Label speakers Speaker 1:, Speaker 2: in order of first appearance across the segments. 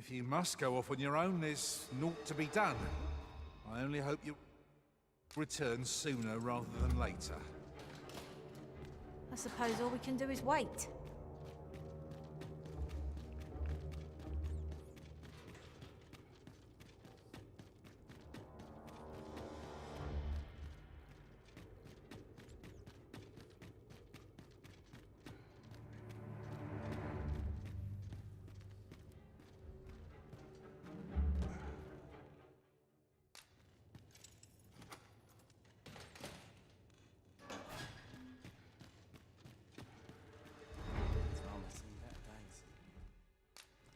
Speaker 1: if you must go off on your own, there's naught to be done. I only hope you return sooner rather than later.
Speaker 2: I suppose all we can do is wait.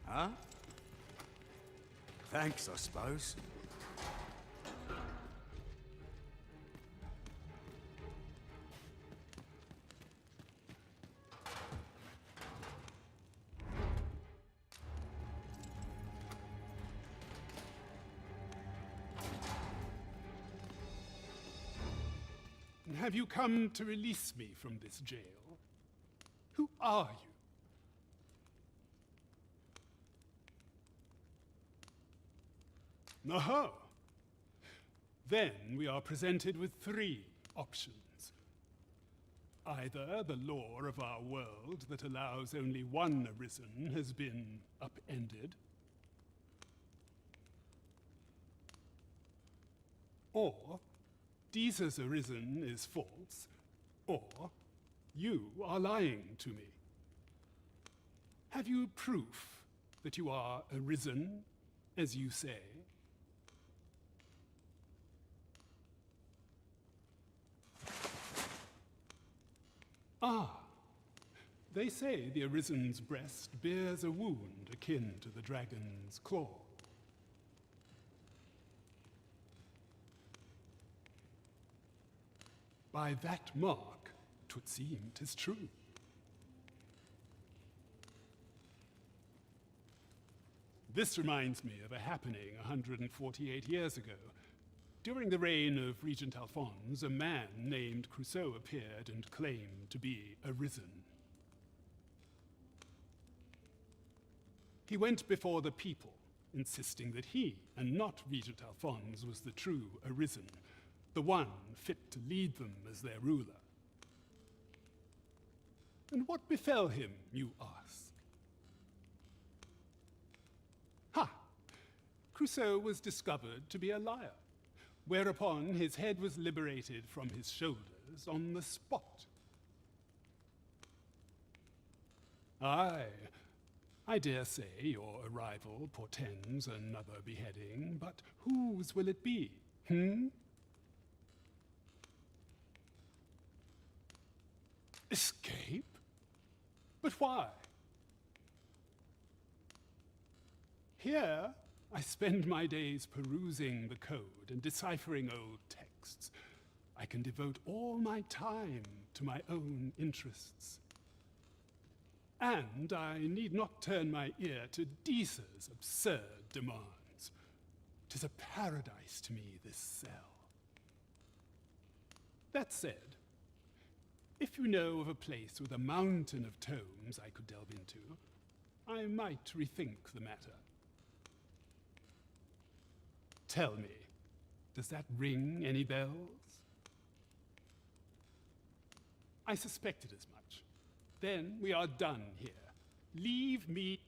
Speaker 3: Huh? Thanks, I suppose.
Speaker 4: Have you come to release me from this jail? Who are you? Aha! Then we are presented with three options. Either the law of our world that allows only one arisen has been upended, or Jesus arisen is false, or you are lying to me. Have you proof that you are arisen, as you say? Ah, they say the Arisen's breast bears a wound akin to the dragon's claw. By that mark, 'twould seem 'tis true. This reminds me of a happening 148 years ago. During the reign of Regent Alphonse, a man named Crusoe appeared and claimed to be arisen. He went before the people, insisting that he, and not Regent Alphonse, was the true arisen, the one fit to lead them as their ruler. And what befell him, you ask? Ha! Crusoe was discovered to be a liar, whereupon his head was liberated from his shoulders on the spot. Aye, I dare say your arrival portends another beheading, but whose will it be, Escape? But why? Here, I spend my days perusing the code and deciphering old texts. I can devote all my time to my own interests. And I need not turn my ear to Deesa's absurd demands. 'Tis a paradise to me, this cell. That said, if you know of a place with a mountain of tomes I could delve into, I might rethink the matter. Tell me, does that ring any bells? I suspected as much. Then we are done here. Leave me.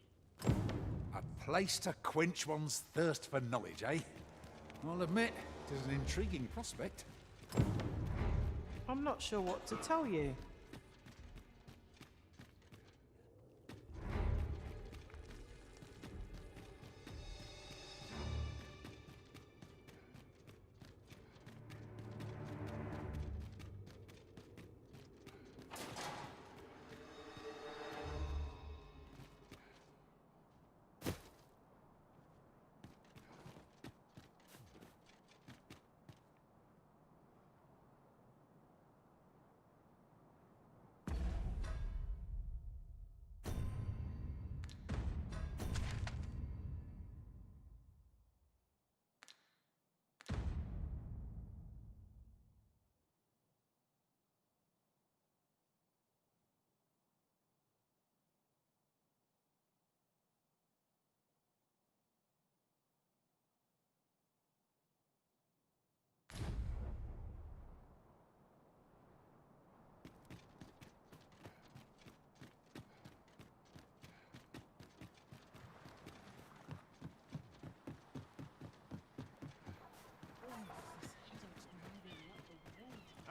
Speaker 1: A place to quench one's thirst for knowledge, eh? I'll admit, it is an intriguing prospect.
Speaker 5: I'm not sure what to tell you.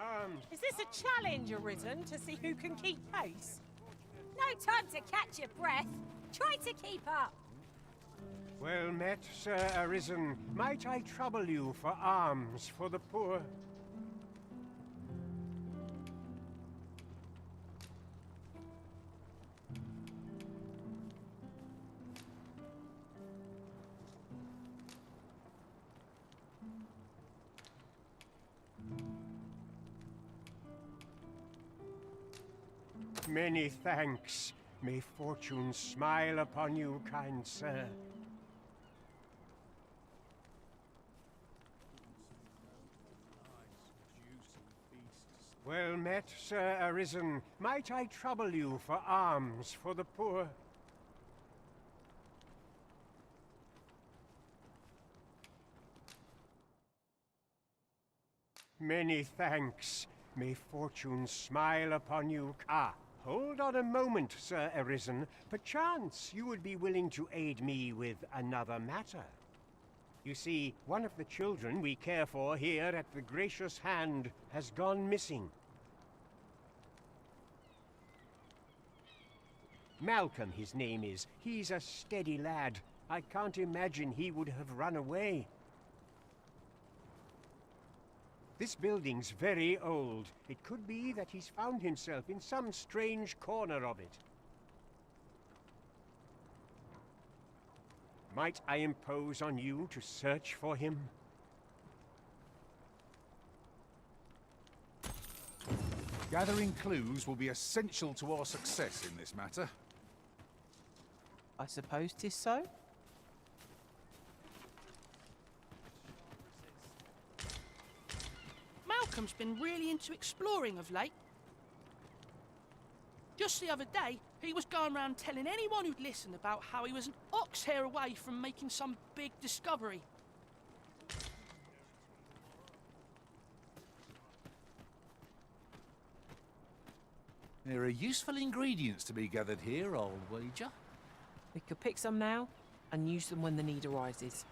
Speaker 6: arms.
Speaker 5: Is this a challenge, Arisen, to see who can keep pace?
Speaker 2: No time to catch your breath. Try to keep up.
Speaker 6: Well met, Sir Arisen. Might I trouble you for alms for the poor? Many thanks. May fortune smile upon you, kind sir. Well met, Sir Arisen. Might I trouble you for alms for the poor? Many thanks. May fortune smile upon you. Ah, hold on a moment, Sir Arisen. Perchance you would be willing to aid me with another matter. You see, one of the children we care for here at the Gracious Hand has gone missing. Malcolm, his name is. He's a steady lad. I can't imagine he would have run away. This building's very old. It could be that he's found himself in some strange corner of it. Might I impose on you to search for him?
Speaker 1: Gathering clues will be essential to our success in this matter.
Speaker 5: I suppose 'tis so.
Speaker 7: Malcolm's been really into exploring of late. Just the other day, he was going around telling anyone who'd listen about how he was an ox hair away from making some big discovery.
Speaker 1: There are useful ingredients to be gathered here, I'll wager.
Speaker 5: We could pick some now and use them when the need arises.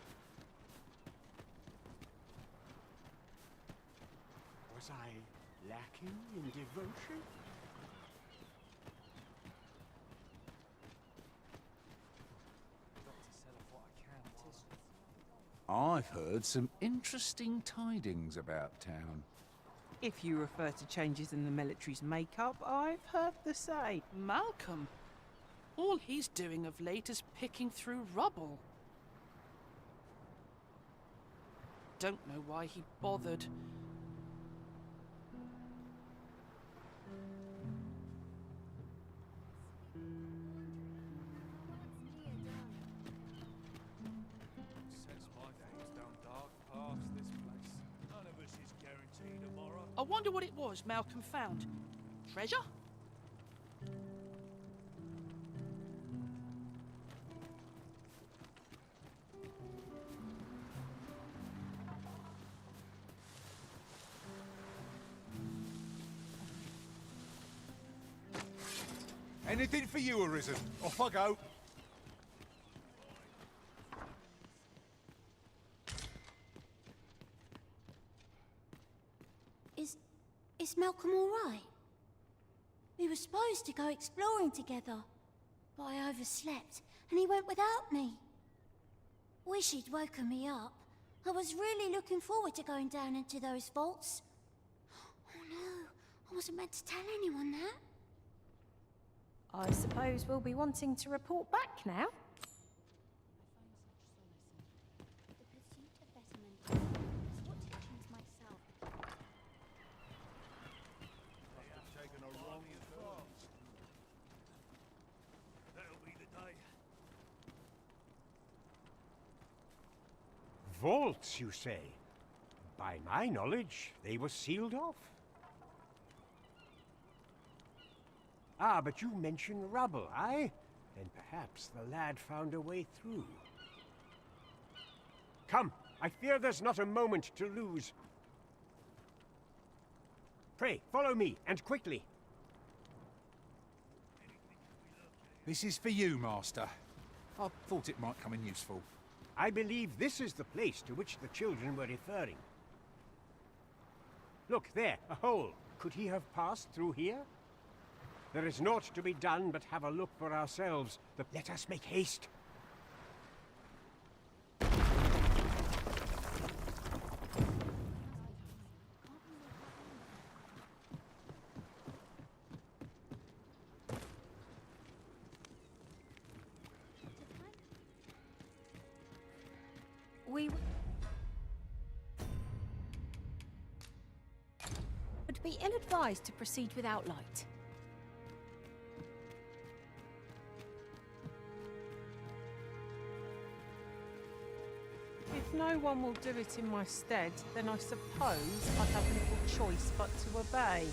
Speaker 6: Was I lacking in devotion?
Speaker 1: I've heard some interesting tidings about town.
Speaker 5: If you refer to changes in the military's makeup, I've heard the same.
Speaker 7: Malcolm? All he's doing of late is picking through rubble. Don't know why he bothered. I wonder what it was Malcolm found. Treasure?
Speaker 1: Anything for you, Arisen. Off I go.
Speaker 2: Is Malcolm all right? We were supposed to go exploring together, but I overslept and he went without me. Wish he'd woken me up. I was really looking forward to going down into those vaults. Oh no, I wasn't meant to tell anyone that.
Speaker 8: I suppose we'll be wanting to report back now.
Speaker 2: The pursuit of betterment is what teachings myself.
Speaker 6: Vaults, you say? By my knowledge, they were sealed off. Ah, but you mentioned rubble, aye? Then perhaps the lad found a way through. Come, I fear there's not a moment to lose. Pray, follow me, and quickly.
Speaker 1: This is for you, Master. I thought it might come in useful.
Speaker 6: I believe this is the place to which the children were referring. Look, there, a hole. Could he have passed through here? There is naught to be done but have a look for ourselves. But let us make haste.
Speaker 8: We would be ill-advised to proceed without light.
Speaker 5: If no one will do it in my stead, then I suppose I have little choice but to obey.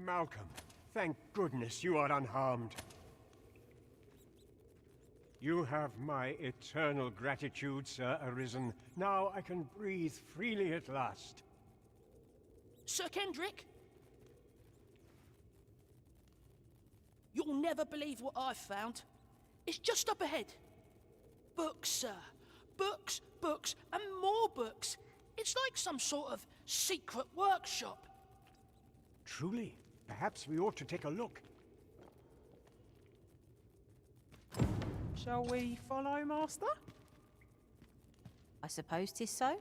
Speaker 6: Malcolm, thank goodness you are unharmed. You have my eternal gratitude, Sir Arisen. Now I can breathe freely at last.
Speaker 7: Sir Kendrick? You'll never believe what I've found. It's just up ahead. Books, sir. Books, books, and more books. It's like some sort of secret workshop.
Speaker 6: Truly, perhaps we ought to take a look.
Speaker 5: Shall we follow, Master?
Speaker 8: I suppose 'tis so.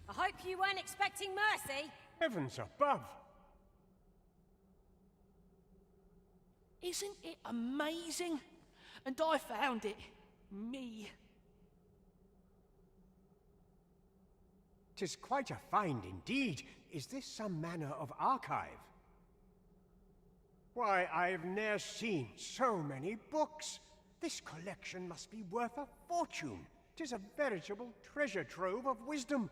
Speaker 8: I hope you weren't expecting mercy.
Speaker 6: Heavens above!
Speaker 7: Isn't it amazing? And I found it. Me.
Speaker 6: 'Tis quite a find indeed. Is this some manner of archive? Why, I've ne'er seen so many books. This collection must be worth a fortune. 'Tis a veritable treasure trove of wisdom.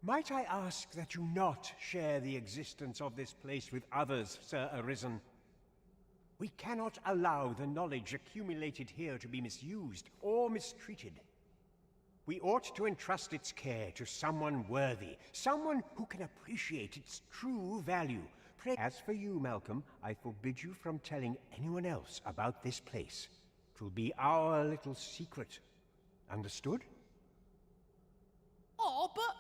Speaker 6: Might I ask that you not share the existence of this place with others, Sir Arisen? We cannot allow the knowledge accumulated here to be misused or mistreated. We ought to entrust its care to someone worthy, someone who can appreciate its true value. As for you, Malcolm, I forbid you from telling anyone else about this place. 'Twill be our little secret. Understood?
Speaker 7: Oh, but...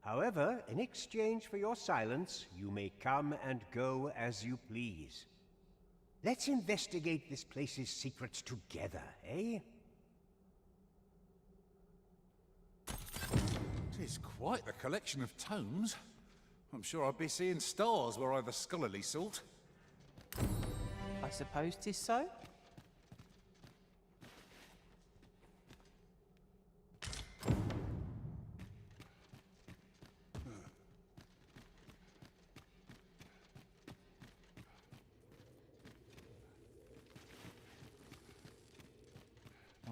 Speaker 6: However, in exchange for your silence, you may come and go as you please. Let's investigate this place's secrets together, eh?
Speaker 1: Tis quite the collection of tomes. I'm sure I'd be seeing stars were I the scholarly sort.
Speaker 5: I suppose 'tis so.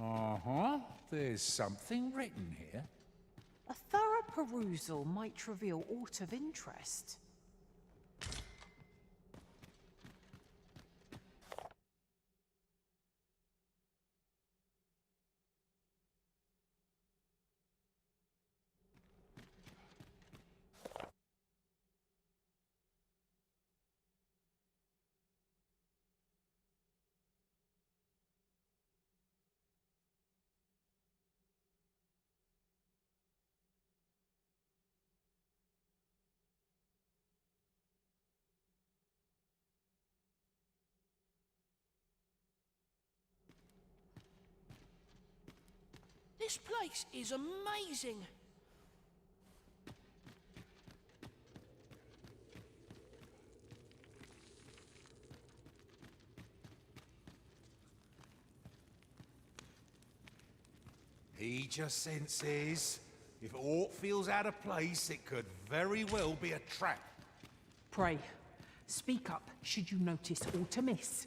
Speaker 1: Uh-huh. There's something written here.
Speaker 5: A thorough perusal might reveal aught of interest.
Speaker 7: This place is amazing.
Speaker 1: Heed your senses. If aught feels out of place, it could very well be a trap.
Speaker 5: Pray, speak up should you notice aught amiss.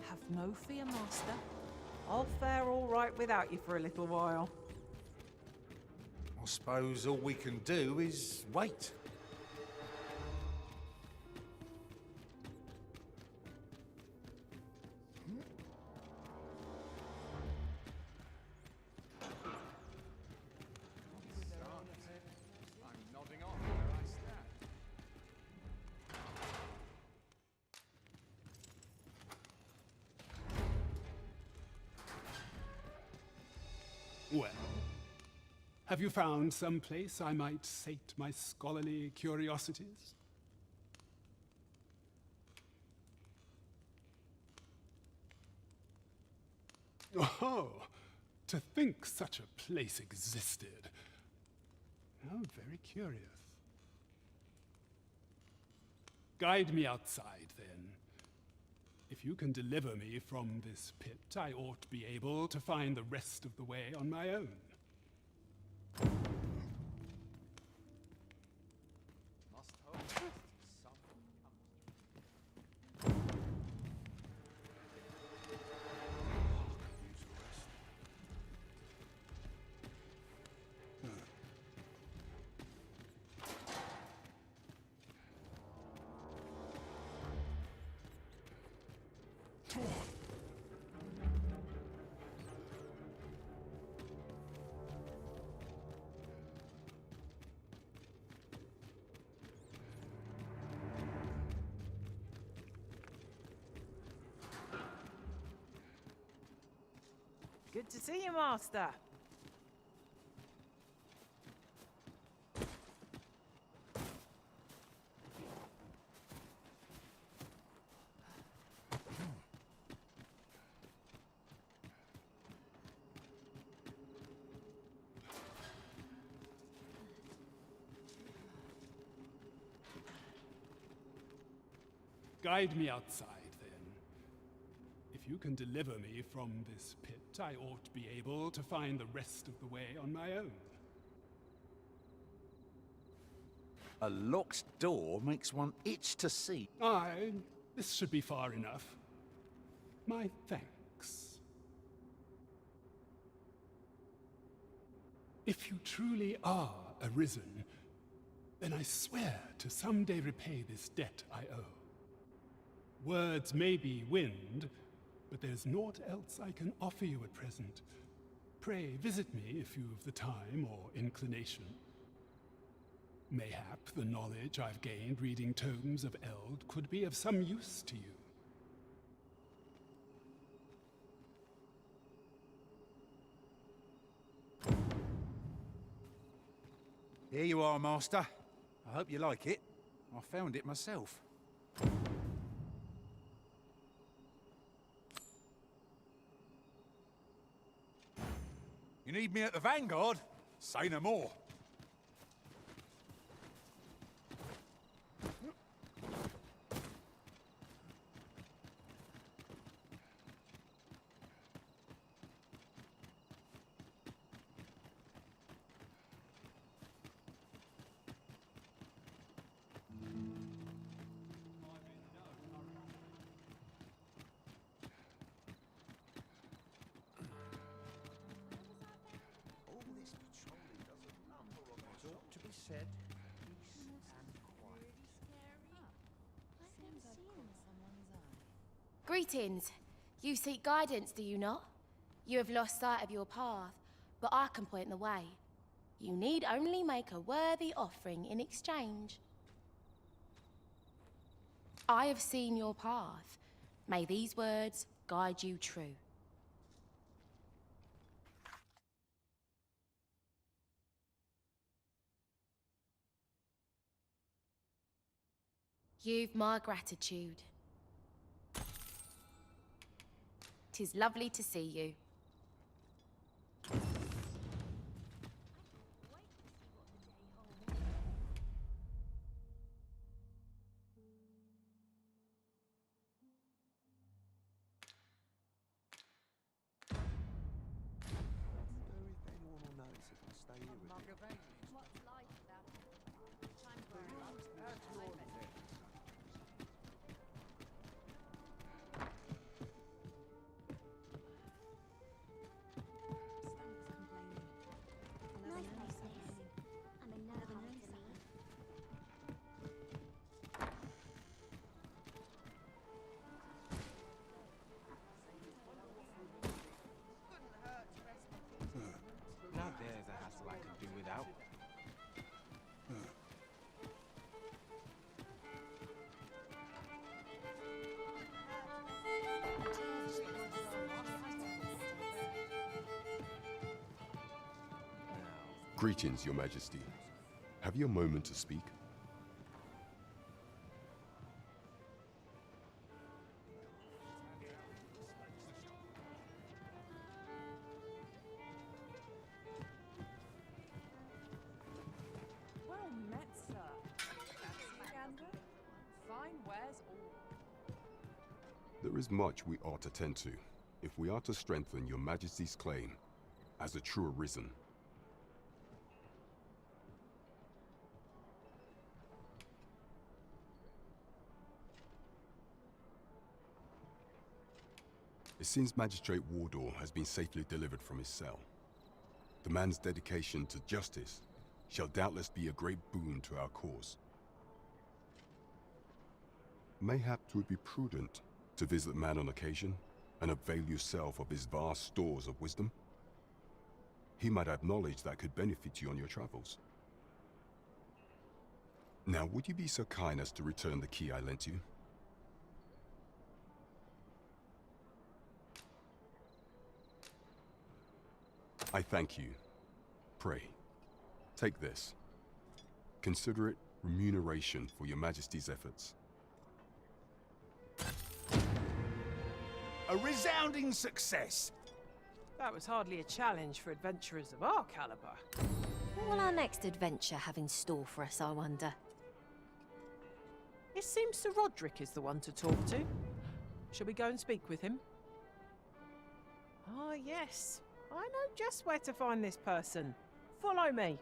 Speaker 5: Have no fear, Master. I'll fare all right without you for a little while.
Speaker 1: I suppose all we can do is wait.
Speaker 4: Well, have you found some place I might sate my scholarly curiosities? Oh, to think such a place existed. How very curious. Guide me outside, then. If you can deliver me from this pit, I ought to be able to find the rest of the way on my own.
Speaker 5: Good to see you, Master.
Speaker 4: Guide me outside, then. If you can deliver me from this pit, I ought to be able to find the rest of the way on my own.
Speaker 3: A locked door makes one itch to see.
Speaker 4: Aye, this should be far enough. My thanks. If you truly are arisen, then I swear to someday repay this debt I owe. Words may be wind, but there's naught else I can offer you at present. Pray visit me if you've the time or inclination. Mayhap the knowledge I've gained reading tomes of Eld could be of some use to you.
Speaker 1: Here you are, Master. I hope you like it. I found it myself. You need me at the Vanguard? Say no more.
Speaker 9: Greetings. You seek guidance, do you not? You have lost sight of your path, but I can point the way. You need only make a worthy offering in exchange. I have seen your path. May these words guide you true. You've my gratitude. 'Tis lovely to see you.
Speaker 10: Now there's a hassle I could do without. Greetings, Your Majesty. Have you a moment to speak?
Speaker 5: Well met, sir. Fancy gander? Fine wares all.
Speaker 10: There is much we ought to tend to, if we are to strengthen Your Majesty's claim as a true arisen. It seems Magistrate Wardor has been safely delivered from his cell. The man's dedication to justice shall doubtless be a great boon to our cause. Mayhap 'twould be prudent to visit the man on occasion and avail yourself of his vast stores of wisdom. He might have knowledge that could benefit you on your travels. Now, would you be so kind as to return the key I lent you? I thank you. Pray, take this. Consider it remuneration for Your Majesty's efforts.
Speaker 3: A resounding success!
Speaker 5: That was hardly a challenge for adventurers of our caliber.
Speaker 8: What will our next adventure have in store for us, I wonder?
Speaker 5: It seems Sir Roderick is the one to talk to. Shall we go and speak with him? Ah, yes. I know just where to find this person. Follow me.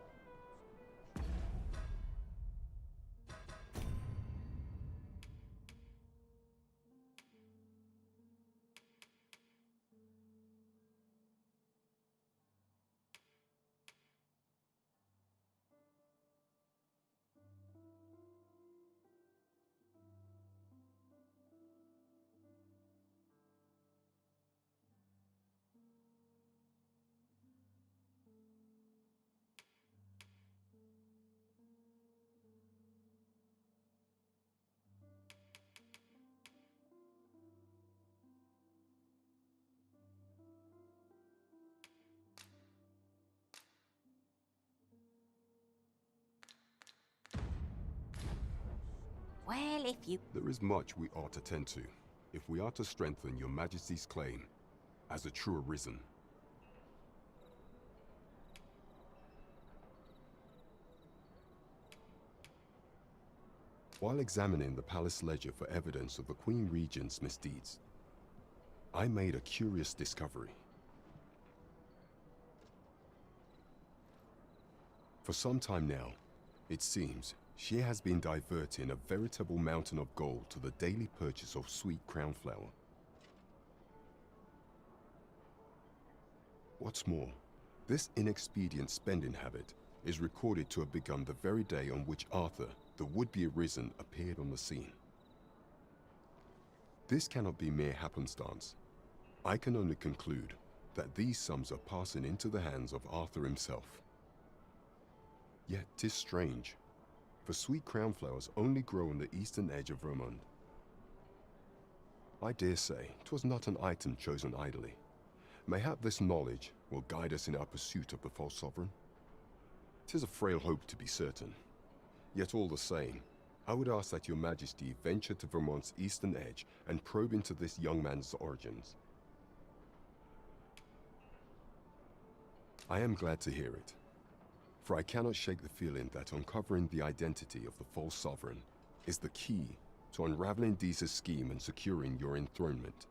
Speaker 8: Well, if you...
Speaker 10: There is much we ought to tend to, if we are to strengthen Your Majesty's claim as a true arisen. While examining the palace ledger for evidence of the Queen Regent's misdeeds, I made a curious discovery. For some time now, it seems, she has been diverting a veritable mountain of gold to the daily purchase of sweet crown flower. What's more, this inexpedient spending habit is recorded to have begun the very day on which Arthur, the would-be arisen, appeared on the scene. This cannot be mere happenstance. I can only conclude that these sums are passing into the hands of Arthur himself. Yet 'tis strange, for sweet crown flowers only grow on the eastern edge of Vermont. I dare say 'twas not an item chosen idly. Mayhap this knowledge will guide us in our pursuit of the false sovereign. 'Tis a frail hope to be certain. Yet all the same, I would ask that Your Majesty venture to Vermont's eastern edge and probe into this young man's origins. I am glad to hear it, for I cannot shake the feeling that uncovering the identity of the false sovereign is the key to unraveling Deeza's scheme and securing your enthronement.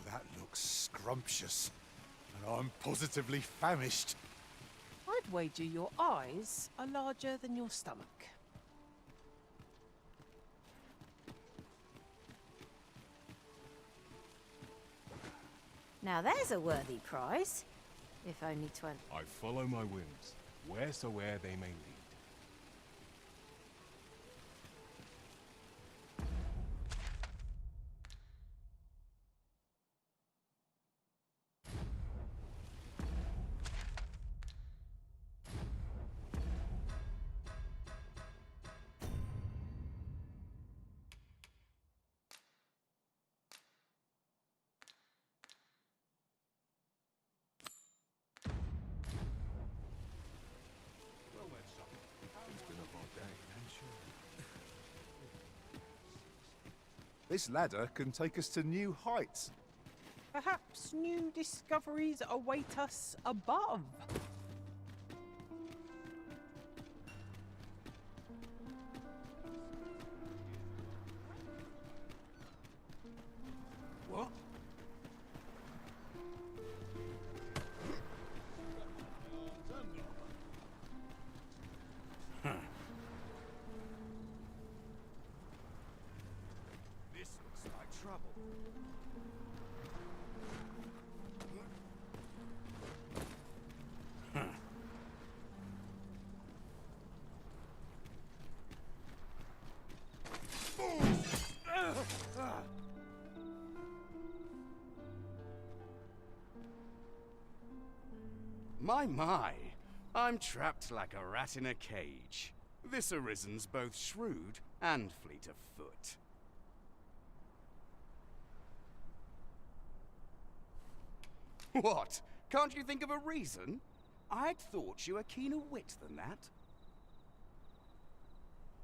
Speaker 1: That looks scrumptious, and I'm positively famished.
Speaker 5: I'd wager your eyes are larger than your stomach.
Speaker 8: Now there's a worthy prize. If only 20...
Speaker 11: I follow my whims, wheresoe'er they may lead.
Speaker 3: This ladder can take us to new heights.
Speaker 5: Perhaps new discoveries await us above.
Speaker 1: What?
Speaker 3: This looks like trouble.
Speaker 12: My, I'm trapped like a rat in a cage. This Arisen's both shrewd and fleet of foot. What? Can't you think of a reason? I'd thought you were keener wit than that.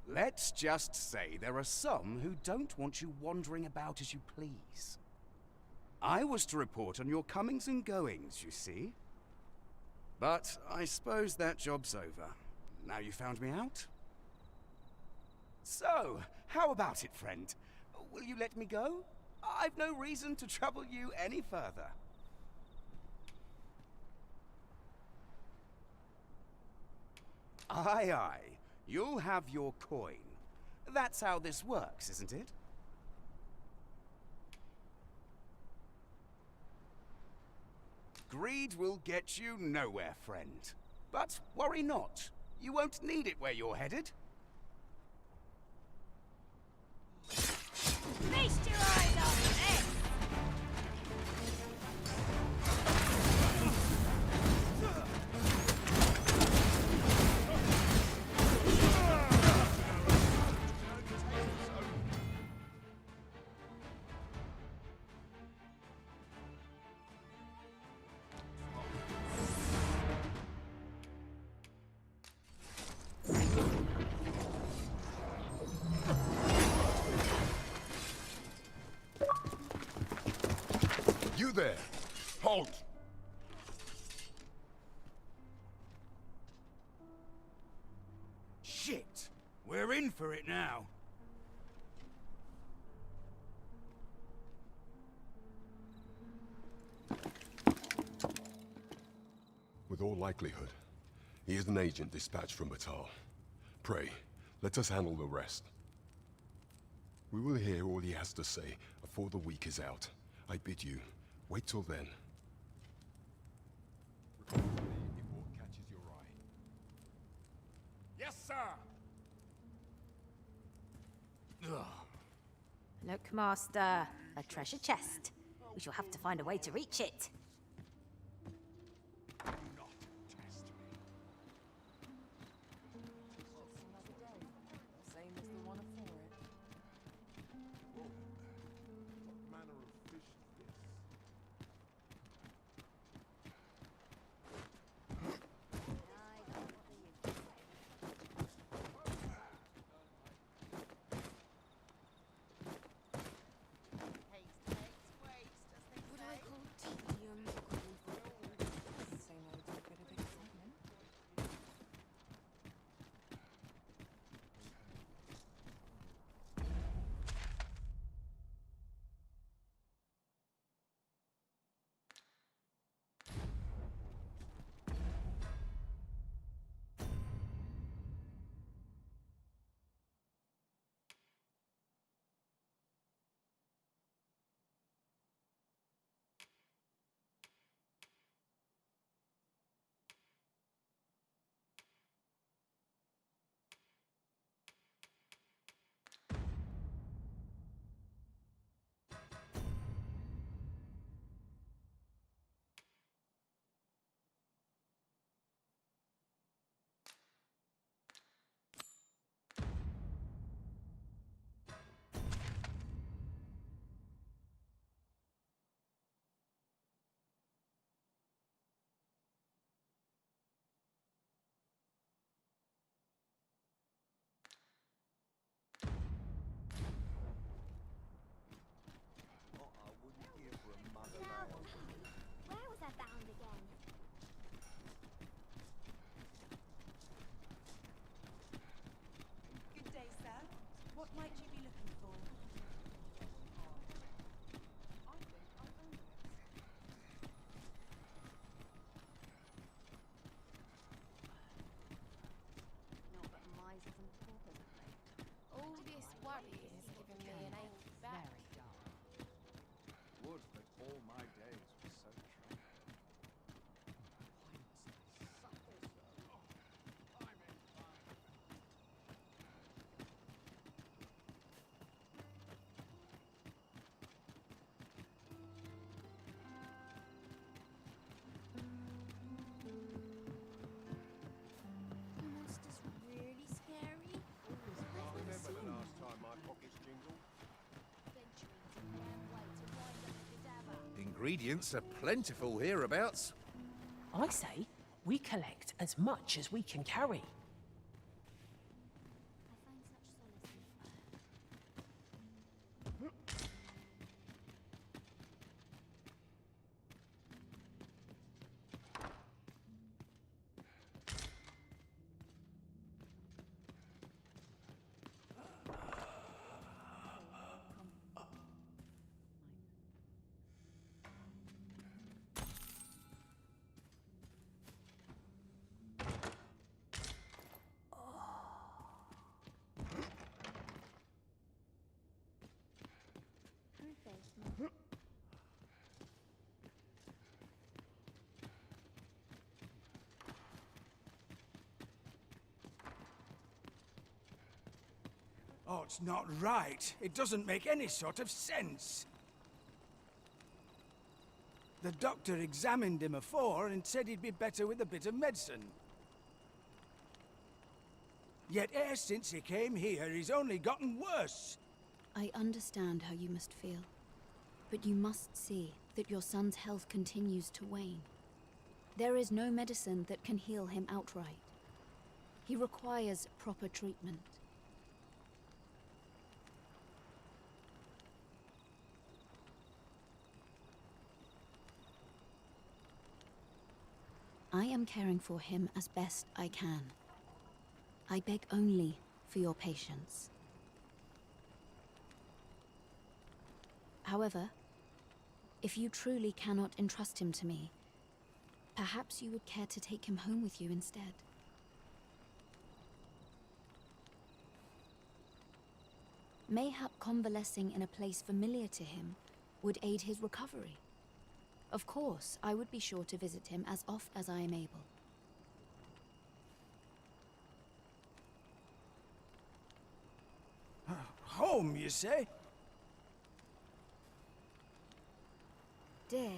Speaker 12: Let's just say there are some who don't want you wandering about as you please. I was to report on your comings and goings, you see. But I suppose that job's over. Now you found me out? So, how about it, friend? Will you let me go? I've no reason to trouble you any further. Aye, aye. You'll have your coin. That's how this works, isn't it? Greed will get you nowhere, friend. But worry not. You won't need it where you're headed.
Speaker 2: Feast your eyes on this!
Speaker 10: You there! Halt!
Speaker 12: Shit! We're in for it now.
Speaker 10: With all likelihood, he is an agent dispatched from Batal. Pray, let us handle the rest. We will hear all he has to say before the week is out. I bid you, wait till then.
Speaker 11: Report to me if aught catches your eye.
Speaker 1: Yes, sir!
Speaker 8: Look, Master. A treasure chest. We shall have to find a way to reach it.
Speaker 11: Do not test me.
Speaker 5: Same as the one afore it.
Speaker 11: What manner of fish is this?
Speaker 2: What do I call tedium? bound again.
Speaker 5: Good day, sir. What might you be looking for?
Speaker 2: Not but misers and paupers have made.
Speaker 9: All this worry is giving me an achy back.
Speaker 3: Would that all my days were so tranquil. Why must I suffer so? I'm in time.
Speaker 2: The monster's really scary.
Speaker 6: I remember the last time my pockets jingled.
Speaker 2: Venturing to grand way to wind up the cadaver.
Speaker 1: Ingredients are plentiful hereabouts.
Speaker 5: I say we collect as much as we can carry.
Speaker 2: I find such solace in
Speaker 13: Oh, it's not right. It doesn't make any sort of sense. The doctor examined him afore and said he'd be better with a bit of medicine. Yet e'er since he came here, he's only gotten worse.
Speaker 14: I understand how you must feel, but you must see that your son's health continues to wane. There is no medicine that can heal him outright. He requires proper treatment. I am caring for him as best I can. I beg only for your patience. However, if you truly cannot entrust him to me, perhaps you would care to take him home with you instead. Mayhap convalescing in a place familiar to him would aid his recovery. Of course, I would be sure to visit him as oft as I am able.
Speaker 13: Home, you say?
Speaker 15: Dear,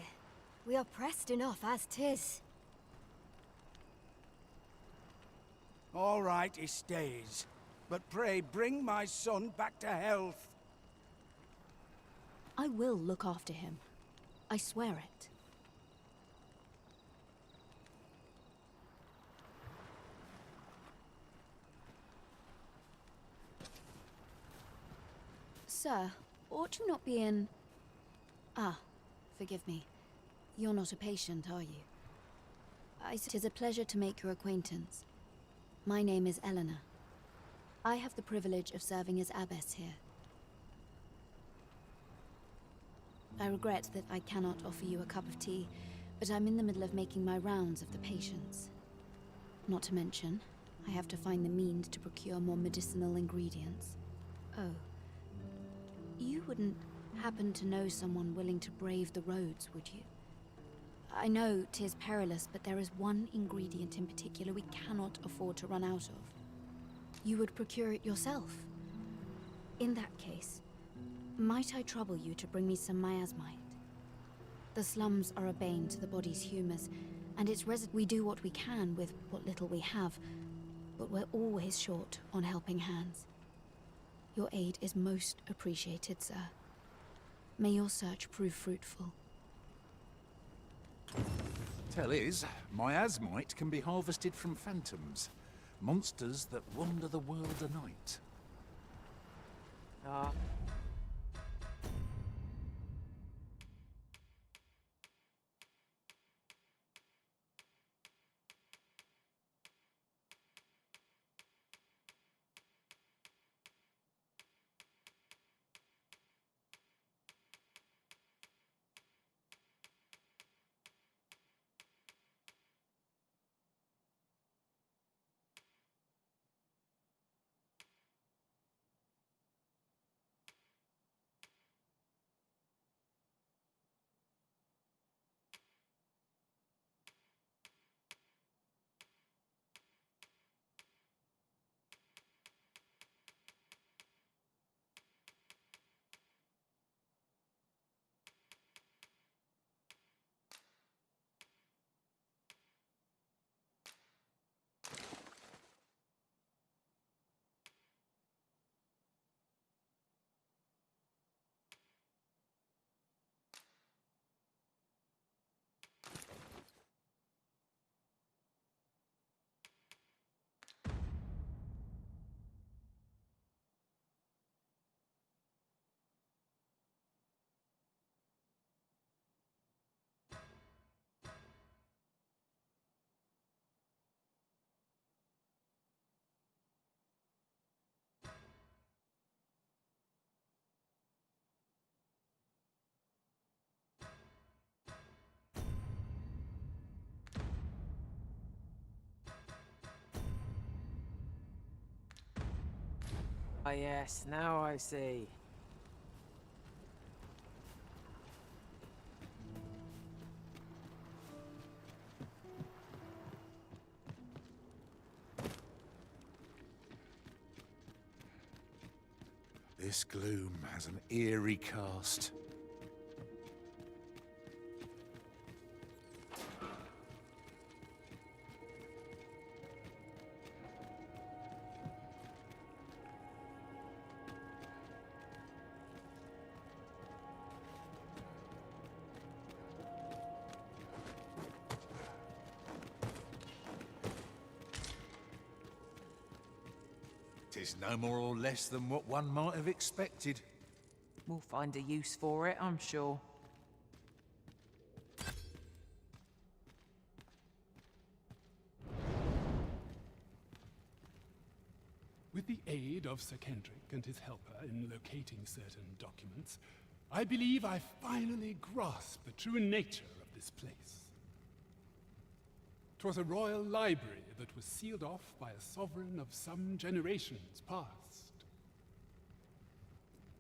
Speaker 15: we are pressed enough as 'tis.
Speaker 13: All right, he stays. But pray, bring my son back to health.
Speaker 14: I will look after him. I swear it. Sir, ought you not be in... Ah, forgive me. You're not a patient, are you? It is a pleasure to make your acquaintance. My name is Eleanor. I have the privilege of serving as abbess here. I regret that I cannot offer you a cup of tea, but I'm in the middle of making my rounds of the patients. Not to mention, I have to find the means to procure more medicinal ingredients. Oh. You wouldn't happen to know someone willing to brave the roads, would you? I know 'tis perilous, but there is one ingredient in particular we cannot afford to run out of. You would procure it yourself. In that case, might I trouble you to bring me some miasmite? The slums are a bane to the body's humors, and its we do what we can with what little we have, but we're always short on helping hands. Your aid is most appreciated, sir. May your search prove fruitful.
Speaker 1: Tell is, miasmite can be harvested from phantoms, monsters that wander the world a night.
Speaker 5: Ah, yes, now I see.
Speaker 1: This gloom has an eerie cast. Tis no more or less than what one might have expected.
Speaker 5: We'll find a use for it, I'm sure.
Speaker 4: With the aid of Sir Kendrick and his helper in locating certain documents, I believe I finally grasped the true nature of this place. 'Twas a royal library that was sealed off by a sovereign of some generations past.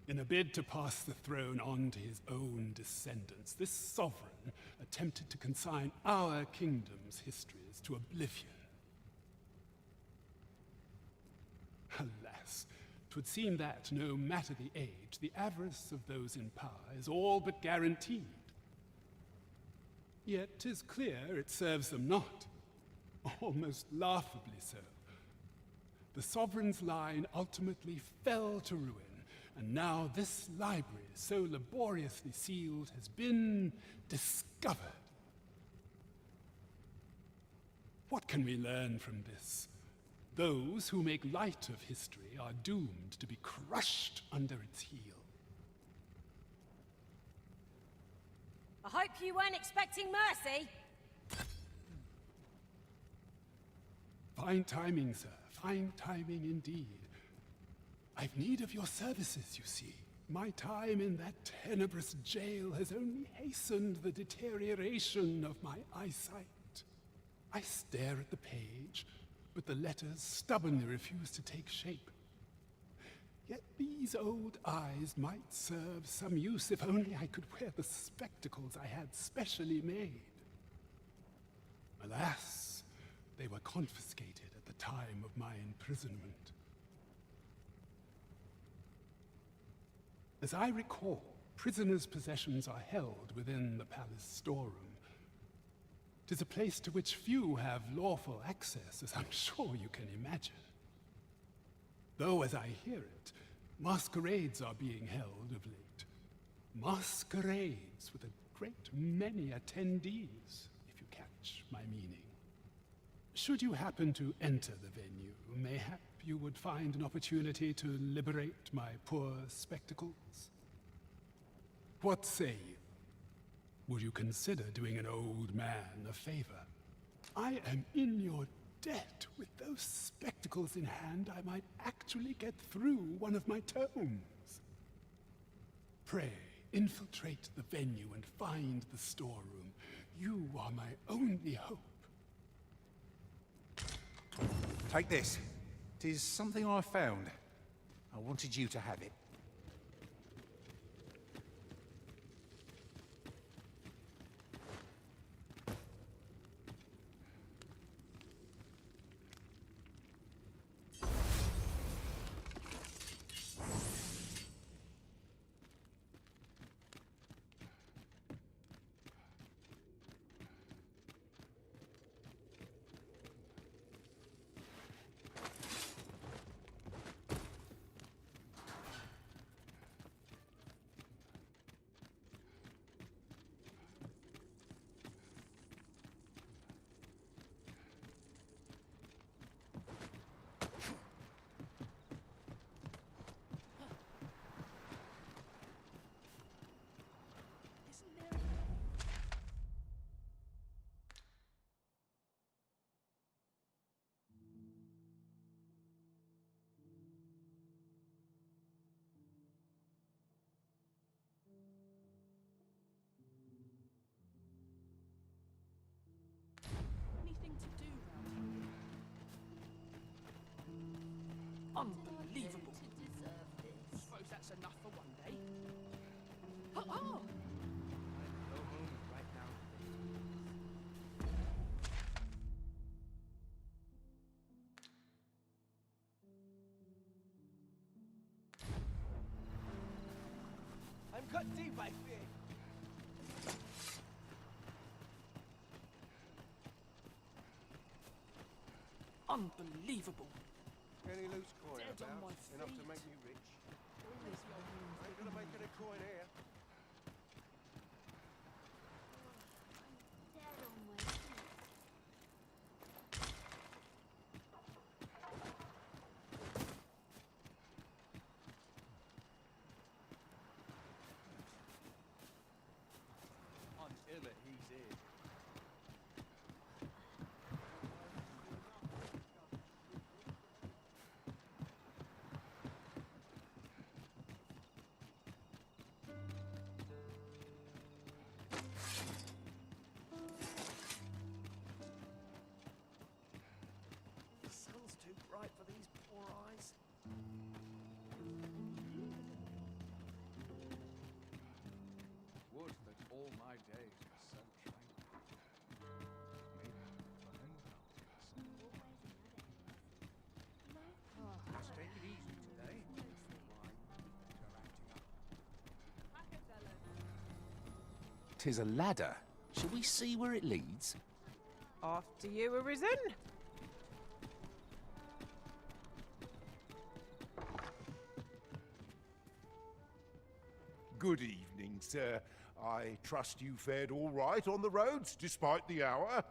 Speaker 4: In a bid to pass the throne on to his own descendants, this sovereign attempted to consign our kingdom's histories to oblivion. Alas, 'twould seem that, no matter the age, the avarice of those in power is all but guaranteed. Yet 'tis clear it serves them not, almost laughably so. The sovereign's line ultimately fell to ruin, and now this library, so laboriously sealed, has been discovered. What can we learn from this? Those who make light of history are doomed to be crushed under its heel.
Speaker 15: I hope you weren't expecting mercy.
Speaker 4: Fine timing, sir. Fine timing indeed. I've need of your services, you see. My time in that tenebrous jail has only hastened the deterioration of my eyesight. I stare at the page, but the letters stubbornly refuse to take shape. Yet these old eyes might serve some use if only I could wear the spectacles I had specially made. Alas, they were confiscated at the time of my imprisonment. As I recall, prisoners' possessions are held within the palace storeroom. 'Tis a place to which few have lawful access, as I'm sure you can imagine. Though, as I hear it, masquerades are being held of late. Masquerades with a great many attendees, if you catch my meaning. Should you happen to enter the venue, mayhap you would find an opportunity to liberate my poor spectacles. What say you? Would you consider doing an old man a favor? I am in your debt. With those spectacles in hand, I might actually get through one of my tomes. Pray, infiltrate the venue and find the storeroom. You are my only hope.
Speaker 1: Take this. 'Tis something I found. I wanted you to have it.
Speaker 7: Anything to do round here? Unbelievable. Unbelievable.
Speaker 6: Any loose coin
Speaker 7: Dead on
Speaker 6: about?
Speaker 7: my
Speaker 6: Enough to
Speaker 7: feet.
Speaker 6: make me rich? Ain't gonna make any coin here.
Speaker 3: I'm ill that he's here.
Speaker 7: The sun's too bright for these poor eyes.
Speaker 3: Would that all my days were so tranquil. Maybe flying without
Speaker 13: Let's take it easy today.
Speaker 12: Tis a ladder. Shall we see where it leads?
Speaker 5: After you, Arisen.
Speaker 16: Good evening, sir. I trust you fared all right on the roads, despite the hour.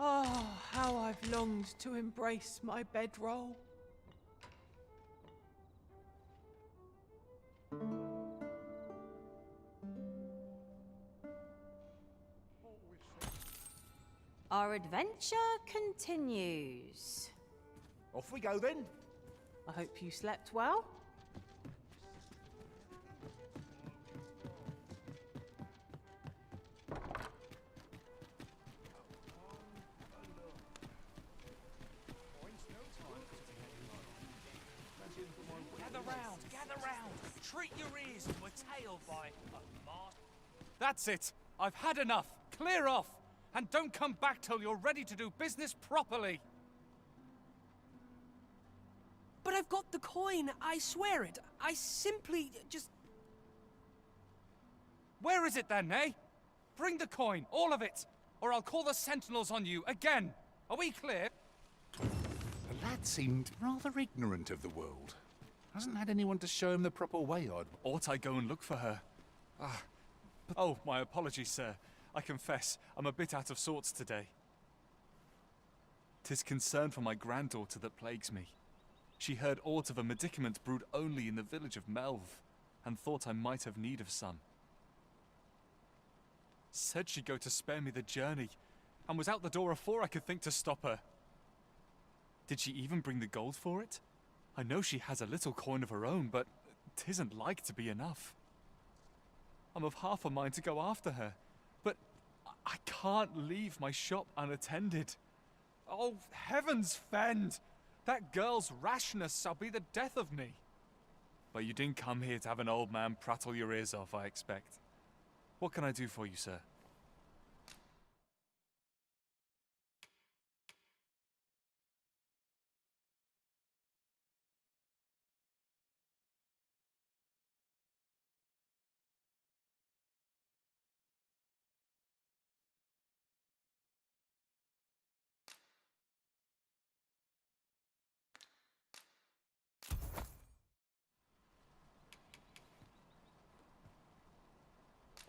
Speaker 5: Oh, how I've longed to embrace my bedroll.
Speaker 8: Our adventure continues.
Speaker 16: Off we go then.
Speaker 5: I hope you slept well.
Speaker 17: Gather round. Treat your ears to a tale by a master. That's it. I've had enough. Clear off. And don't come back till you're ready to do business properly.
Speaker 7: But I've got the coin, I swear it. I simply just...
Speaker 17: Where is it then, eh? Bring the coin, all of it, or I'll call the sentinels on you again. Are we clear?
Speaker 1: The lad seemed rather ignorant of the world. Hasn't had anyone to show him the proper way on.
Speaker 17: Ought I go and look for her? Oh, my apologies, sir. I confess, I'm a bit out of sorts today. 'Tis concern for my granddaughter that plagues me. She heard aught of a medicament brewed only in the village of Melve, and thought I might have need of some. Said she'd go to spare me the journey, and was out the door afore I could think to stop her. Did she even bring the gold for it? I know she has a little coin of her own, but 'tisn't like to be enough. I'm of half a mind to go after her, but I can't leave my shop unattended. Oh, heavens fend! That girl's rashness shall be the death of me. But you didn't come here to have an old man prattle your ears off, I expect. What can I do for you, sir?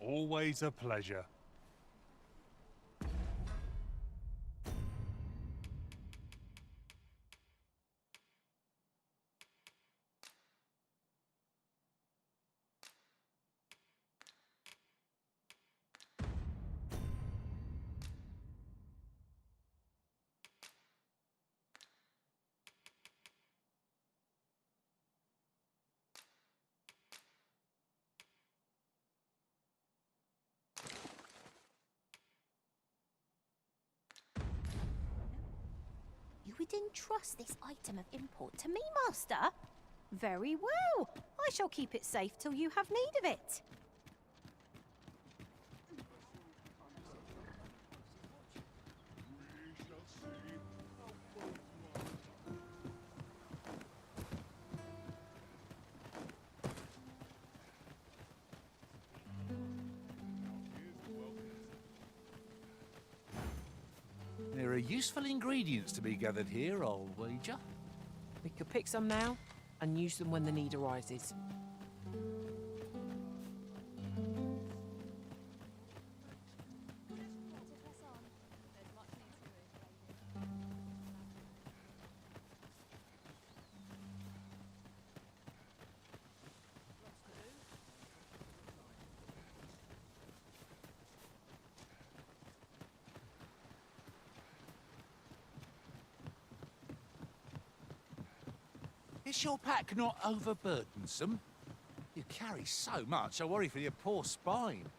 Speaker 11: Always a pleasure.
Speaker 8: You would entrust this item of import to me, Master? Very well. I shall keep it safe till you have need of it.
Speaker 1: There are useful ingredients to be gathered here, I'll wager.
Speaker 5: We could pick some now and use them when the need arises.
Speaker 1: Is your pack not overburdensome? You carry so much, I worry for your poor spine.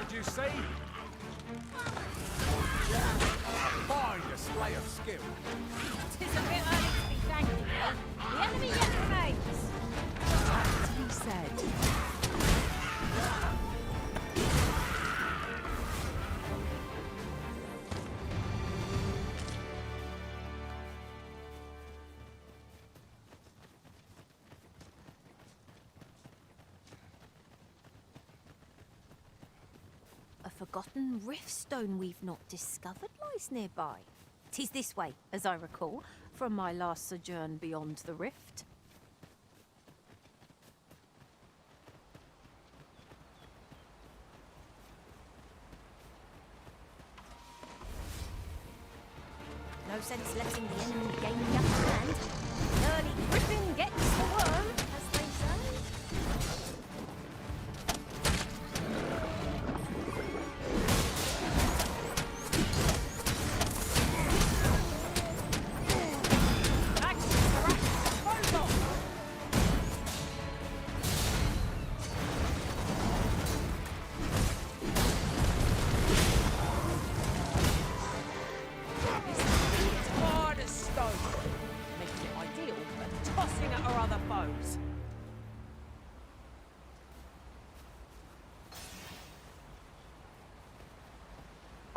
Speaker 1: Did you see? A fine display of skill.
Speaker 8: Tis a bit early to be thanking you. The enemy yet remains.
Speaker 5: As he said.
Speaker 8: A forgotten rift stone we've not discovered lies nearby. 'Tis this way, as I recall, from my last sojourn beyond the rift. No sense letting the enemy gain the upper hand. Early griffin gets the worm, as they say.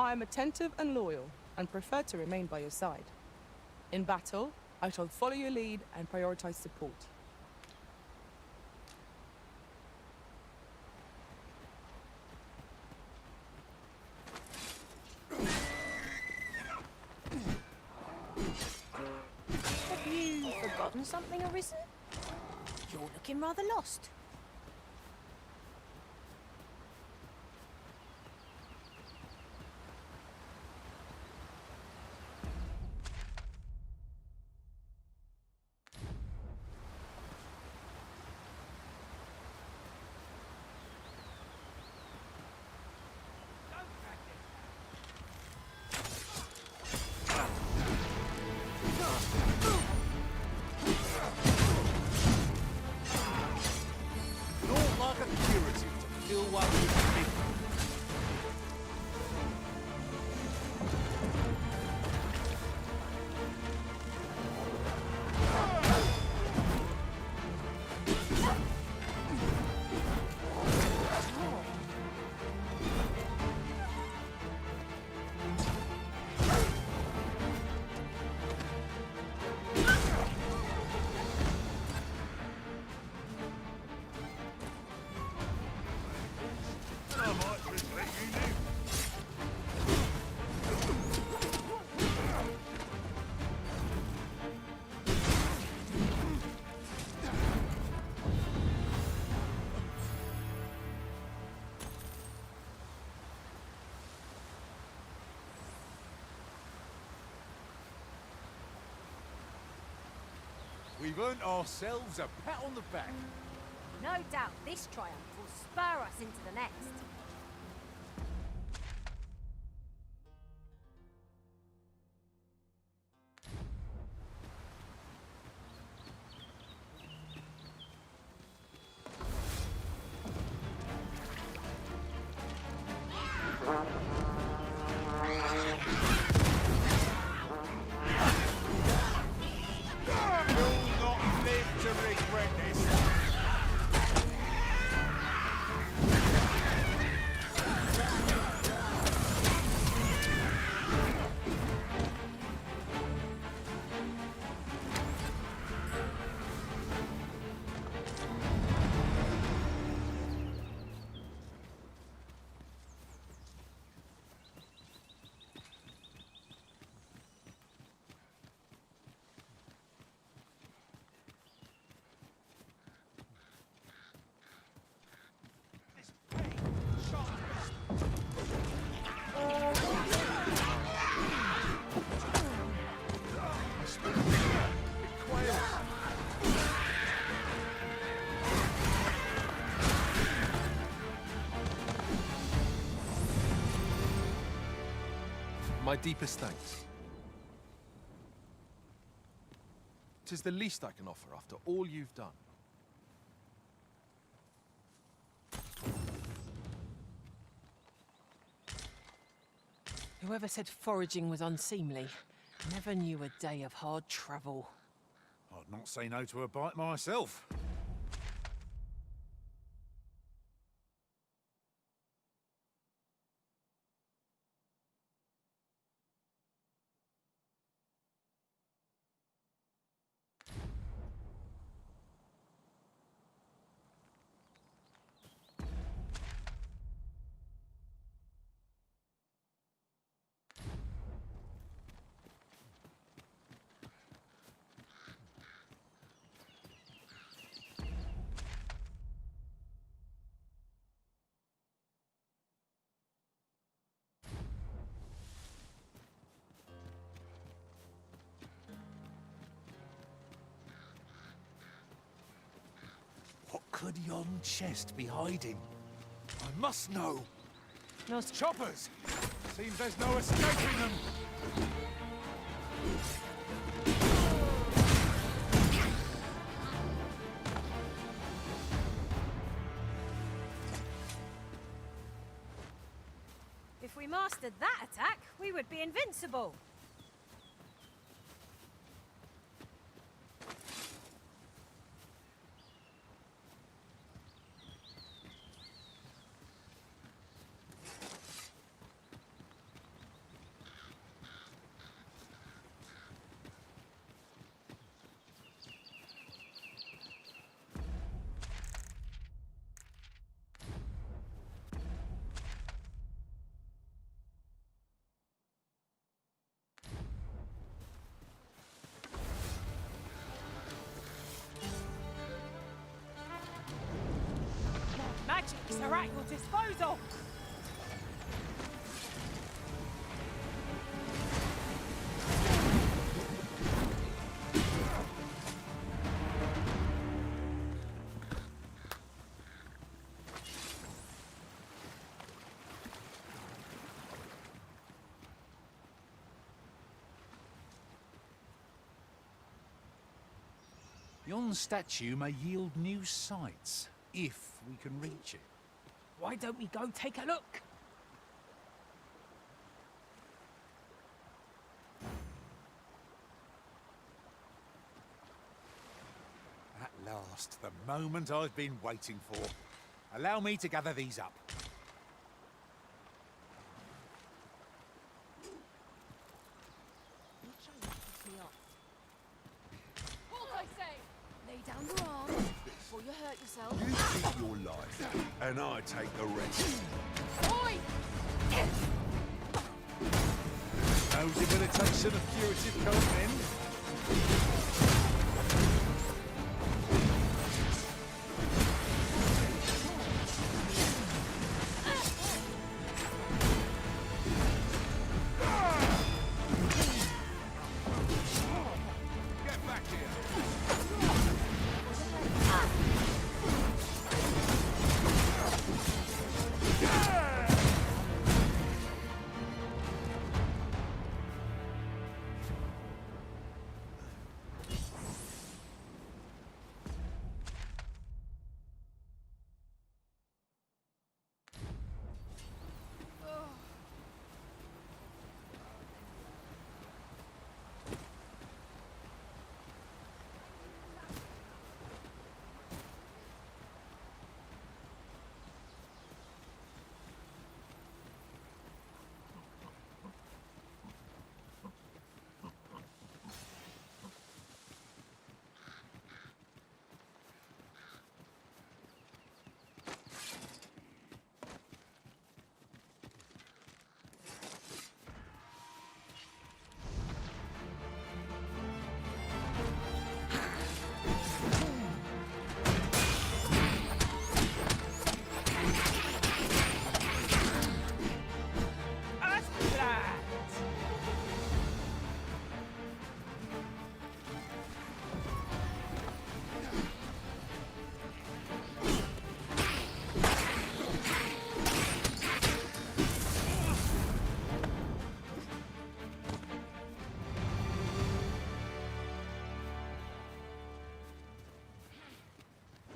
Speaker 18: I am attentive and loyal, and prefer to remain by your side. In battle, I shall follow your lead and prioritize support.
Speaker 8: Have you forgotten something, Arisen? You're looking rather lost.
Speaker 1: Not like a curative to fill one with big. We've earned ourselves a pat on the back.
Speaker 15: No doubt this triumph will spur us into the next.
Speaker 1: You'll not live to regret this.
Speaker 17: My deepest thanks. 'Tis the least I can offer after all you've done.
Speaker 5: Whoever said foraging was unseemly never knew a day of hard travel.
Speaker 1: I'd not say no to a bite myself. What could yon chest be hiding? I must know.
Speaker 5: No
Speaker 1: choppers! Seems there's no escaping them.
Speaker 15: If we mastered that attack, we would be invincible.
Speaker 5: relics are at your disposal.
Speaker 1: Yon statue may yield new sights, if we can reach it.
Speaker 5: Why don't we go take a look?
Speaker 1: At last, the moment I've been waiting for. Allow me to gather these up.
Speaker 9: Halt, I say! Lay down your arms before you hurt yourself.
Speaker 16: You keep your life, and I take the rest.
Speaker 9: Oi!
Speaker 1: No debilitation of curative can't end. Get back here.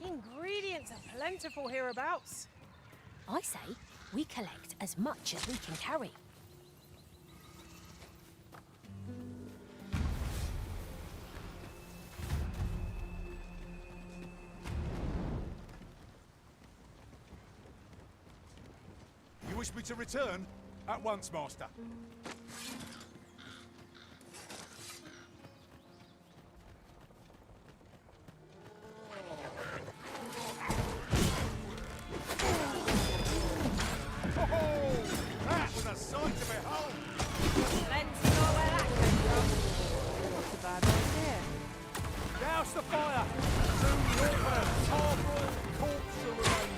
Speaker 5: Ingredients are plentiful hereabouts.
Speaker 8: I say we collect as much as we can carry.
Speaker 1: You wish me to return? At once, Master. That was a sight to behold!
Speaker 5: Plenty more where that came from. Not a bad idea.
Speaker 1: Douse the fire! Soon you'll have a tar-broiled corpse to remain.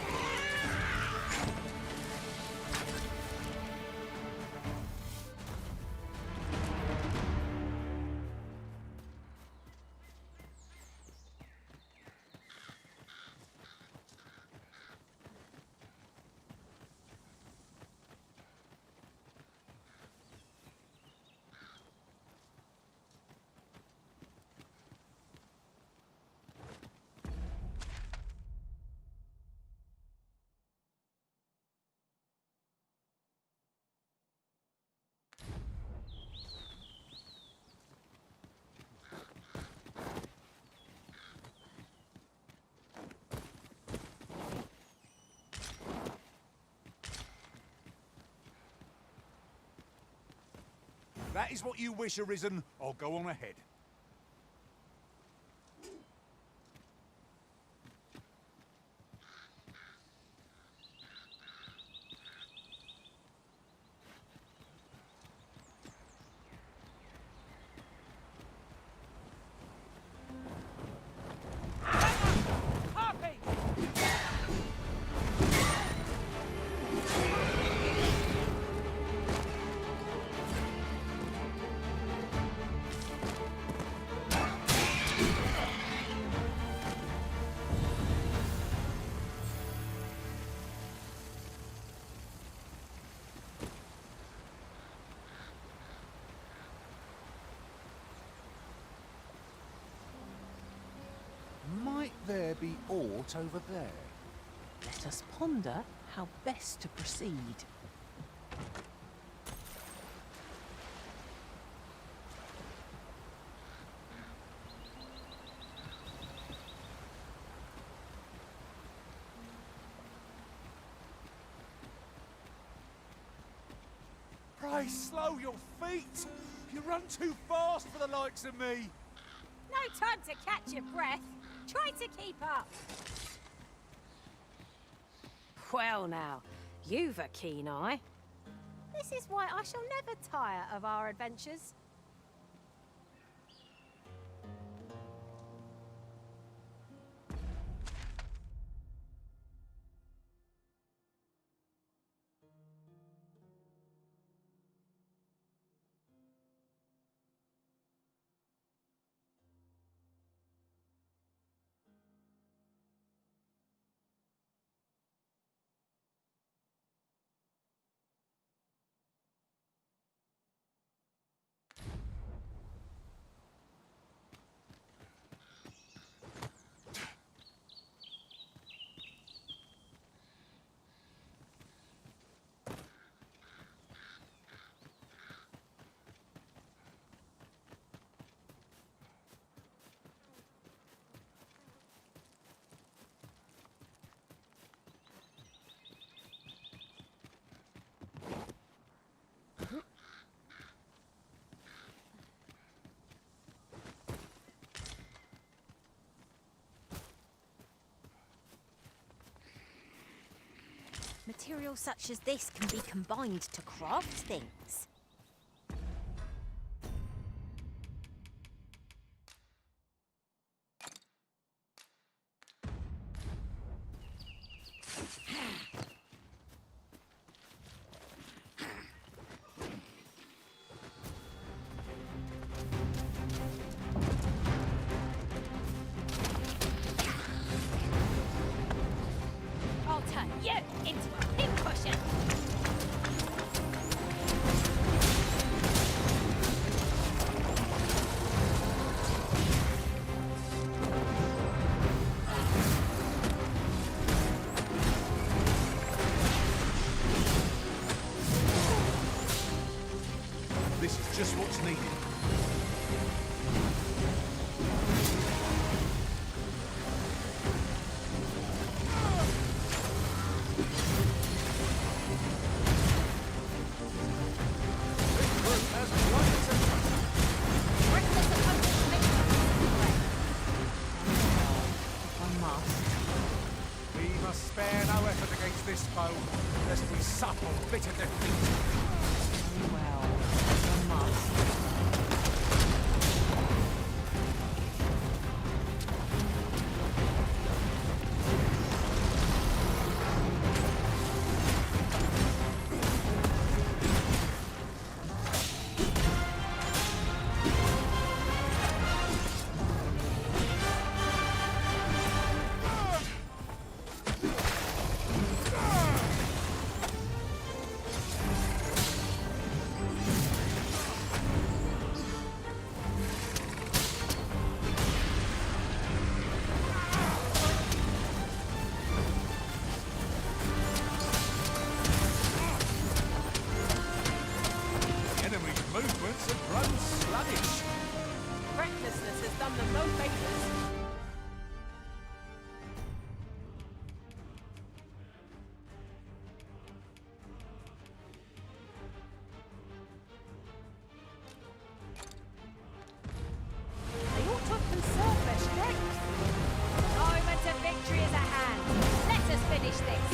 Speaker 1: That is what you wish, Arisen. I'll go on ahead.
Speaker 5: Harpy!
Speaker 1: there be aught over there?
Speaker 5: Let us ponder how best to proceed.
Speaker 1: Pray slow your feet! You run too fast for the likes of me!
Speaker 8: No time to catch your breath. Try to keep up. Well now, you've a keen eye. This is why I shall never tire of our adventures. Materials such as this can be combined to craft things. I'll turn you into a pincushion.
Speaker 1: This is just what's needed. We must spare no effort against this foe, lest we suffer bitter defeat.
Speaker 5: Well, one must.
Speaker 1: Enemy's movements have grown sluggish.
Speaker 5: Recklessness has done them no favours. They ought to have conserved their strength.
Speaker 8: The moment of victory is at hand. Let us finish this.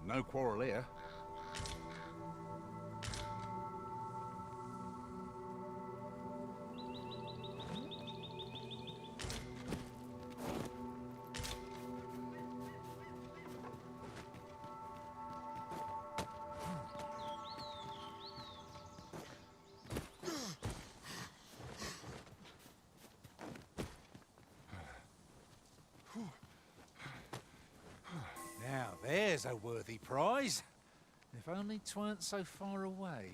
Speaker 1: No quarrel here. Now, there's a worthy prize. If only 'tweren't so far away.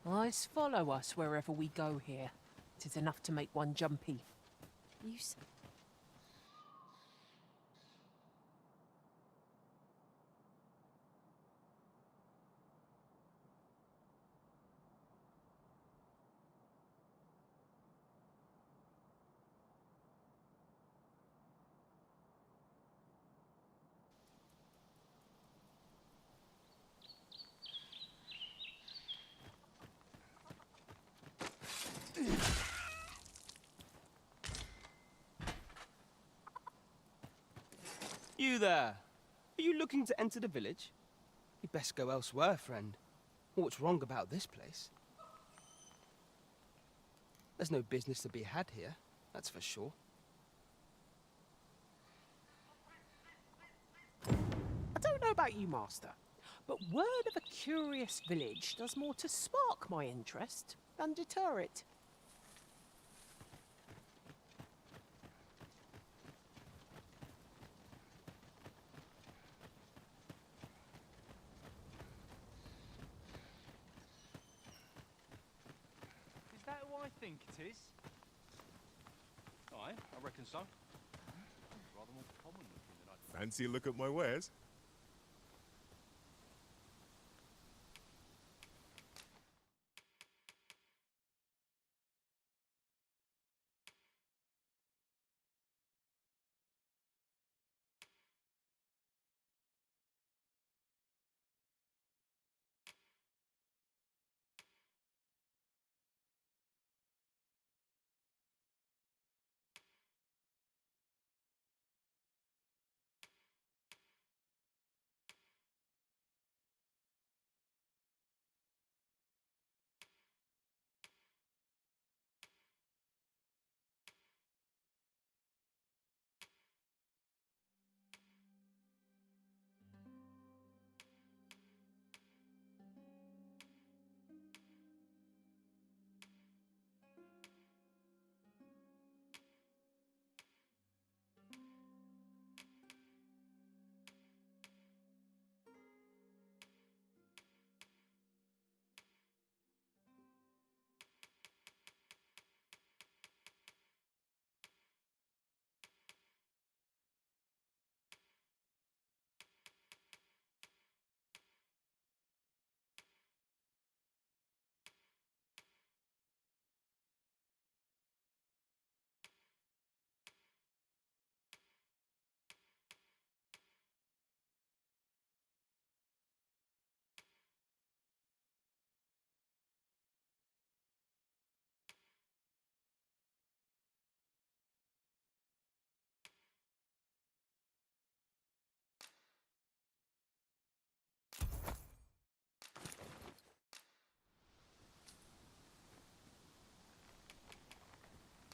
Speaker 5: Eyes follow us wherever we go here. It is enough to make one jumpy.
Speaker 14: You
Speaker 19: You there! Are you looking to enter the village? You'd best go elsewhere, friend. What's wrong about this place? There's no business to be had here, that's for sure.
Speaker 5: I don't know about you, Master, but word of a curious village does more to spark my interest than deter it.
Speaker 17: Is that who I think it is? Aye, I reckon so. Rather more common looking than I thought.
Speaker 11: Fancy a look at my wares?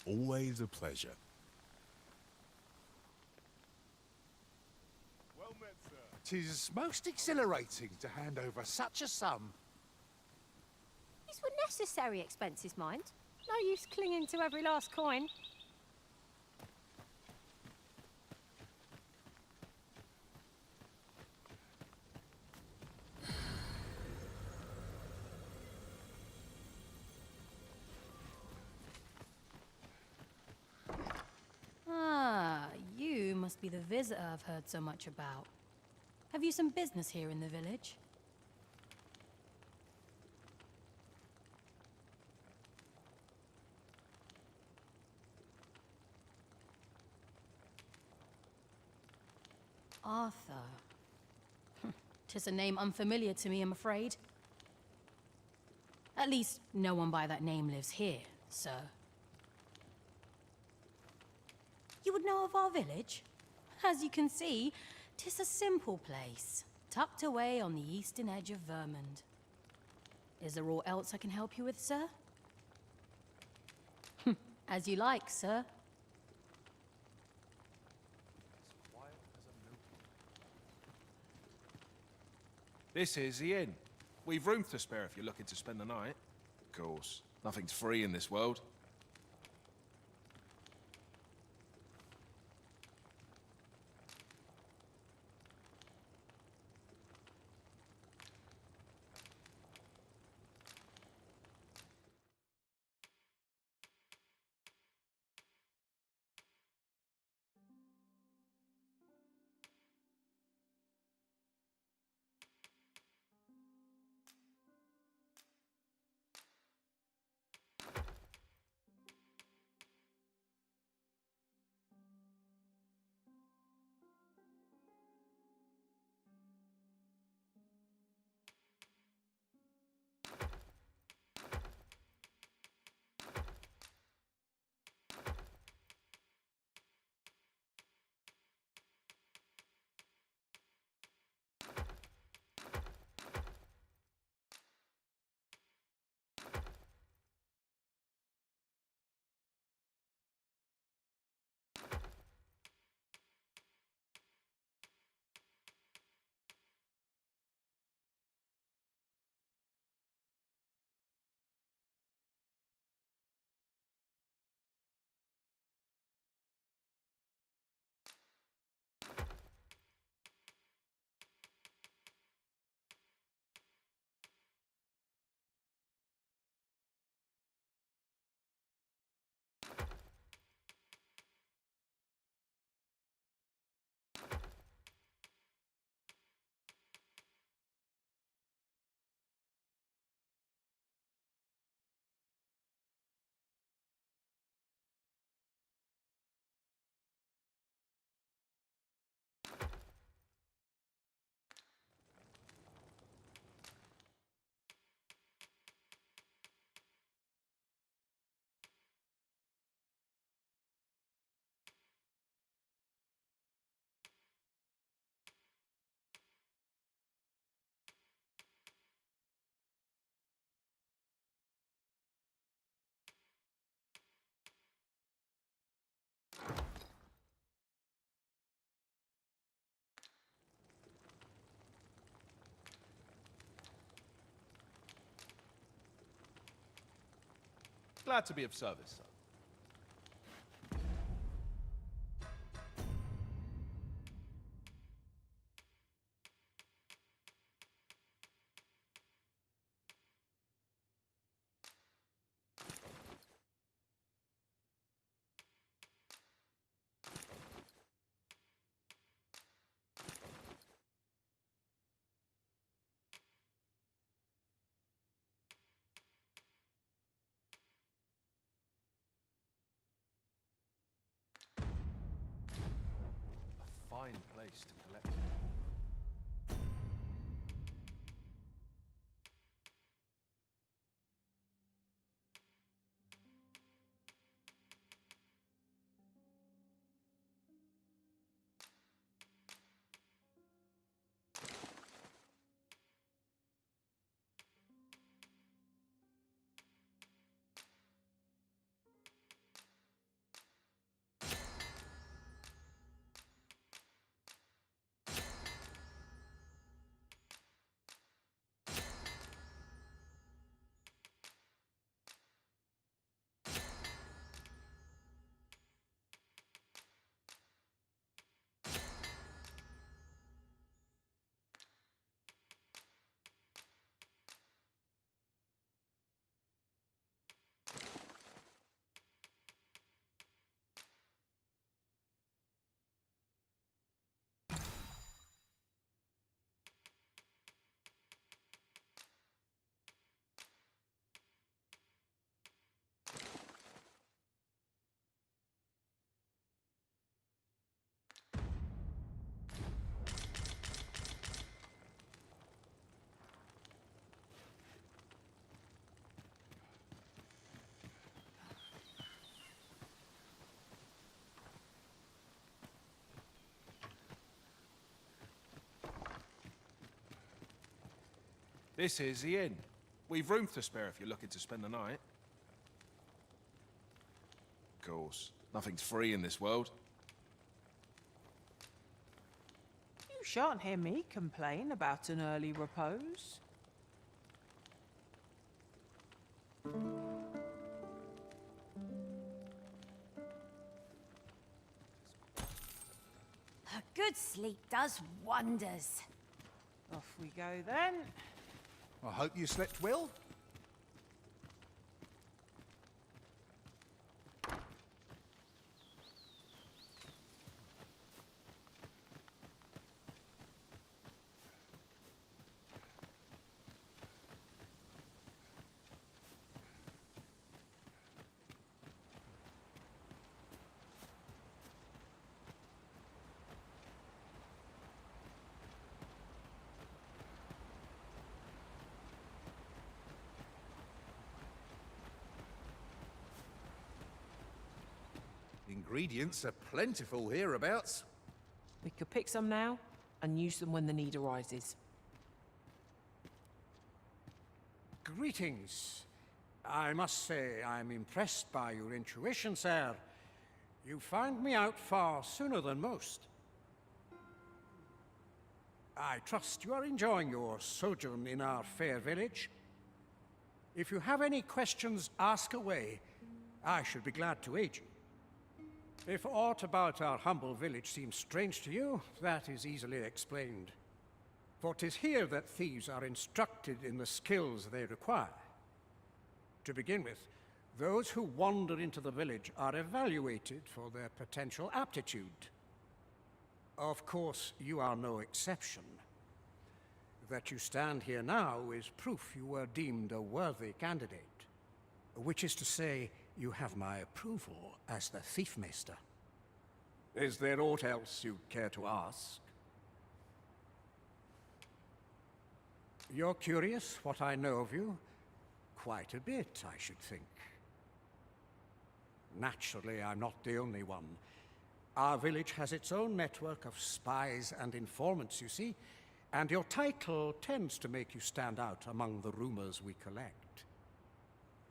Speaker 11: Always a pleasure.
Speaker 1: 'Tis most exhilarating to hand over such a sum.
Speaker 8: These were necessary expenses, mind. No use clinging to every last coin. Ah, you must be the visitor I've heard so much about. Have you some business here in the village? Arthur. 'Tis a name unfamiliar to me, I'm afraid. At least, no one by that name lives here, sir. You would know of our village? As you can see, 'tis a simple place, tucked away on the eastern edge of Vermund. Is there aught else I can help you with, sir? As you like, sir.
Speaker 11: This is the inn. We've room to spare if you're looking to spend the night. Of course, nothing's free in this world. Glad to be of service, sir. A fine place to collect. This is the inn. We've room to spare if you're looking to spend the night. Of course, nothing's free in this world.
Speaker 5: You shan't hear me complain about an early repose.
Speaker 2: A good sleep does wonders.
Speaker 5: Off we go then.
Speaker 1: I hope you slept well. Ingredients are plentiful hereabouts.
Speaker 5: We could pick some now and use them when the need arises.
Speaker 13: Greetings. I must say I'm impressed by your intuition, sir. You found me out far sooner than most. I trust you are enjoying your sojourn in our fair village. If you have any questions, ask away. I should be glad to aid you. If aught about our humble village seems strange to you, that is easily explained. For 'tis here that thieves are instructed in the skills they require. To begin with, those who wander into the village are evaluated for their potential aptitude. Of course, you are no exception. That you stand here now is proof you were deemed a worthy candidate. Which is to say, you have my approval as the Thiefmeister. Is there aught else you'd care to ask? You're curious what I know of you? Quite a bit, I should think. Naturally, I'm not the only one. Our village has its own network of spies and informants, you see, and your title tends to make you stand out among the rumors we collect.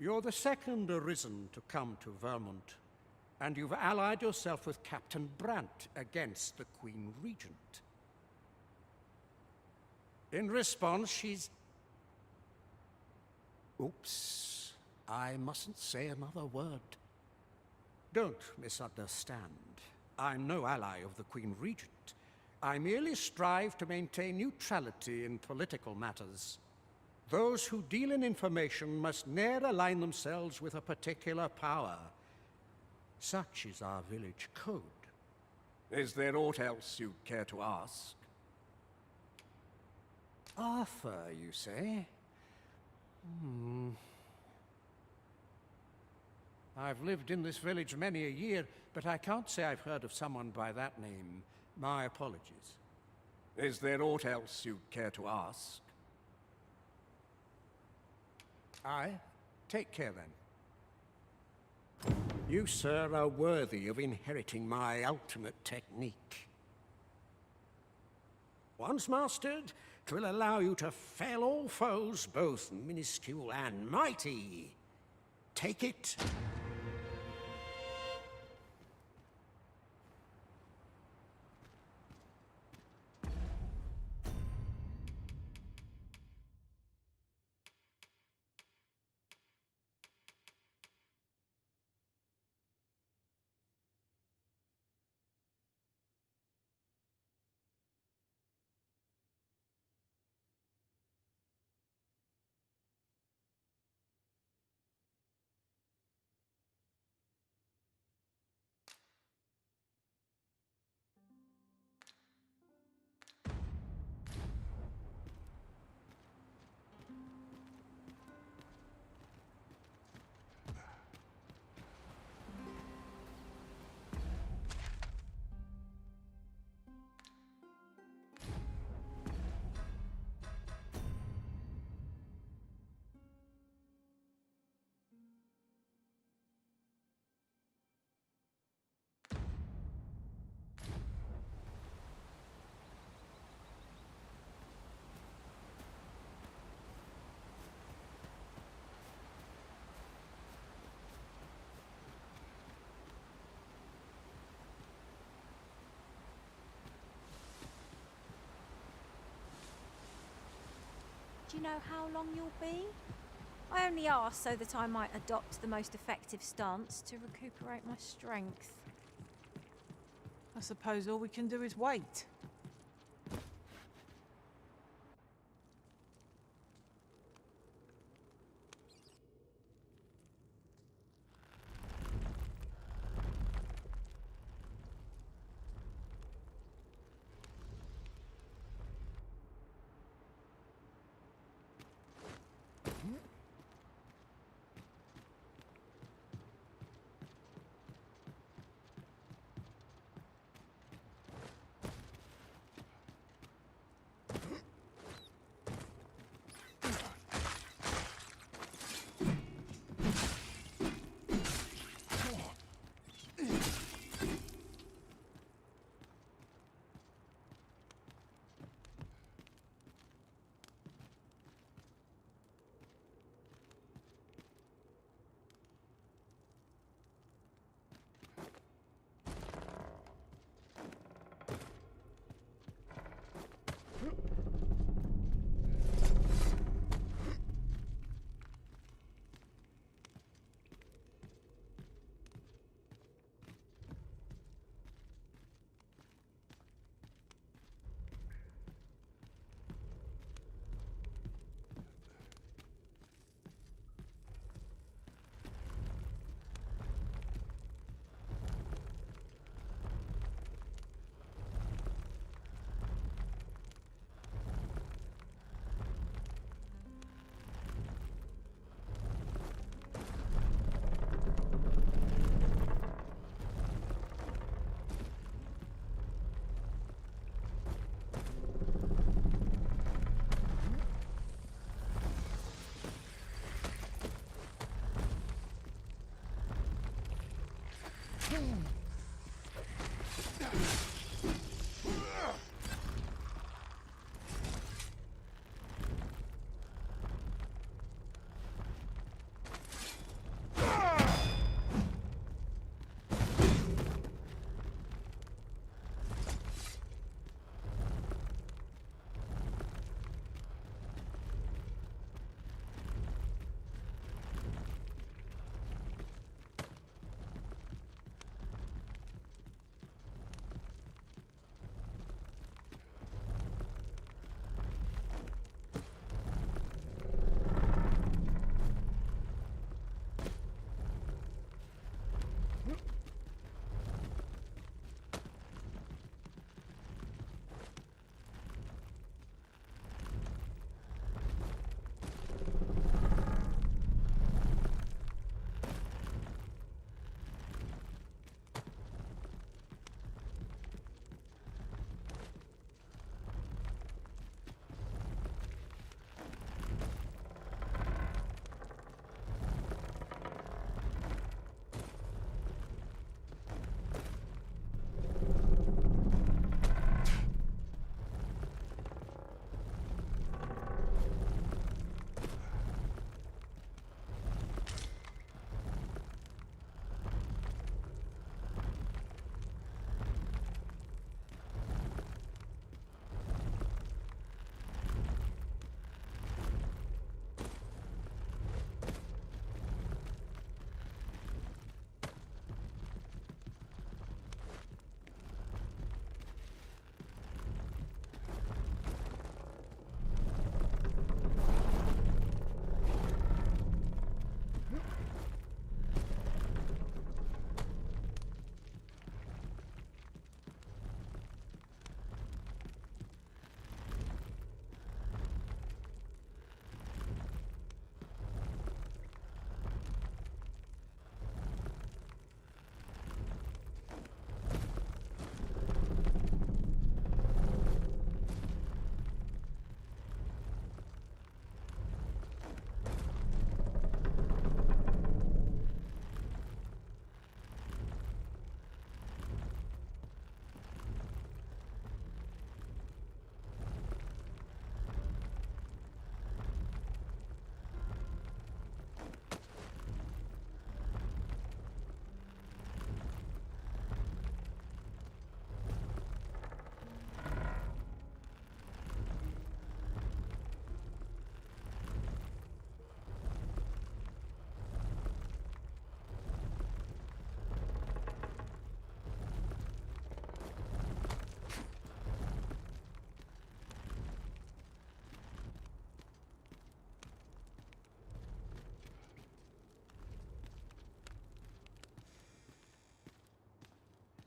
Speaker 13: You're the second Arisen to come to Vermont, and you've allied yourself with Captain Brant against the Queen Regent. In response, she's... Oops, I mustn't say another word. Don't misunderstand. I'm no ally of the Queen Regent. I merely strive to maintain neutrality in political matters. Those who deal in information must ne'er align themselves with a particular power. Such is our village code. Is there aught else you'd care to ask? Arthur, you say? I've lived in this village many a year, but I can't say I've heard of someone by that name. My apologies. Is there aught else you'd care to ask? Aye. Take care, then. You, sir, are worthy of inheriting my ultimate technique. Once mastered, 'twill allow you to fell all foes, both minuscule and mighty. Take it.
Speaker 20: Do you know how long you'll be? I only asked so that I might adopt the most effective stance to recuperate my strength.
Speaker 5: I suppose all we can do is wait.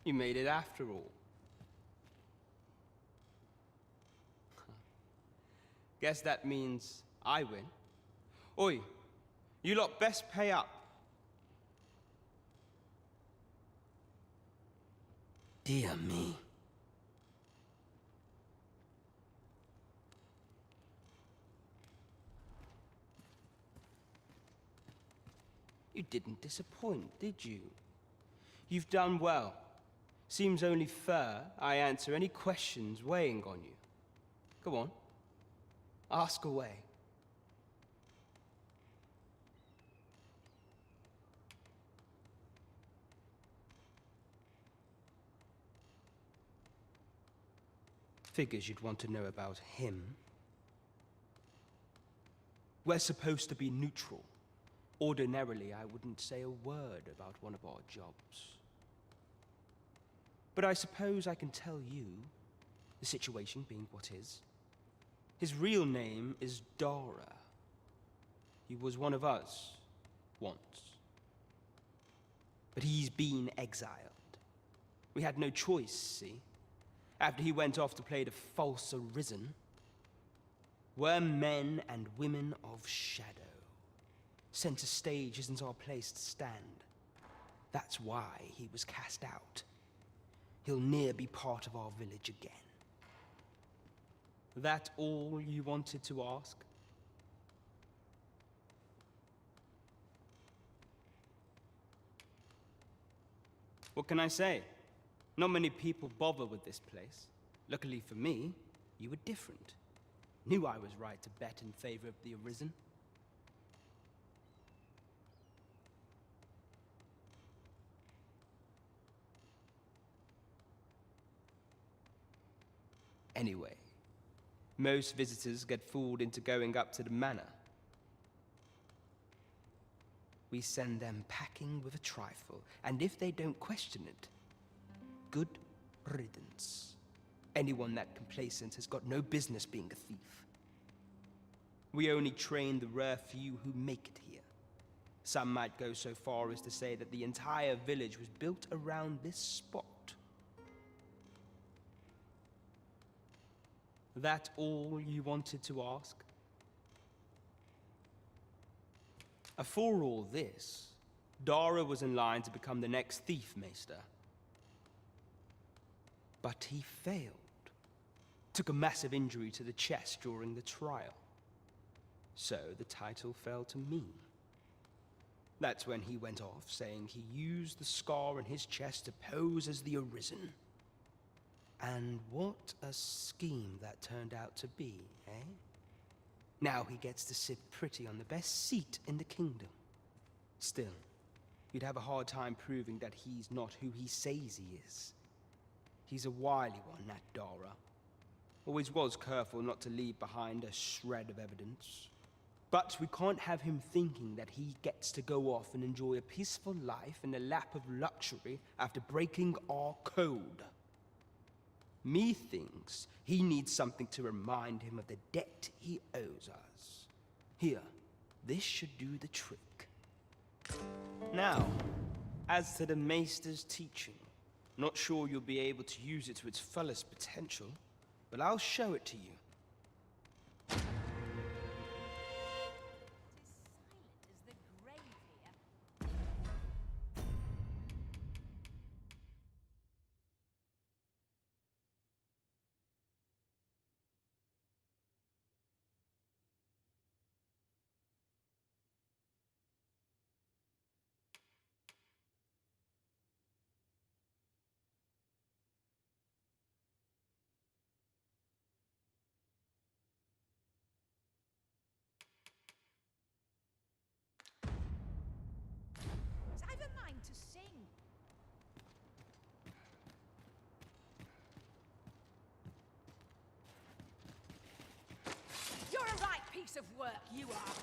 Speaker 19: You made it after all. Guess that means I win. Oi, you lot best pay up. Dear me. You didn't disappoint, did you? You've done well. Seems only fair I answer any questions weighing on you. Go on. Ask away. Figures you'd want to know about him. We're supposed to be neutral. Ordinarily, I wouldn't say a word about one of our jobs. But I suppose I can tell you, the situation being what is. His real name is Dara. He was one of us, once. But he's been exiled. We had no choice, see? After he went off to play the false arisen, we're men and women of shadow. Center stage isn't our place to stand. That's why he was cast out. He'll ne'er be part of our village again. That all you wanted to ask? What can I say? Not many people bother with this place. Luckily for me, you were different. Knew I was right to bet in favor of the Arisen. Anyway, most visitors get fooled into going up to the manor. We send them packing with a trifle, and if they don't question it, good riddance. Anyone that complacent has got no business being a thief. We only train the rare few who make it here. Some might go so far as to say that the entire village was built around this spot. That all you wanted to ask? For all this, Dara was in line to become the next thief maester. But he failed. Took a massive injury to the chest during the trial. So the title fell to me. That's when he went off, saying he used the scar in his chest to pose as the Arisen. And what a scheme that turned out to be, eh? Now he gets to sit pretty on the best seat in the kingdom. Still, you'd have a hard time proving that he's not who he says he is. He's a wily one, that Dara. Always was careful not to leave behind a shred of evidence. But we can't have him thinking that he gets to go off and enjoy a peaceful life in a lap of luxury after breaking our code. Methinks he needs something to remind him of the debt he owes us. Here, this should do the trick. Now, as to the Maester's teaching, not sure you'll be able to use it to its fullest potential, but I'll show it to you.
Speaker 20: I've a mind to sing. You're a right piece of work, you are.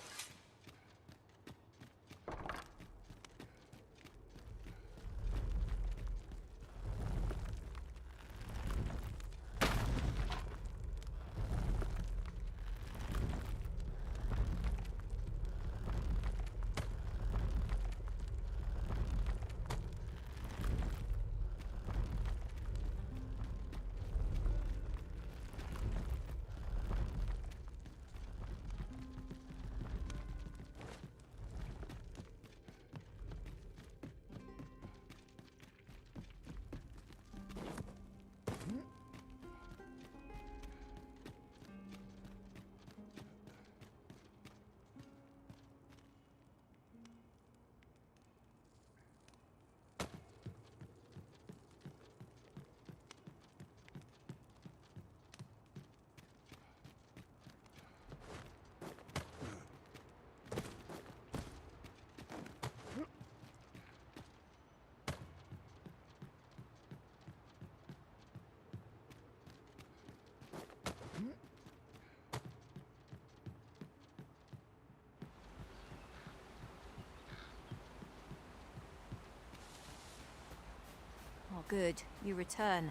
Speaker 20: Good, you return.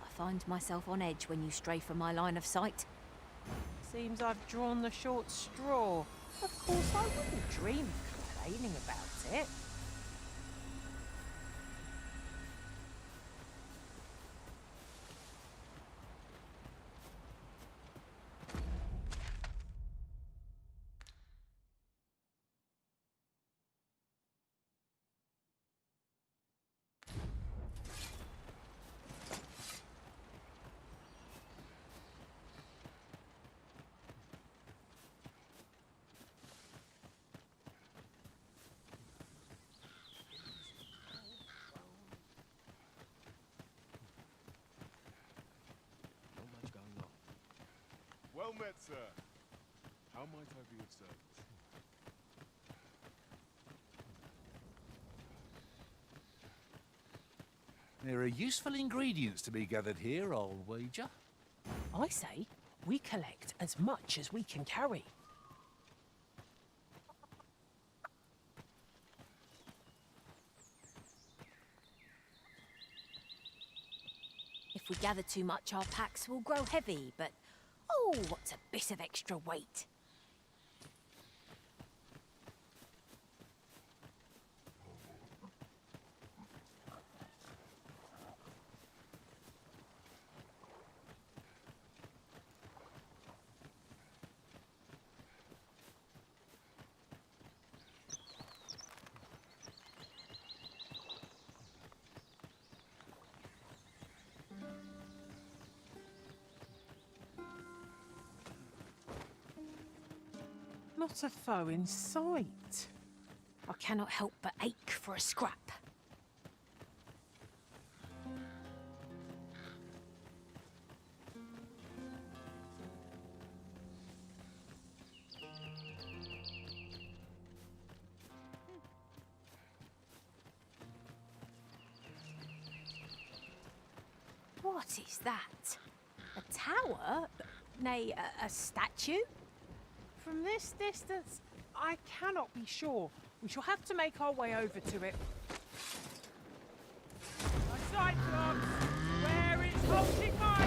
Speaker 20: I find myself on edge when you stray from my line of sight.
Speaker 5: Seems I've drawn the short straw. Of course, I wouldn't dream of complaining about it.
Speaker 11: Not much going on.
Speaker 16: Well met, sir. How might I be of service?
Speaker 1: There are useful ingredients to be gathered here, I'll wager.
Speaker 5: I say we collect as much as we can carry.
Speaker 20: If we gather too much, our packs will grow heavy, but oh, what's a bit of extra weight?
Speaker 5: Not a foe in sight.
Speaker 20: I cannot help but ache for a scrap. What is that? A tower? Nay, a statue?
Speaker 5: From this distance, I cannot be sure. We shall have to make our way over to it. My Cyclops! Where is halting might?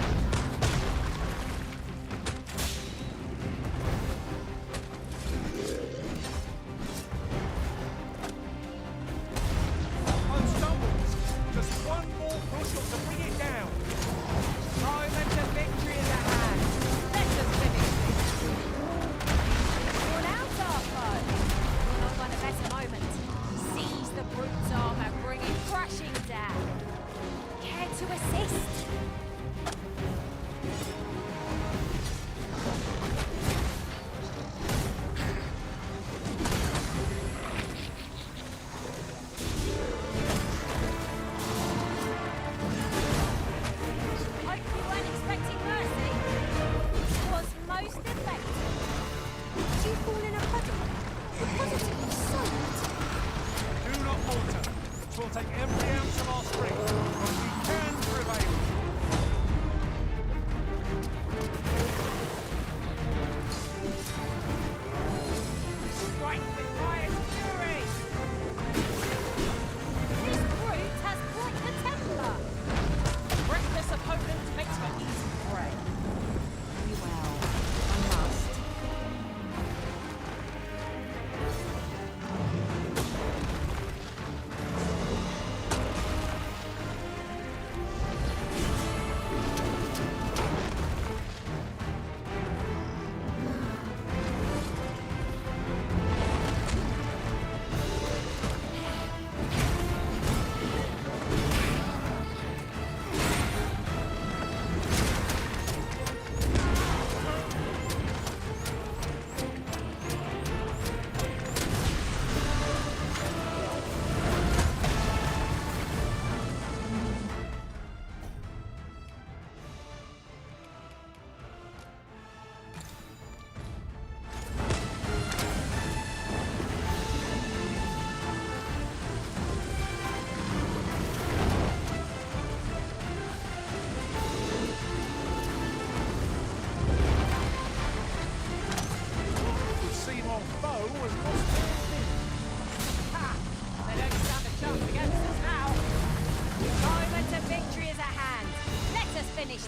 Speaker 11: One stumbles. Just one more push to bring it down.
Speaker 5: Moment of victory in the hand. Let us finish this.
Speaker 20: Drawn out our foe. We're not on a better moment. Seize the brutes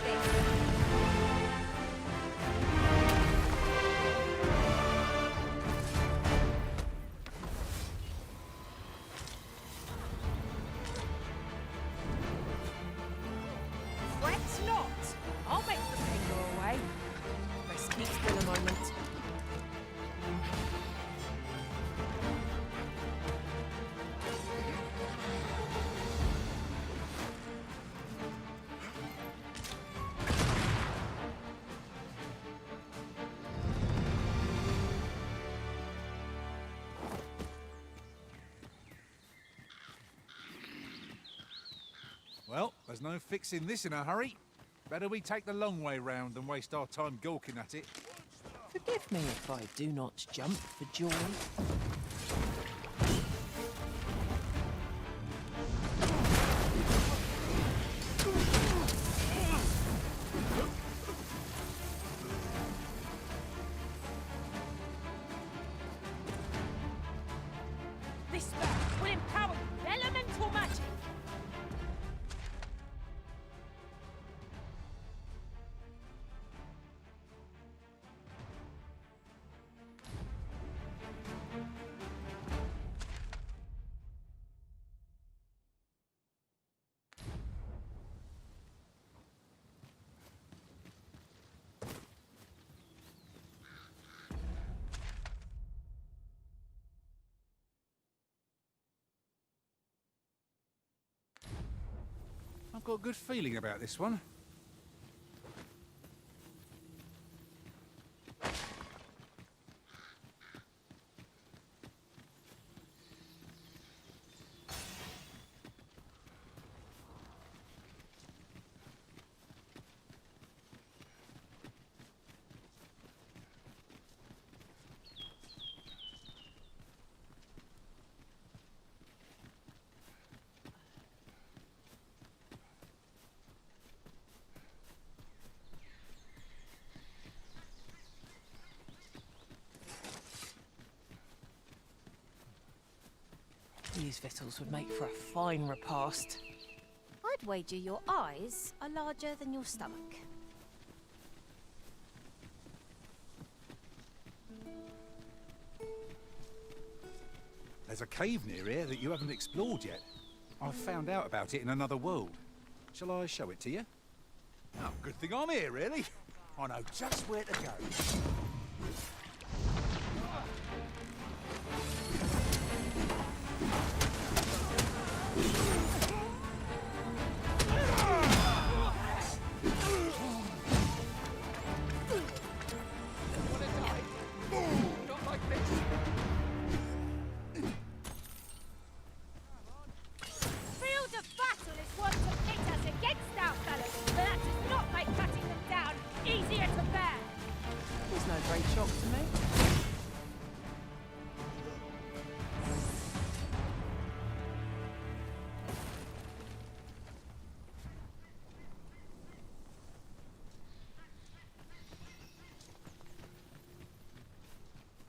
Speaker 20: this?
Speaker 5: Fret not. I'll make the pain go away. Let's keep still a moment.
Speaker 1: Well, there's no fixing this in a hurry. Better we take the long way round than waste our time gawking at it.
Speaker 5: Forgive me if I do not jump for joy.
Speaker 20: This spell will empower you with elemental magic.
Speaker 1: I've got a good feeling about this one.
Speaker 5: These victuals would make for a fine repast.
Speaker 20: I'd wager your eyes are larger than your stomach.
Speaker 1: There's a cave near here that you haven't explored yet. I've found out about it in another world. Shall I show it to you? Oh, good thing I'm here, really. I know just where to go.
Speaker 20: Field of battle is what to pit us against our fellows, but that does not make cutting them down easier to bear.
Speaker 5: There's no great shock to me.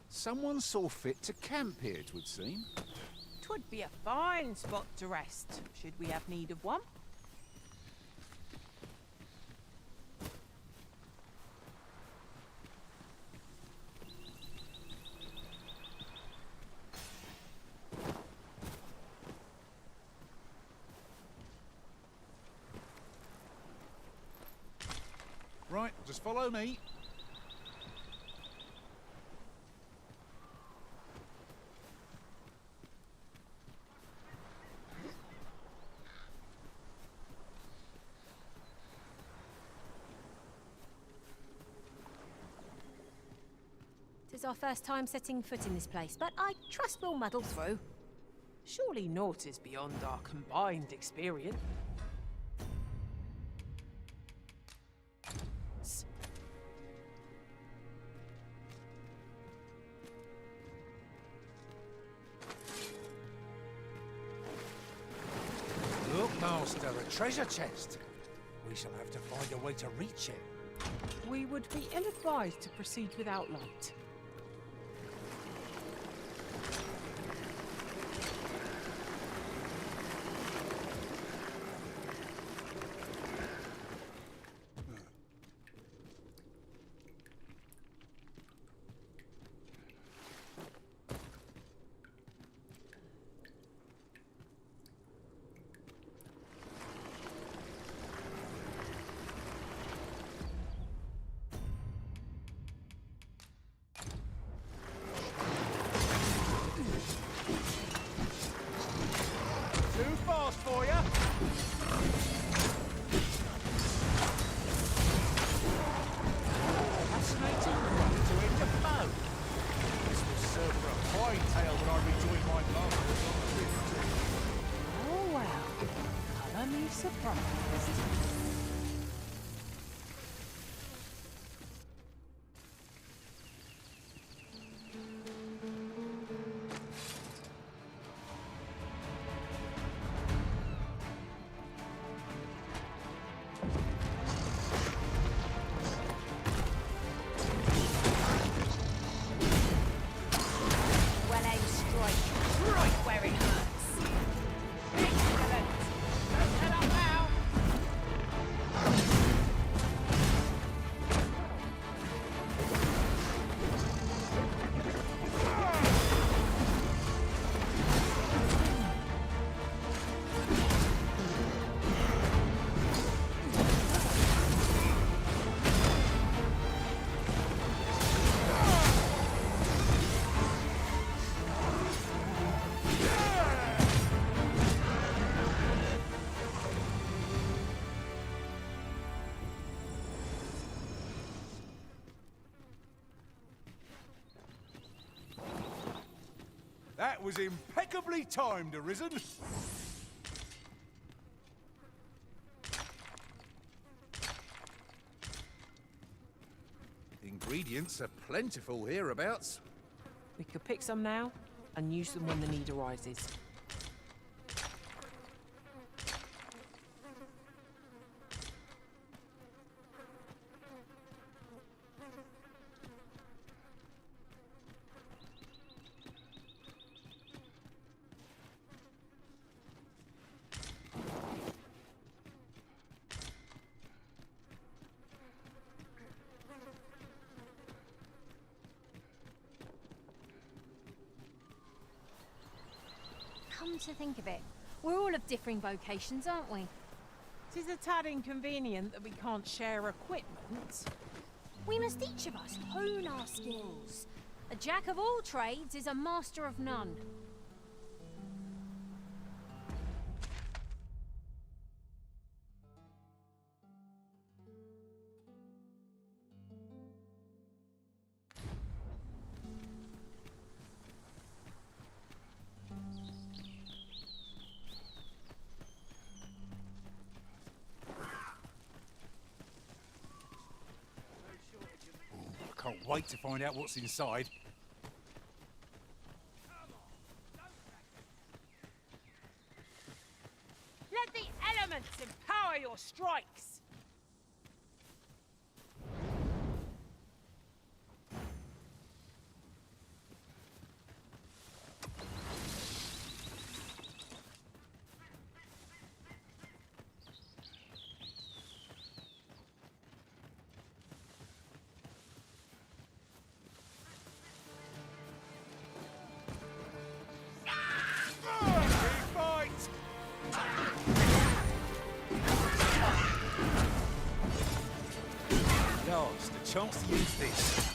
Speaker 1: Someone saw fit to camp here, it would seem.
Speaker 5: 'Twould be a fine spot to rest, should we have need of one.
Speaker 1: Right, just follow me.
Speaker 20: It's our first time setting foot in this place, but I trust we'll muddle through.
Speaker 5: Surely naught is beyond our combined experience.
Speaker 1: Look, Master, a treasure chest. We shall have to find a way to reach it.
Speaker 5: We would be ill-advised to proceed without light. me surprised.
Speaker 20: Well aimed strike. Right where it hurts. Excellent. Don't let up now.
Speaker 1: That was impeccably timed, Arisen. Ingredients are plentiful hereabouts.
Speaker 5: We could pick some now and use them when the need arises.
Speaker 20: Come to think of it, we're all of differing vocations, aren't we?
Speaker 5: Tis a tad inconvenient that we can't share equipment.
Speaker 20: We must each of us hone our skills. A jack of all trades is a master of none.
Speaker 1: Can't wait to find out what's inside.
Speaker 5: Let the elements empower your strikes!
Speaker 1: Last, a chance to use this.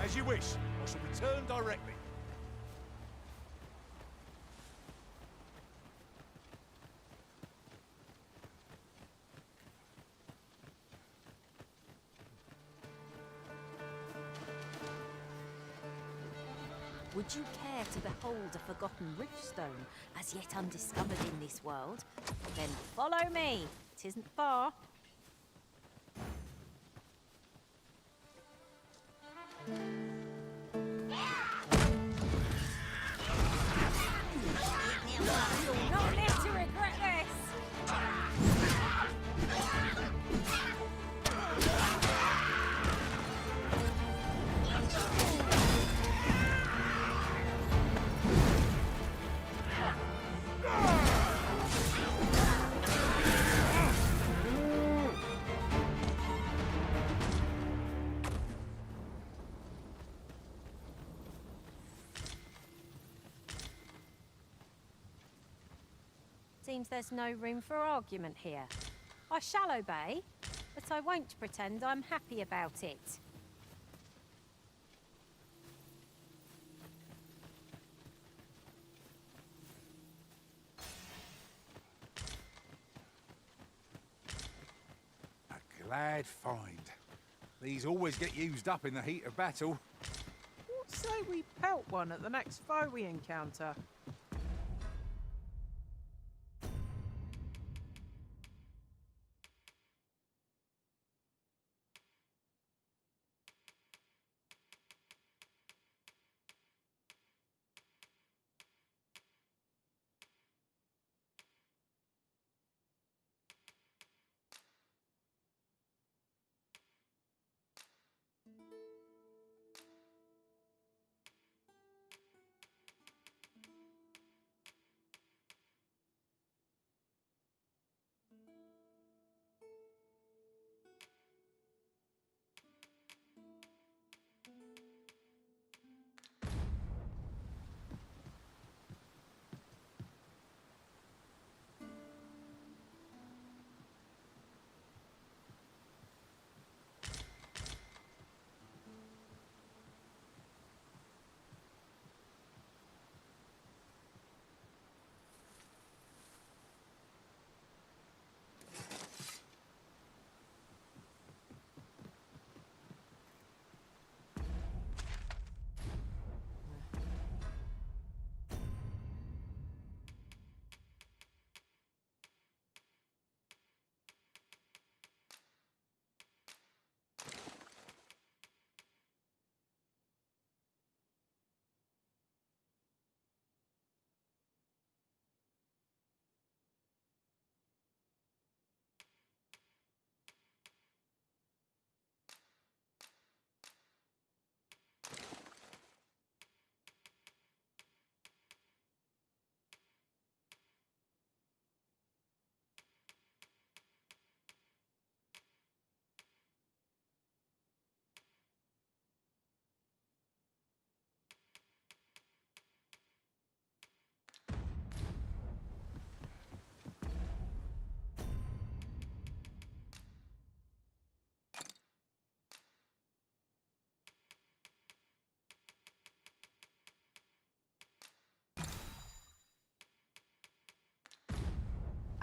Speaker 1: As you wish. I shall return directly.
Speaker 20: Would you care to behold a forgotten riftstone as yet undiscovered in this world? Then follow me. It isn't far. You'll not live to regret this! Seems there's no room for argument here. I shall obey, but I won't pretend I'm happy about it.
Speaker 1: A glad find. These always get used up in the heat of battle.
Speaker 5: What say we pelt one at the next foe we encounter?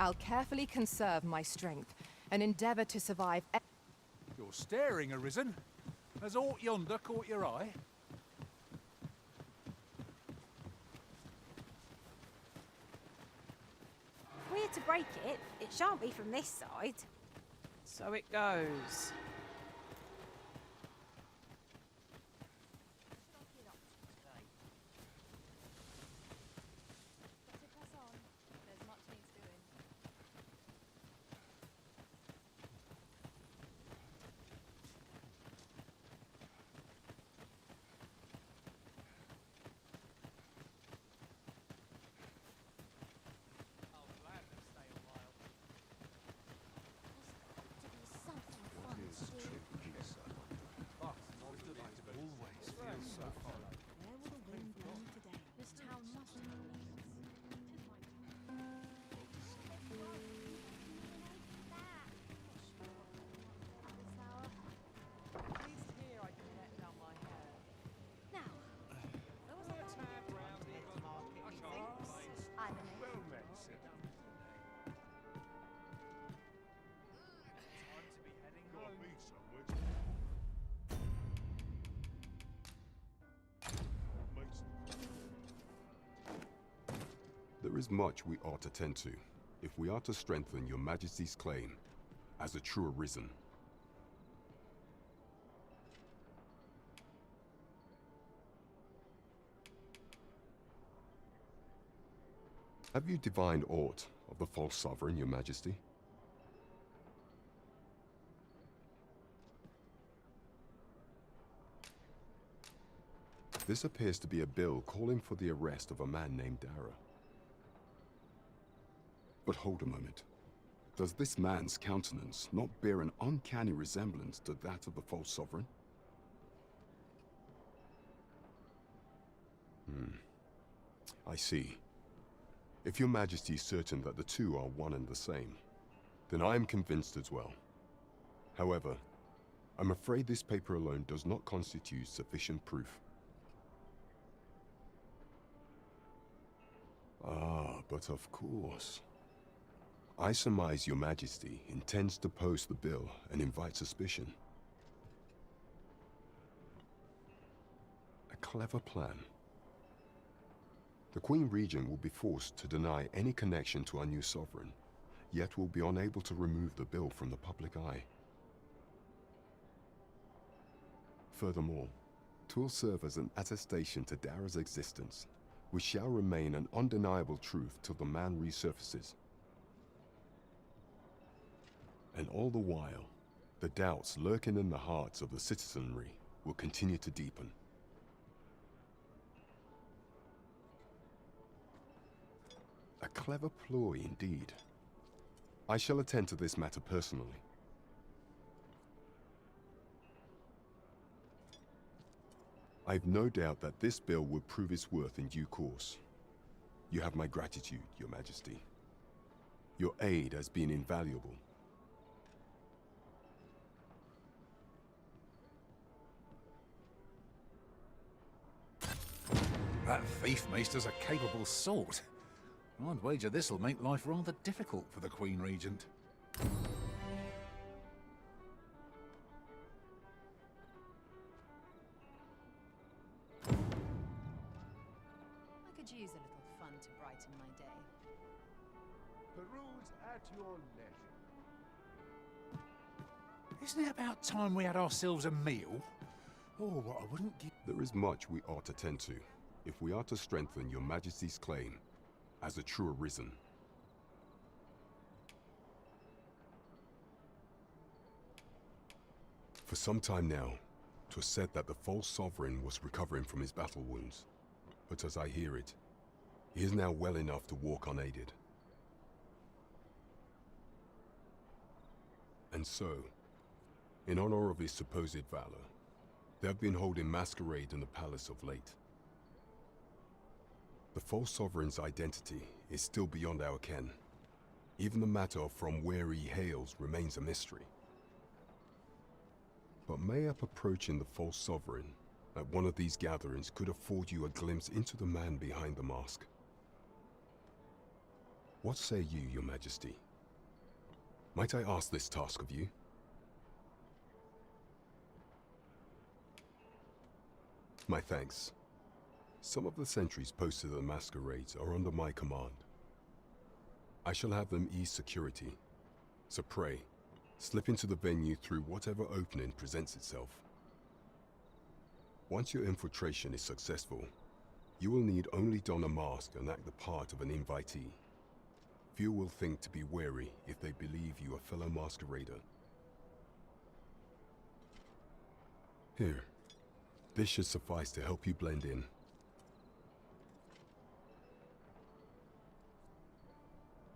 Speaker 18: I'll carefully conserve my strength and endeavor to survive.
Speaker 1: You're staring, Arisen. Has aught yonder caught your eye?
Speaker 20: We're to break it. It shan't be from this side.
Speaker 5: So it goes.
Speaker 20: This town must have
Speaker 5: At least here I can let down my hair.
Speaker 20: Now, I don't know.
Speaker 6: Well met, sir.
Speaker 16: Got me somewhere.
Speaker 10: There is much we ought to tend to, if we are to strengthen your Majesty's claim as a true Arisen. Have you divined aught of the false sovereign, your Majesty? This appears to be a bill calling for the arrest of a man named Dara. But hold a moment. Does this man's countenance not bear an uncanny resemblance to that of the false sovereign? I see. If your Majesty is certain that the two are one and the same, then I am convinced as well. However, I'm afraid this paper alone does not constitute sufficient proof. Ah, but of course. I surmise your Majesty intends to post the bill and invite suspicion. A clever plan. The Queen Regent will be forced to deny any connection to our new sovereign, yet will be unable to remove the bill from the public eye. Furthermore, 'twill serve as an attestation to Dara's existence, which shall remain an undeniable truth till the man resurfaces. And all the while, the doubts lurking in the hearts of the citizenry will continue to deepen. A clever ploy indeed. I shall attend to this matter personally. I've no doubt that this bill will prove its worth in due course. You have my gratitude, Your Majesty. Your aid has been invaluable.
Speaker 1: That thief maester's a capable sort. I'd wager this'll make life rather difficult for the Queen Regent.
Speaker 20: I could use a little fun to brighten my day.
Speaker 16: Peruse at your leisure.
Speaker 1: Isn't it about time we had ourselves a meal? Oh, what I wouldn't give...
Speaker 10: There is much we ought to tend to, if we are to strengthen your Majesty's claim as a true Arisen. For some time now, 'twas said that the false sovereign was recovering from his battle wounds. But as I hear it, he is now well enough to walk unaided. And so, in honor of his supposed valor, they have been holding masquerade in the palace of late. The false sovereign's identity is still beyond our ken. Even the matter of from where he hails remains a mystery. But mayhap approaching the false sovereign at one of these gatherings could afford you a glimpse into the man behind the mask. What say you, Your Majesty? Might I ask this task of you? My thanks. Some of the sentries posted at the masquerades are under my command. I shall have them ease security, so pray, slip into the venue through whatever opening presents itself. Once your infiltration is successful, you will need only don a mask and act the part of an invitee. Few will think to be wary if they believe you a fellow masquerader. Here, this should suffice to help you blend in.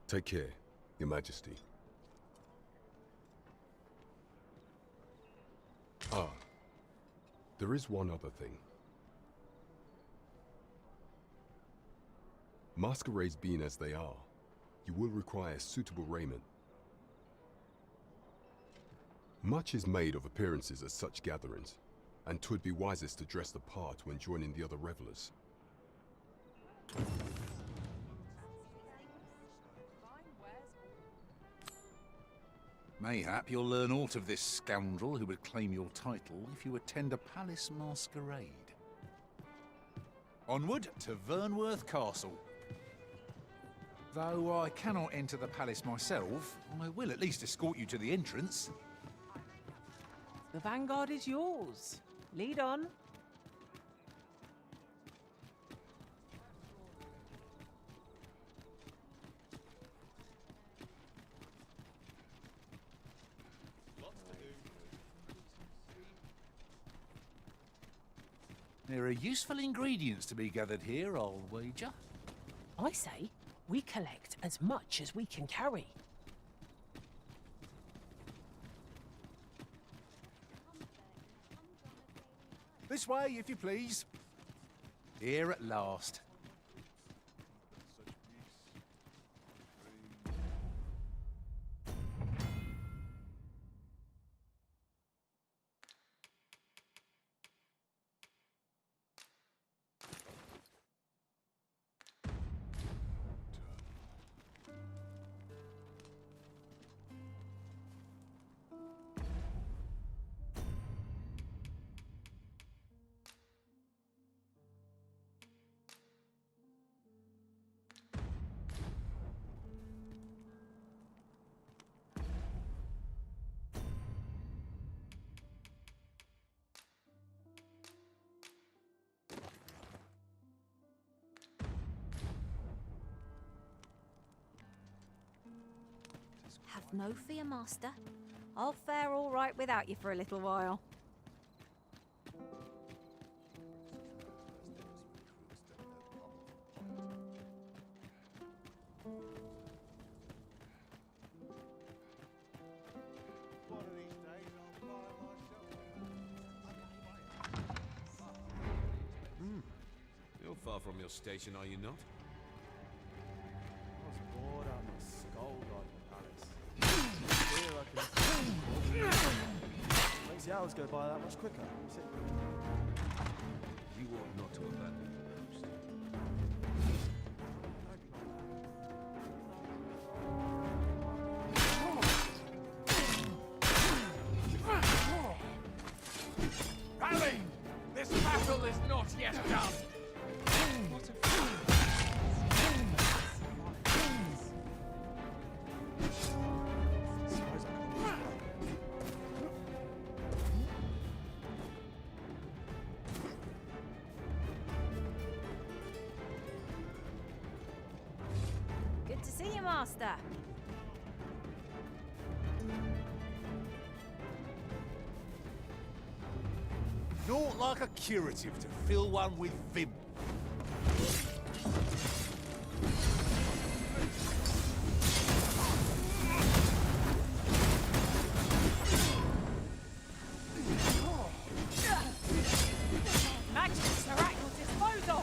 Speaker 10: Take care, Your Majesty. Ah, there is one other thing. Masquerades being as they are, you will require suitable raiment. Much is made of appearances at such gatherings, and 'twould be wisest to dress the part when joining the other revelers.
Speaker 1: Mayhap you'll learn aught of this scoundrel who would claim your title if you attend a palace masquerade. Onward to Vernworth Castle. Though I cannot enter the palace myself, I will at least escort you to the entrance.
Speaker 5: The vanguard is yours. Lead on.
Speaker 1: There are useful ingredients to be gathered here, I'll wager.
Speaker 5: I say, we collect as much as we can carry.
Speaker 1: This way, if you please. Here at last.
Speaker 20: No fear, Master. I'll fare all right without you for a little while.
Speaker 21: You're far from your station, are you not?
Speaker 3: I was bored out my skull guarding the palace. Here I can... Makes the hours go by that much quicker. See?
Speaker 21: You ought not to abandon your post.
Speaker 17: Rally! This battle is not yet done!
Speaker 20: Good to see you, Master.
Speaker 1: Naught like a curative to fill one with vim.
Speaker 5: Magic's miracle disposal!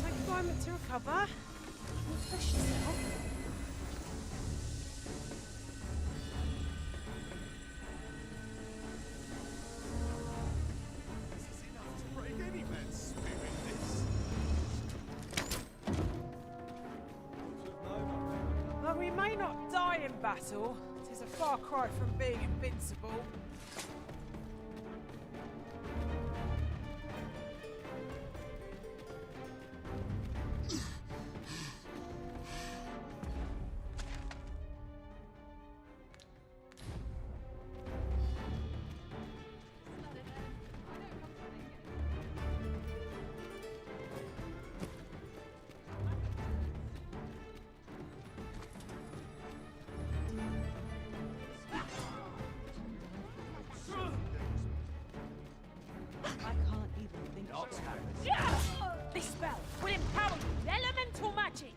Speaker 5: Take a moment to recover. Refresh yourself.
Speaker 16: Break any man's spirit, this.
Speaker 5: Though we may not die in battle, 'tis a far cry from being invincible.
Speaker 20: I can't even think straight.
Speaker 5: This spell will empower you with elemental magic!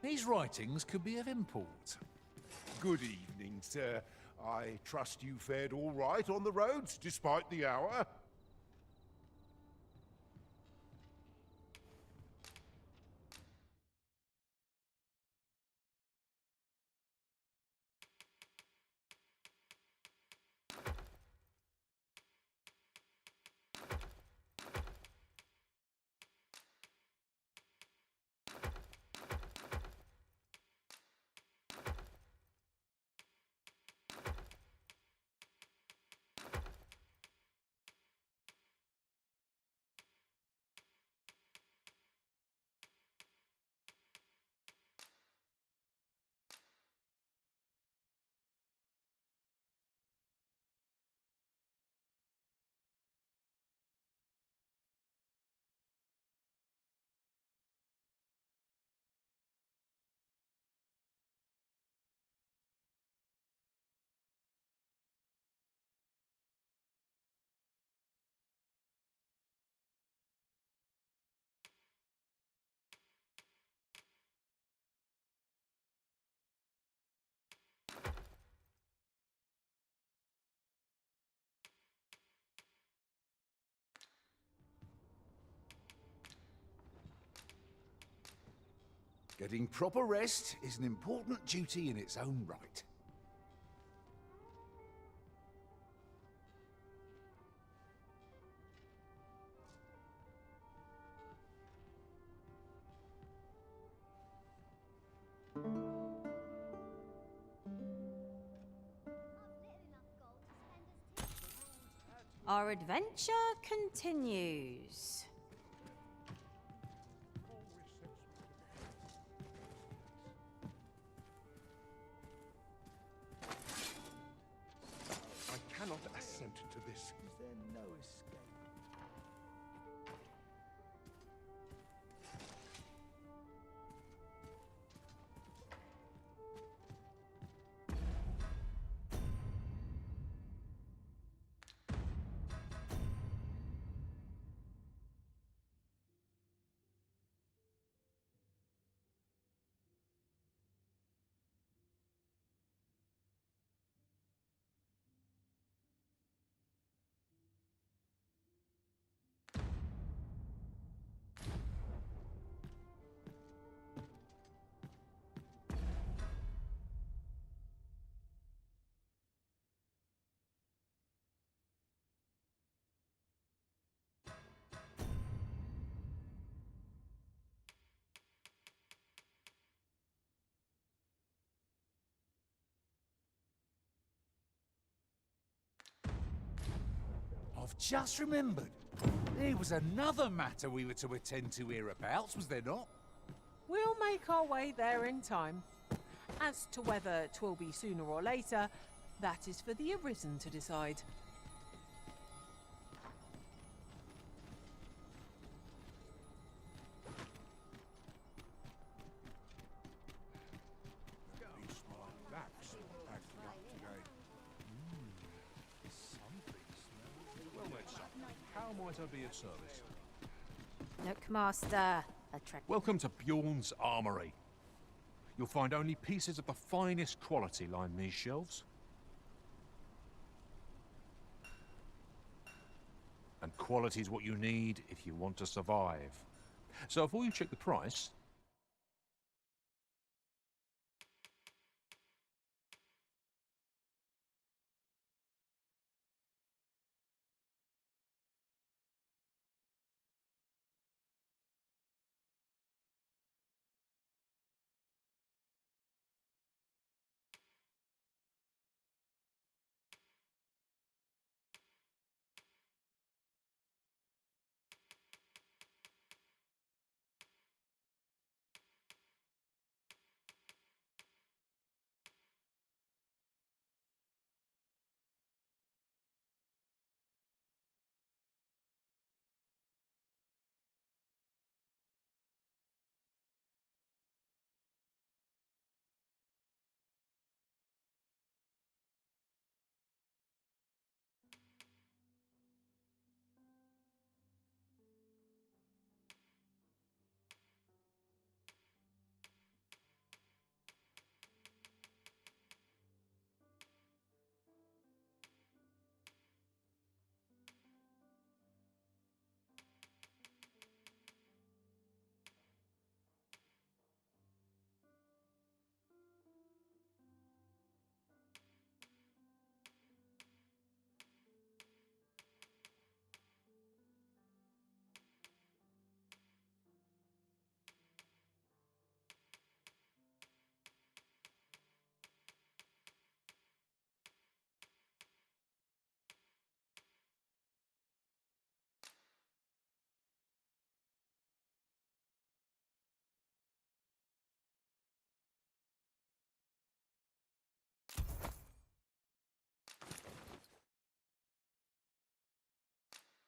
Speaker 1: These writings could be of import.
Speaker 16: Good evening, sir. I trust you fared all right on the roads, despite the hour?
Speaker 1: Getting proper rest is an important duty in its own right.
Speaker 20: Our adventure continues.
Speaker 16: I cannot assent to this.
Speaker 3: Is there no escape?
Speaker 1: I've just remembered. There was another matter we were to attend to hereabouts, was there not?
Speaker 5: We'll make our way there in time. As to whether 'twill be sooner or later, that is for the Arisen to decide.
Speaker 16: These smart backs are acting up today. Something smells.
Speaker 11: Well met, sir. How might I be of service?
Speaker 20: Look, Master.
Speaker 11: Welcome to Bjorn's Armory. You'll find only pieces of the finest quality line these shelves. And quality's what you need if you want to survive. So before you check the price,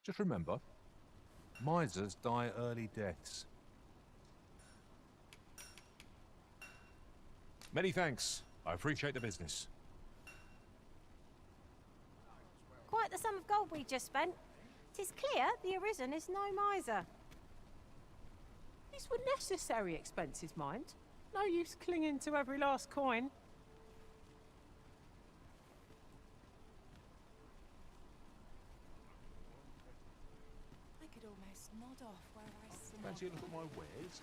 Speaker 11: just remember, misers die early deaths. Many thanks. I appreciate the business.
Speaker 20: Quite the sum of gold we just spent. 'Tis clear the Arisen is no miser.
Speaker 5: These were necessary expenses, mind. No use clinging to every last coin.
Speaker 9: I could almost nod off where I sit.
Speaker 11: Fancy a look at my wares?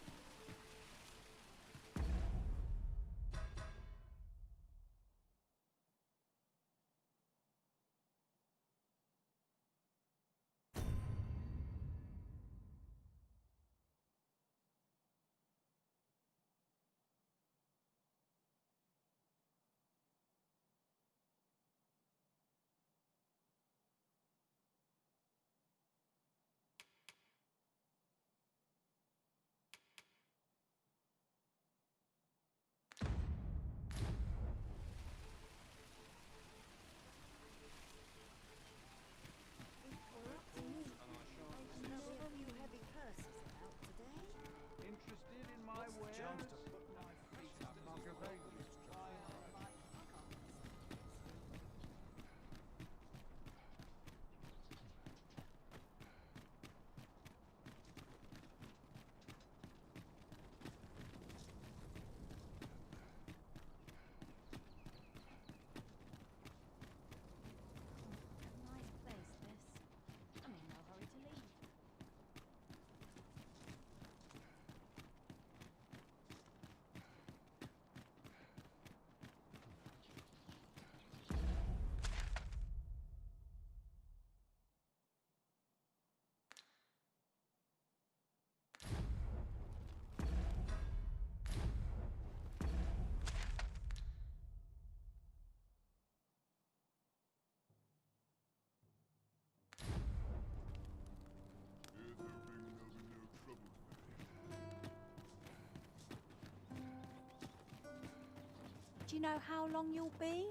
Speaker 20: you know how long you'll be?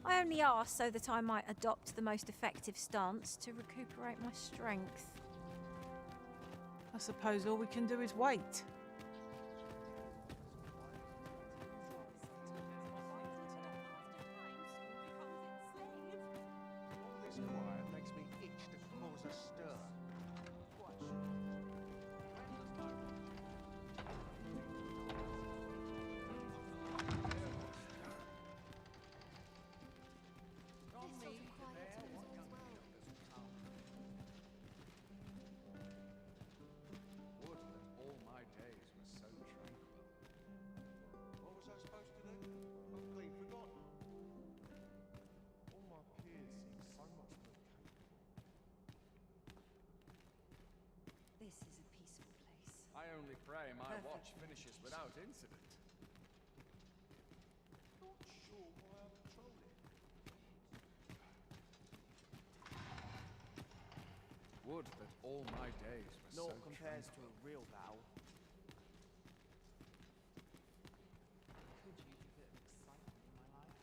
Speaker 20: I only ask so that I might adopt the most effective stance to recuperate my strength.
Speaker 5: I suppose all we can do is wait.
Speaker 16: This quiet makes me itch to cause a stir.
Speaker 4: Would that all my days were so tranquil.
Speaker 16: What was I supposed to do? I've clean forgotten.
Speaker 3: All my peers seem so much more capable.
Speaker 15: This is a peaceful place.
Speaker 4: I only pray my
Speaker 15: Perfect.
Speaker 4: watch finishes without incident.
Speaker 16: Not sure why I'm patrolling.
Speaker 4: Would that all my days were so
Speaker 3: Naught compares to
Speaker 4: tranquil.
Speaker 3: a real battle.
Speaker 18: Could use a bit of excitement in my life.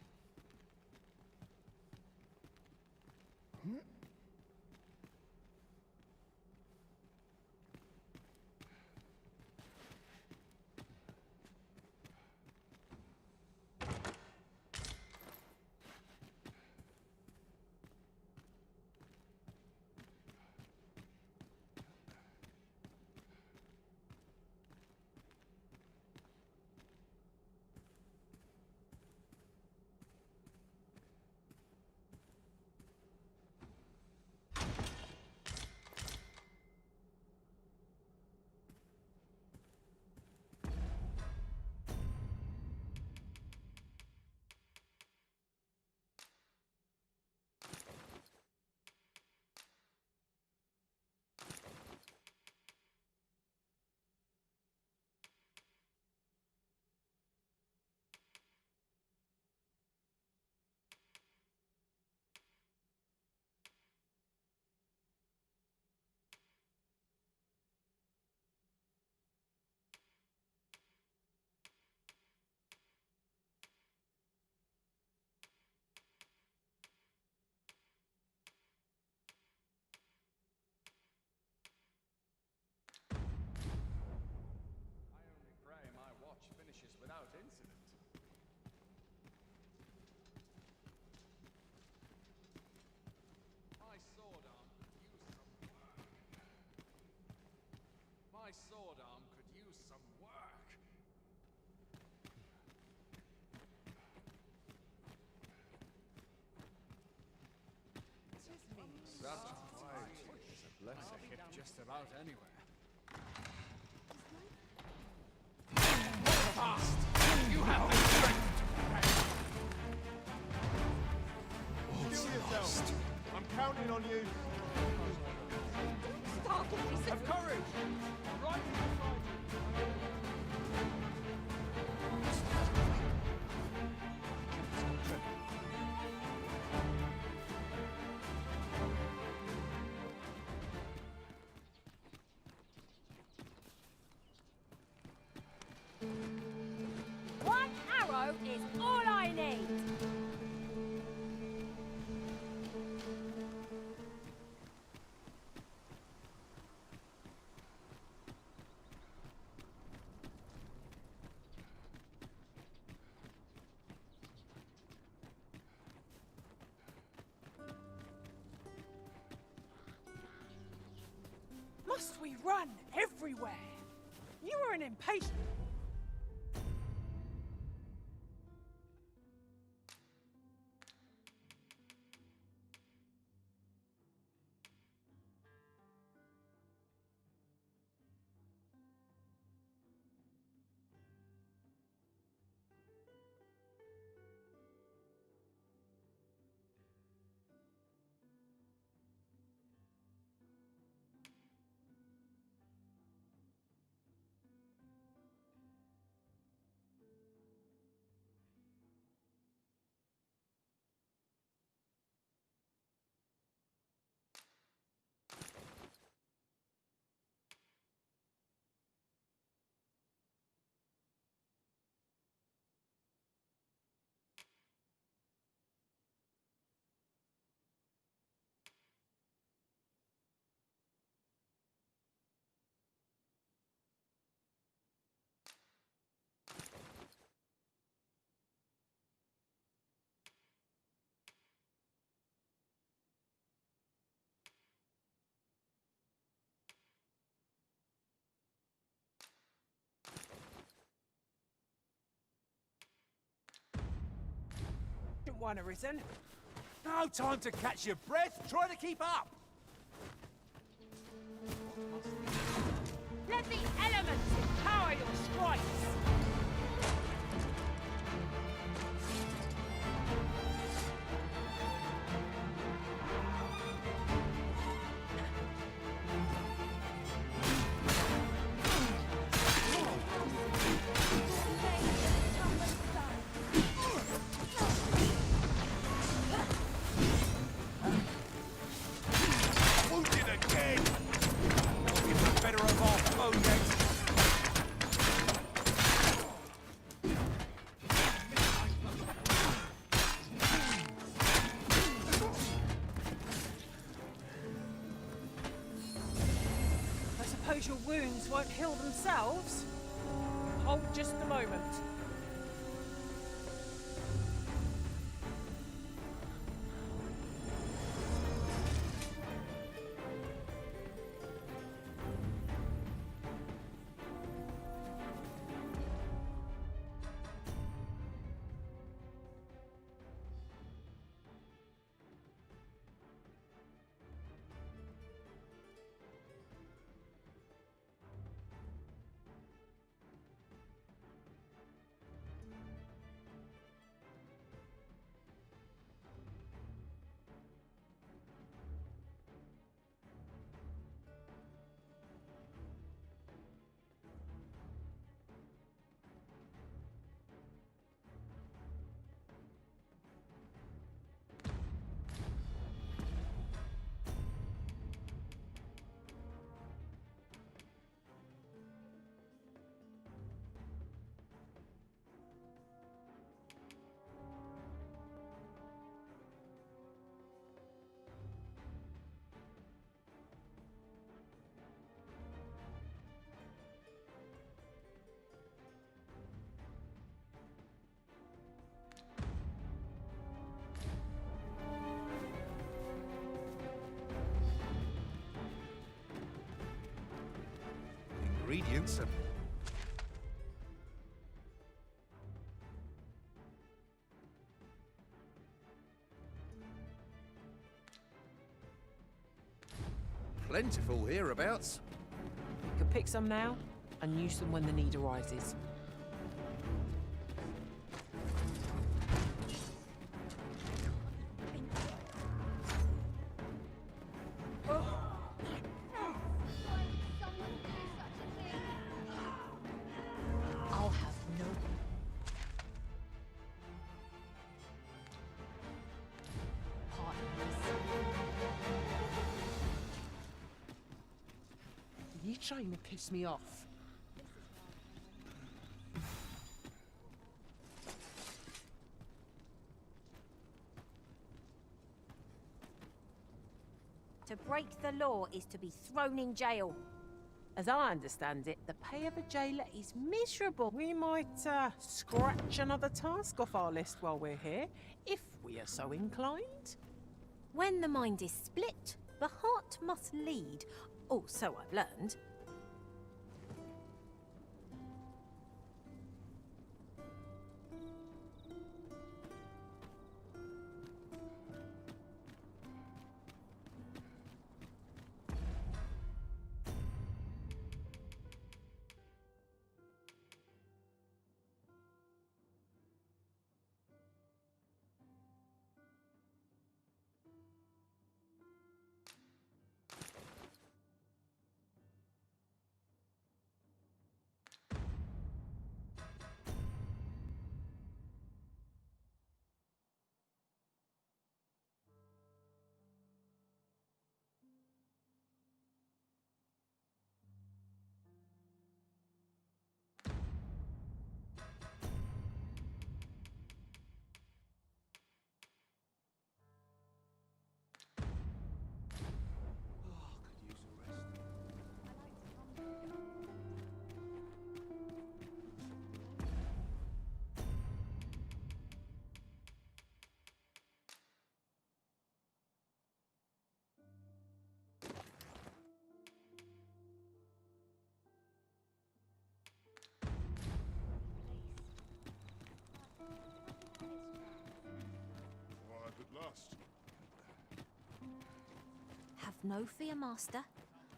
Speaker 4: I only pray my watch finishes without incident. My sword arm could use some work. My sword arm could use some work. That quiet is a blessing just about anywhere. Fast! You have the strength to
Speaker 16: Kill yourself. I'm counting on you.
Speaker 4: Have courage! Right
Speaker 20: One arrow is all I need!
Speaker 5: Must we run everywhere? You are an impatient. want one, Arisen.
Speaker 1: No time to catch your breath. Try to keep up.
Speaker 5: Let the elements empower your sprites!
Speaker 1: Wounded again. You're better off off next.
Speaker 5: I suppose your wounds won't heal themselves? Hold just a moment.
Speaker 1: Ingredients are... plentiful hereabouts.
Speaker 5: You could pick some now and use them when the need arises.
Speaker 20: I'll have no... part
Speaker 18: You trying to piss me off?
Speaker 20: To break the law is to be thrown in jail.
Speaker 5: As I understand it, the pay of a jailer is miserable. We might scratch another task off our list while we're here, if we are so inclined.
Speaker 20: When the mind is split, the heart must lead. Oh, so I've learned.
Speaker 16: at last.
Speaker 20: Have no fear, Master.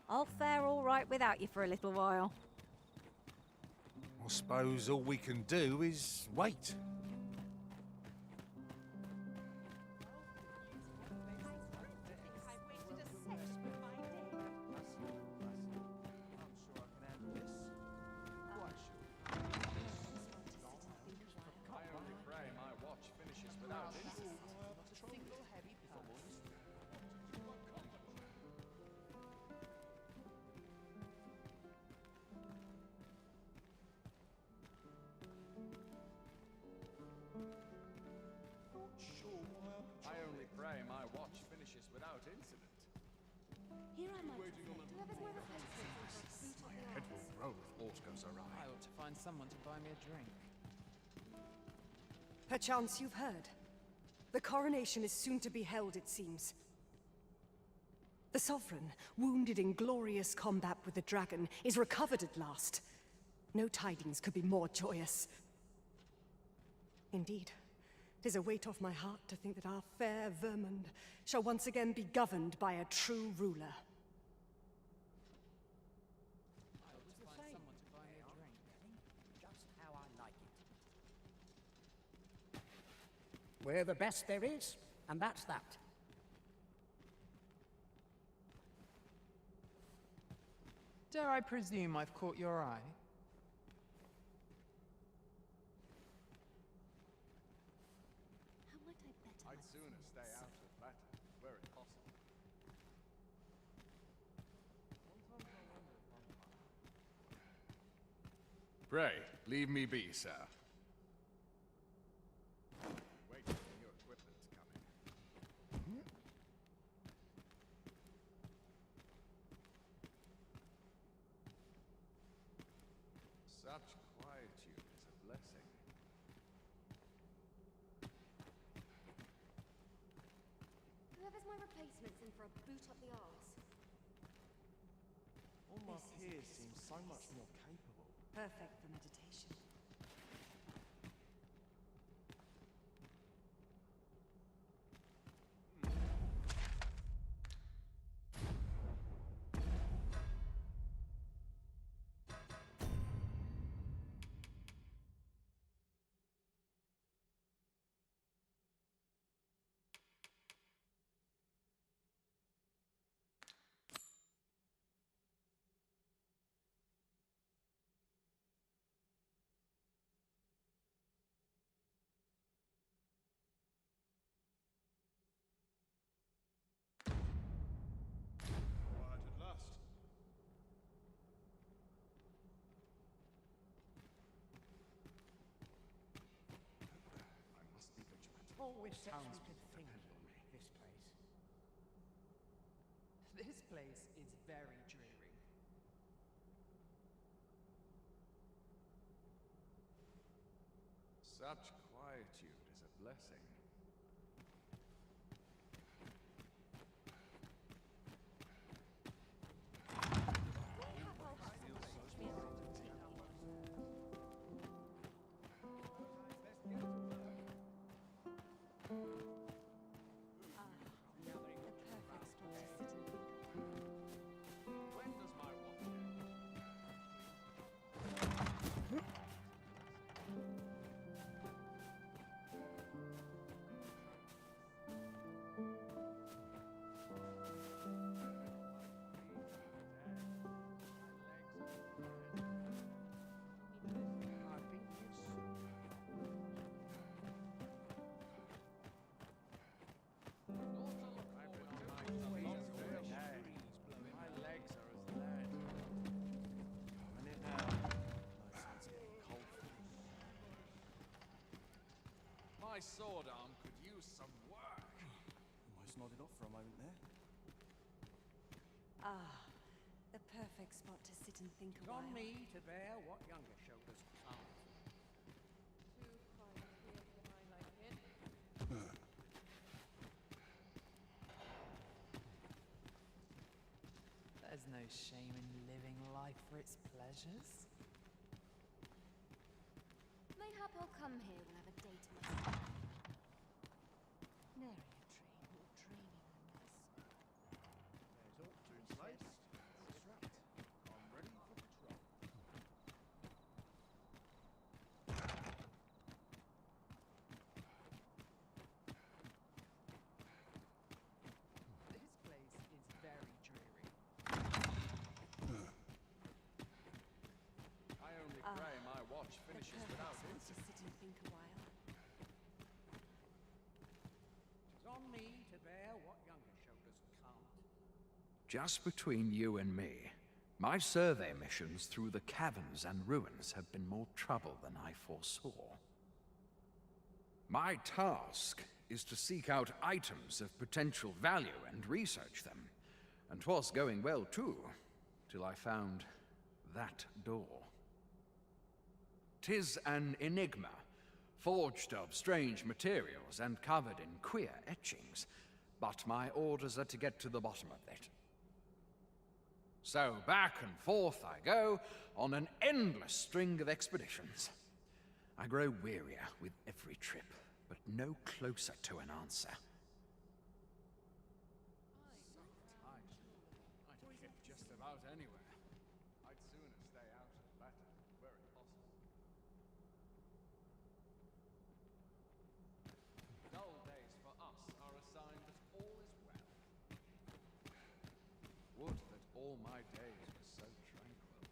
Speaker 20: I'll fare all right without you for a little while.
Speaker 1: I suppose all we can do is wait.
Speaker 4: I only pray my watch finishes without incident. I only pray my watch finishes without incident.
Speaker 2: Here I might
Speaker 4: Waiting on
Speaker 17: My head will roll if aught goes awry.
Speaker 5: I ought to find someone to buy me a drink.
Speaker 12: Perchance you've heard. The coronation is soon to be held, it seems. The Sovereign, wounded in glorious combat with the dragon, is recovered at last. No tidings could be more joyous. Indeed, 'tis a weight off my heart to think that our fair Vermund shall once again be governed by a true ruler.
Speaker 5: I ought to find someone to buy me a drink.
Speaker 13: Just how I like it. We're the best there is, and that's that.
Speaker 5: Dare I presume I've caught your eye?
Speaker 2: How might I better
Speaker 4: I'd sooner stay out of that, were it possible. Pray, leave me be, sir. Wait for your equipment coming. Such quietude is a blessing.
Speaker 15: Whoever's my replacement's in for a boot up the arse.
Speaker 3: All my peers seem so much more capable.
Speaker 12: Perfect for meditation.
Speaker 16: Quiet at last.
Speaker 4: I must be vigilant.
Speaker 13: Always sounds good thing, this place.
Speaker 5: This place is very dreary.
Speaker 4: Such quietude is a blessing. When does my watch end? My sword arm could use some work.
Speaker 3: Almost nodded off for a moment there.
Speaker 12: Ah, the perfect spot to sit and think a
Speaker 13: It's
Speaker 12: while.
Speaker 13: on me to bear what younger shoulders can't.
Speaker 5: There's no shame in living life for its pleasures.
Speaker 15: Mayhap I'll come here when I've a day to myself.
Speaker 12: Nary But perhaps I'll just sit and think a while.
Speaker 13: It's on me to bear what younger shoulders can't.
Speaker 4: Just between you and me, my survey missions through the caverns and ruins have been more trouble than I foresaw. My task is to seek out items of potential value and research them. And 'twas going well too, till I found that door. 'Tis an enigma, forged of strange materials and covered in queer etchings, but my orders are to get to the bottom of it. So back and forth I go on an endless string of expeditions. I grow wearier with every trip, but no closer to an answer.
Speaker 17: I'd get just about anywhere. I'd sooner stay out and better, were it possible. Dull days for us are a sign that all is well. Would that all my days were so tranquil.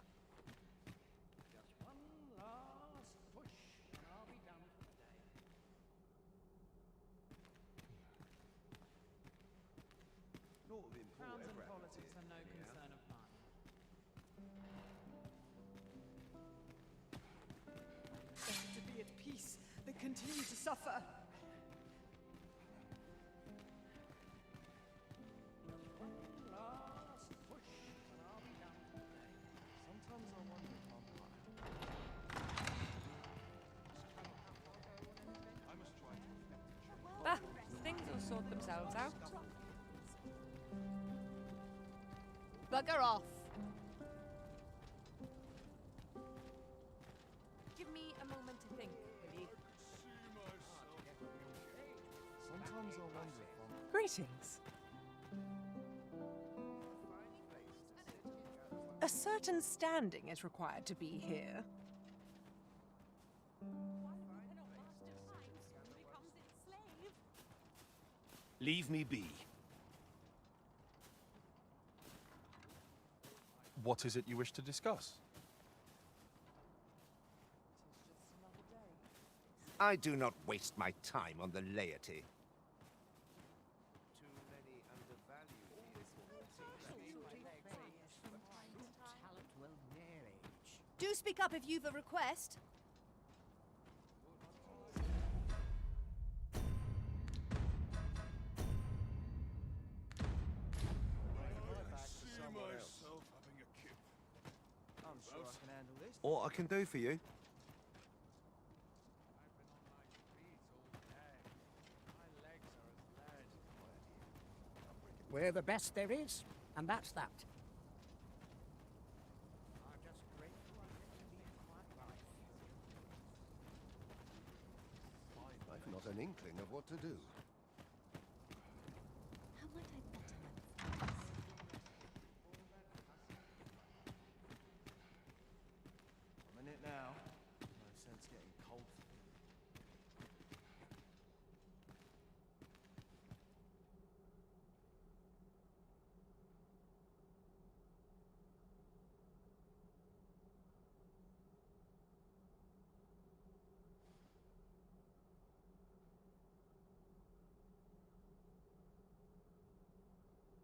Speaker 13: Just one last push, and I'll be done for the day.
Speaker 5: Crowns and politics are no concern of mine.
Speaker 12: Better to be at peace than continue to suffer.
Speaker 13: Last push, and I'll be done for the day.
Speaker 3: Sometimes I wonder if I'm
Speaker 17: I must try to effect
Speaker 18: Ah, things will sort themselves out. Bugger off. Give me a moment to think, will you?
Speaker 3: Sometimes I wonder if I'm...
Speaker 5: Greetings. A certain standing is required to be here.
Speaker 7: Leave me be.
Speaker 3: What is it you wish to discuss?
Speaker 7: I do not waste my time on the laity.
Speaker 12: Do speak up if you've a request.
Speaker 3: I'm sure I can handle this.
Speaker 7: All I can do for you.
Speaker 13: We're the best there is, and that's that. I'm just grateful I get to lead a quiet life.
Speaker 16: I've not an inkling of what to do.
Speaker 2: How might I better my performance?
Speaker 3: I'm in it now. No sense getting cold feet.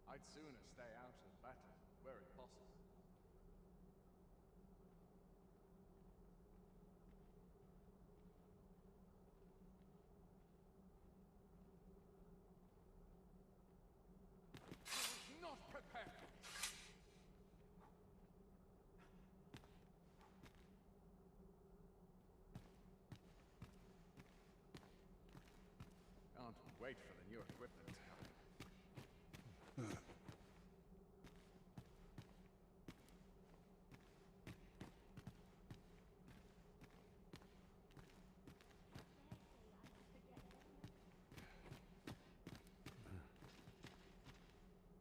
Speaker 17: I'd sooner stay out and better, were it possible. Not prepared! Can't wait for the new equipment to come.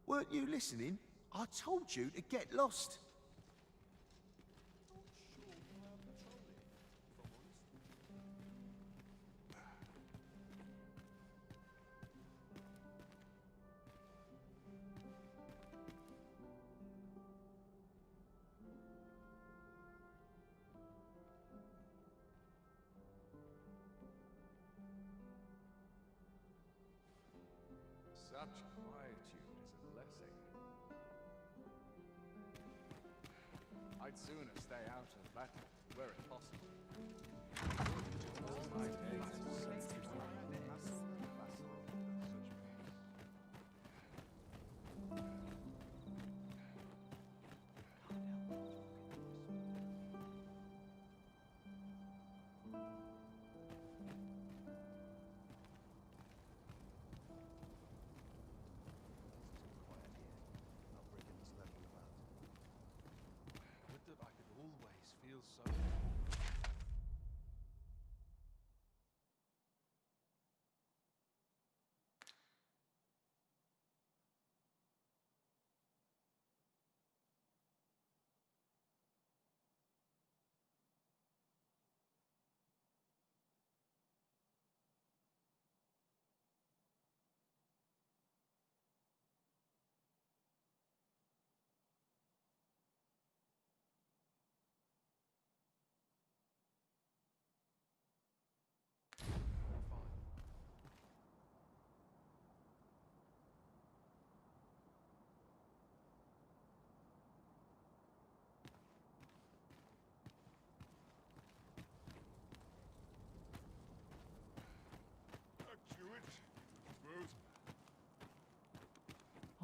Speaker 7: Weren't you listening? I told you to get lost.
Speaker 4: Such quietude is a blessing. I'd sooner stay out of battle, were it possible. All my days are spent
Speaker 11: Would that I could always feel so.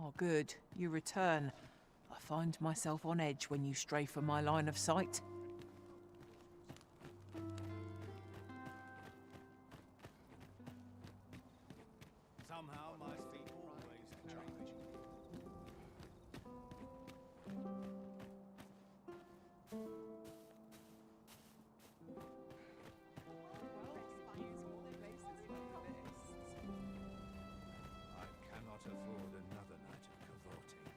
Speaker 5: Oh, good. You return. I find myself on edge when you stray from my line of sight.
Speaker 1: Somehow my feet always change. I cannot afford another night of cavorting.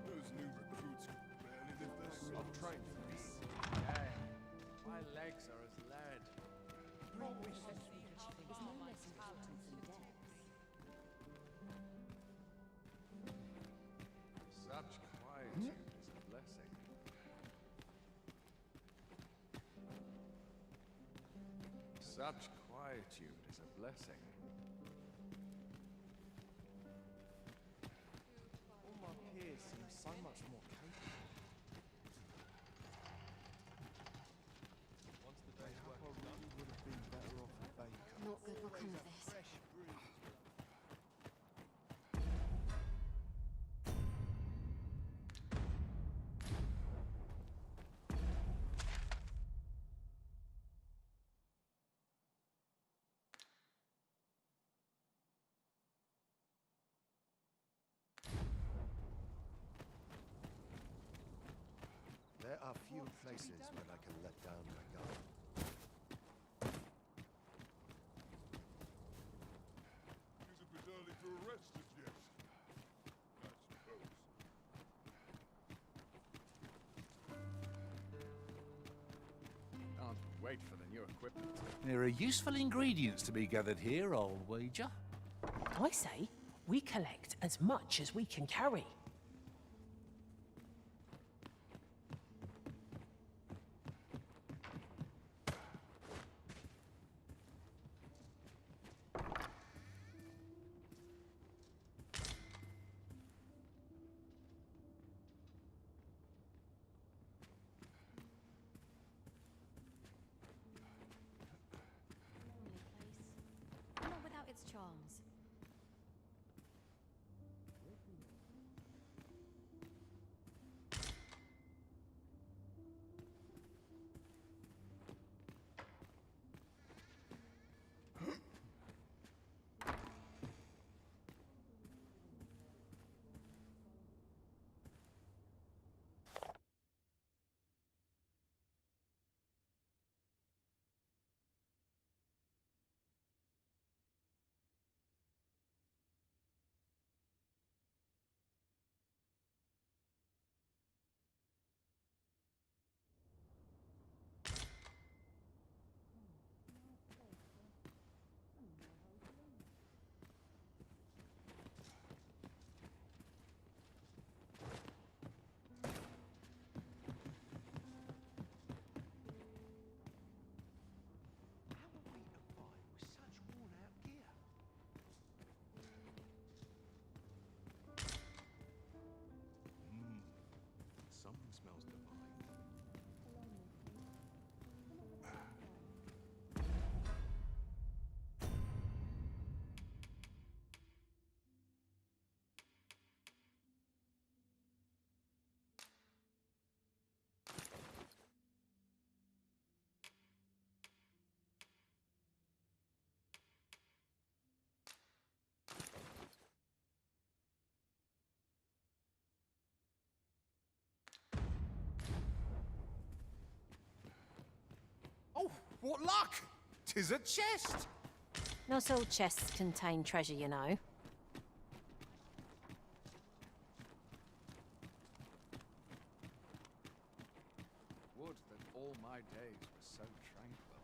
Speaker 16: Those new recruits can barely lift their
Speaker 11: I'm
Speaker 16: socks.
Speaker 11: trained for this.
Speaker 4: Yeah, my legs are as lead.
Speaker 15: Progress is no less important than death.
Speaker 4: Such quietude is a blessing. Such quietude is a blessing.
Speaker 3: All my peers seem so much more capable.
Speaker 11: Once the day's work
Speaker 3: I
Speaker 11: is done,
Speaker 3: really would have been better off if they
Speaker 2: Not good will come of this.
Speaker 14: There are few places where I can let down my guard.
Speaker 16: Is it a bit early to arrest us yet? I suppose.
Speaker 4: Can't wait for the new equipment.
Speaker 1: There are useful ingredients to be gathered here, I'll wager.
Speaker 5: I say, we collect as much as we can carry.
Speaker 2: Not without its charms.
Speaker 1: What luck! 'Tis a chest!
Speaker 20: Not all chests contain treasure, you know.
Speaker 4: Would that all my days were so tranquil.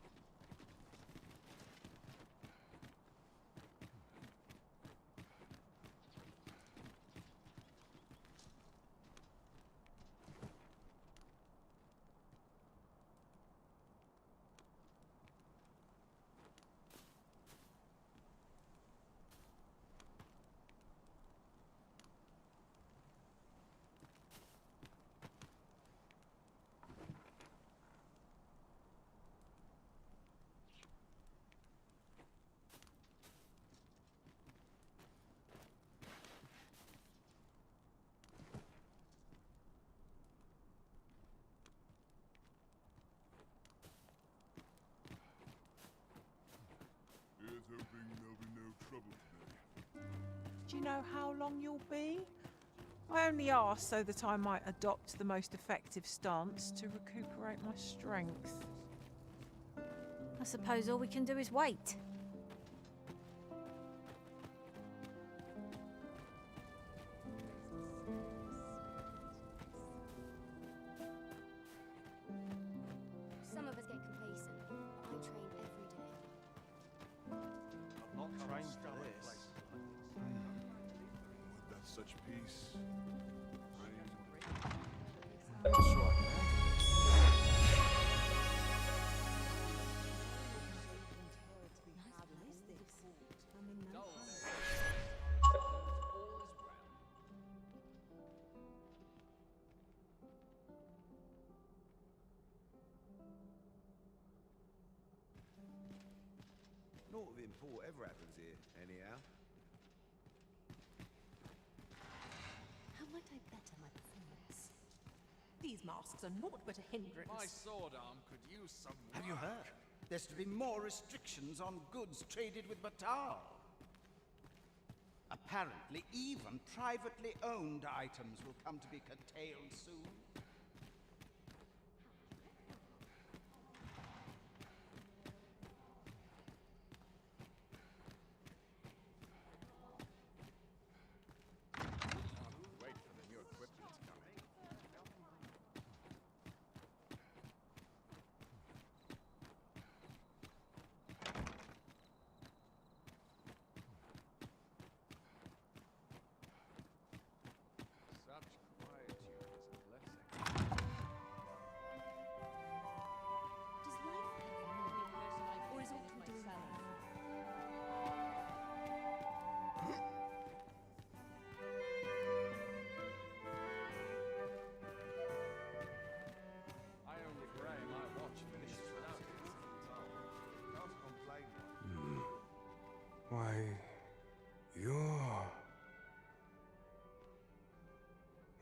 Speaker 16: Here's hoping there'll be no trouble today.
Speaker 5: Do you know how long you'll be? I only asked so that I might adopt the most effective stance to recuperate my strength.
Speaker 20: I suppose all we can do is wait.
Speaker 15: Some of us get complacent, but I train every day.
Speaker 3: I'm not trained for this.
Speaker 16: Would that such peace?
Speaker 3: I'm not sure I can handle
Speaker 7: Naught of import ever happens here, anyhow.
Speaker 8: How might I better my performance? These masks are naught but a hindrance.
Speaker 4: My sword arm could use some
Speaker 22: Have you heard? There's to be more restrictions on goods traded with Batal. Apparently, even privately owned items will come to be curtailed soon.
Speaker 4: Wait for the new equipment to come in. Such quietude is a blessing.
Speaker 8: Does life have meaning, or is all we do
Speaker 4: I only pray my watch finishes without it.
Speaker 7: Can't complain.
Speaker 6: Why, you're...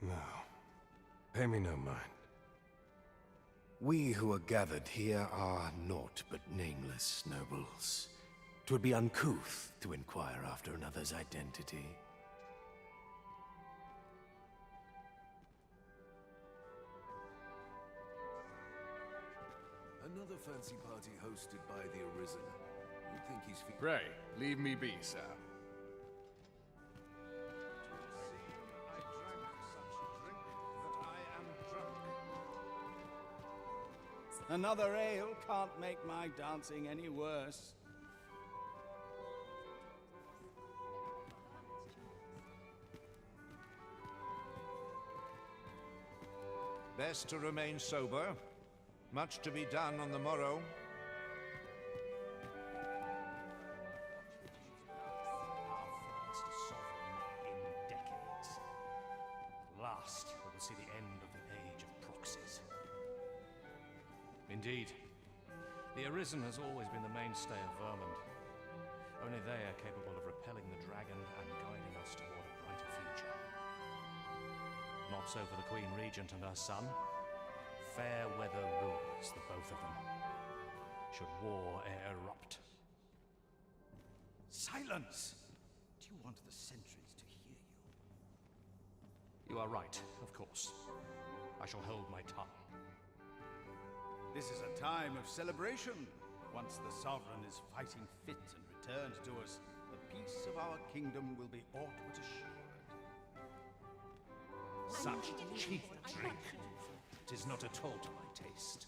Speaker 6: No. Pay me no mind.
Speaker 23: We who are gathered here are naught but nameless nobles. 'Twould be uncouth to inquire after another's identity.
Speaker 21: Another fancy party hosted by the Arisen. You'd think he's
Speaker 4: Pray, leave me be, sir.
Speaker 22: Another ale can't make my dancing any worse.
Speaker 24: Best to remain sober. Much to be done on the morrow.
Speaker 25: Our first sovereign in decades. Last, we will see the end of the age of proxies. Indeed, the Arisen has always been the mainstay of Vermund. Only they are capable of repelling the dragon and guiding us toward a brighter future. Not so for the Queen Regent and her son. Fair weather rules the both of them, should war e'er erupt.
Speaker 22: Silence! Do you want the sentries to hear you?
Speaker 25: You are right, of course. I shall hold my tongue.
Speaker 22: This is a time of celebration. Once the Sovereign is fighting fit and returns to us, the peace of our kingdom will be aught but assured.
Speaker 21: Such cheap drink. 'Tis not at all to my taste.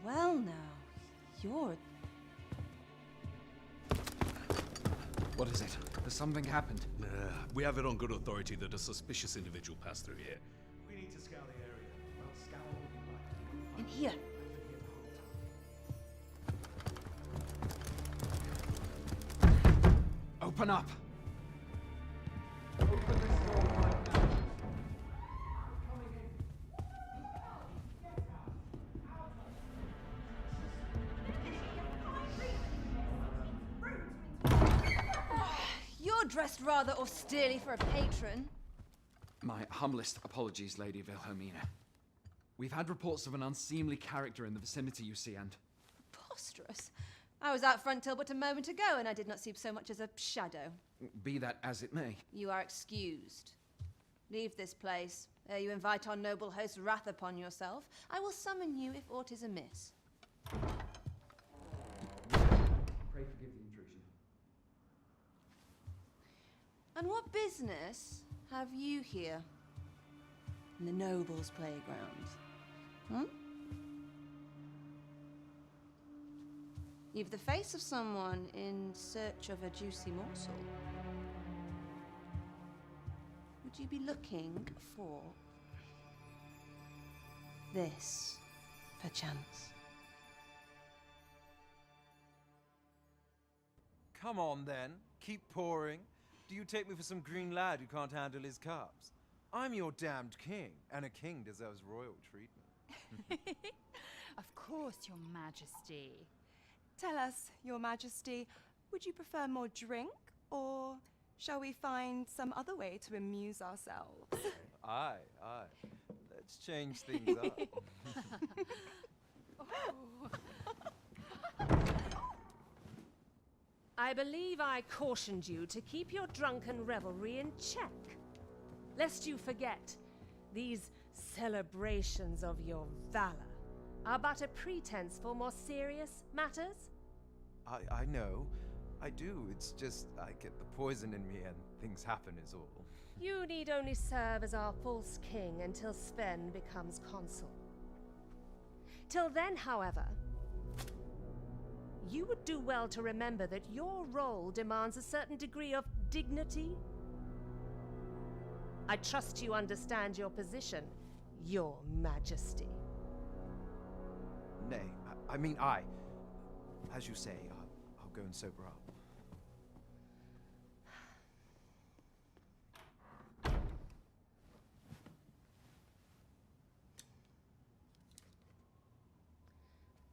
Speaker 9: Well now, you're...
Speaker 4: What is it? Has something happened?
Speaker 21: We have it on good authority that a suspicious individual passed through here.
Speaker 3: We need to scour the area. Well, scour what you like.
Speaker 9: In here.
Speaker 4: Open up!
Speaker 9: You're dressed rather austerely for a patron.
Speaker 4: My humblest apologies, Lady Wilhelmina. We've had reports of an unseemly character in the vicinity, you see, and...
Speaker 9: Preposterous. I was out front till but a moment ago, and I did not see so much as a shadow.
Speaker 4: Be that as it may.
Speaker 9: You are excused. Leave this place, ere you invite our noble host's wrath upon yourself. I will summon you if aught is amiss.
Speaker 4: Pray forgive the intrusion.
Speaker 9: And what business have you here? In the nobles' playground? Hmm? You've the face of someone in search of a juicy morsel. Would you be looking for this, perchance?
Speaker 3: Come on then, keep pouring. Do you take me for some green lad who can't handle his cups? I'm your damned king, and a king deserves royal treatment.
Speaker 10: Of course, Your Majesty. Tell us, Your Majesty, would you prefer more drink, or shall we find some other way to amuse ourselves?
Speaker 3: Aye. Let's change things up.
Speaker 12: I believe I cautioned you to keep your drunken revelry in check, lest you forget these celebrations of your valor are but a pretense for more serious matters.
Speaker 3: I know. I do. It's just I get the poison in me and things happen is all.
Speaker 12: You need only serve as our false king until Sven becomes consul. Till then, however, you would do well to remember that your role demands a certain degree of dignity. I trust you understand your position, Your Majesty.
Speaker 3: Nay, I mean I. As you say, I'll go and sober up.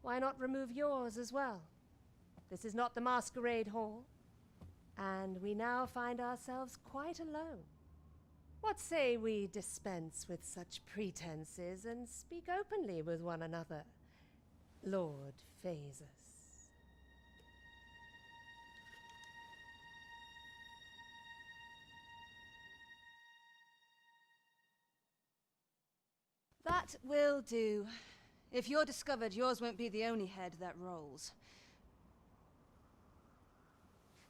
Speaker 12: Why not remove yours as well? This is not the masquerade hall, and we now find ourselves quite alone. What say we dispense with such pretenses and speak openly with one another, Lord Phaesus?
Speaker 9: That will do. If you're discovered, yours won't be the only head that rolls.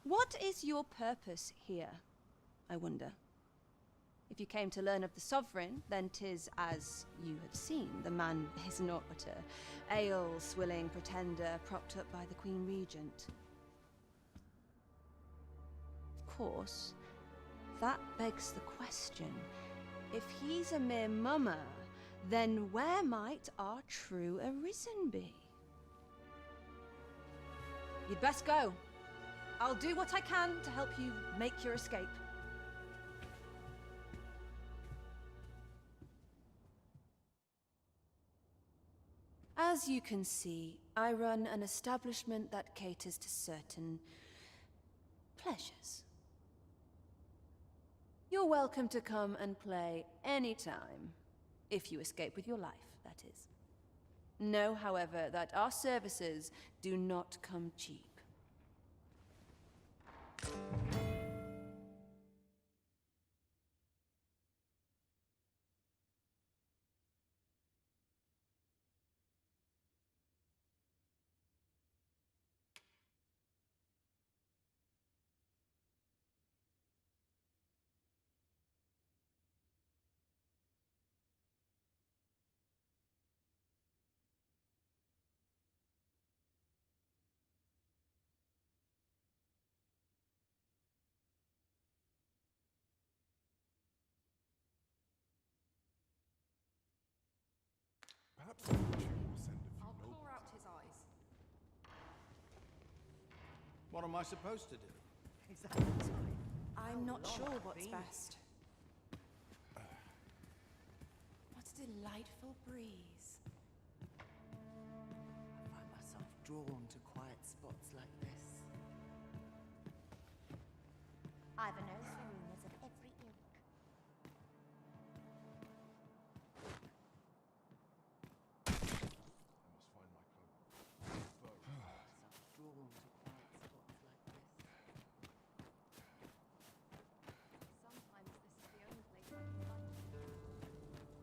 Speaker 9: What is your purpose here, I wonder? If you came to learn of the Sovereign, then 'tis as you have seen. The man is naught but a ale-swilling pretender propped up by the Queen Regent. Of course, that begs the question. If he's a mere mummer, then where might our true Arisen be? You'd best go. I'll do what I can to help you make your escape. As you can see, I run an establishment that caters to certain pleasures. You're welcome to come and play anytime, if you escape with your life, that is. Know, however, that our services do not come cheap.
Speaker 16: Perhaps the fortune will send a few
Speaker 8: I'll
Speaker 16: nobles.
Speaker 8: claw out his eyes.
Speaker 22: What am I supposed to do?
Speaker 8: Is that the time?
Speaker 10: I'm not
Speaker 8: long
Speaker 10: sure
Speaker 8: have
Speaker 10: what's
Speaker 8: been?
Speaker 10: best. What a delightful breeze.
Speaker 11: I find myself drawn to quiet spots like this.
Speaker 2: I've a nose for rumours of every ilk.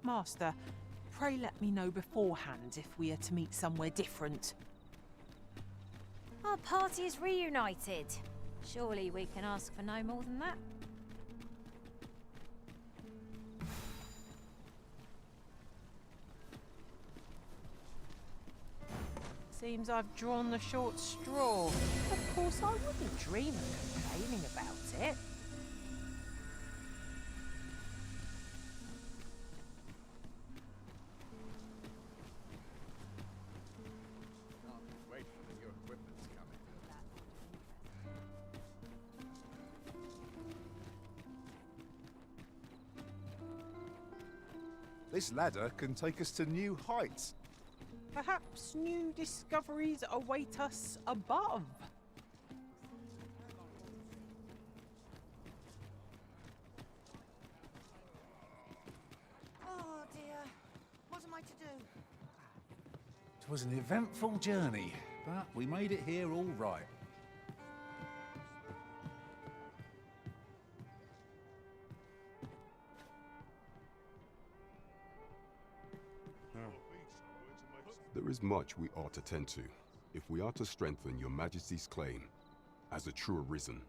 Speaker 5: Master, pray let me know beforehand if we are to meet somewhere different.
Speaker 20: Our party is reunited. Surely we can ask for no more than that.
Speaker 5: Seems I've drawn the short straw. Of course, I wouldn't dream of complaining about it.
Speaker 4: Wait for the new equipment's coming.
Speaker 1: This ladder can take us to new heights.
Speaker 5: Perhaps new discoveries await us above.
Speaker 11: Oh dear. What am I to do?
Speaker 1: It was an eventful journey, but we made it here all right.
Speaker 13: There is much we ought to tend to, if we are to strengthen your Majesty's claim as a true Arisen.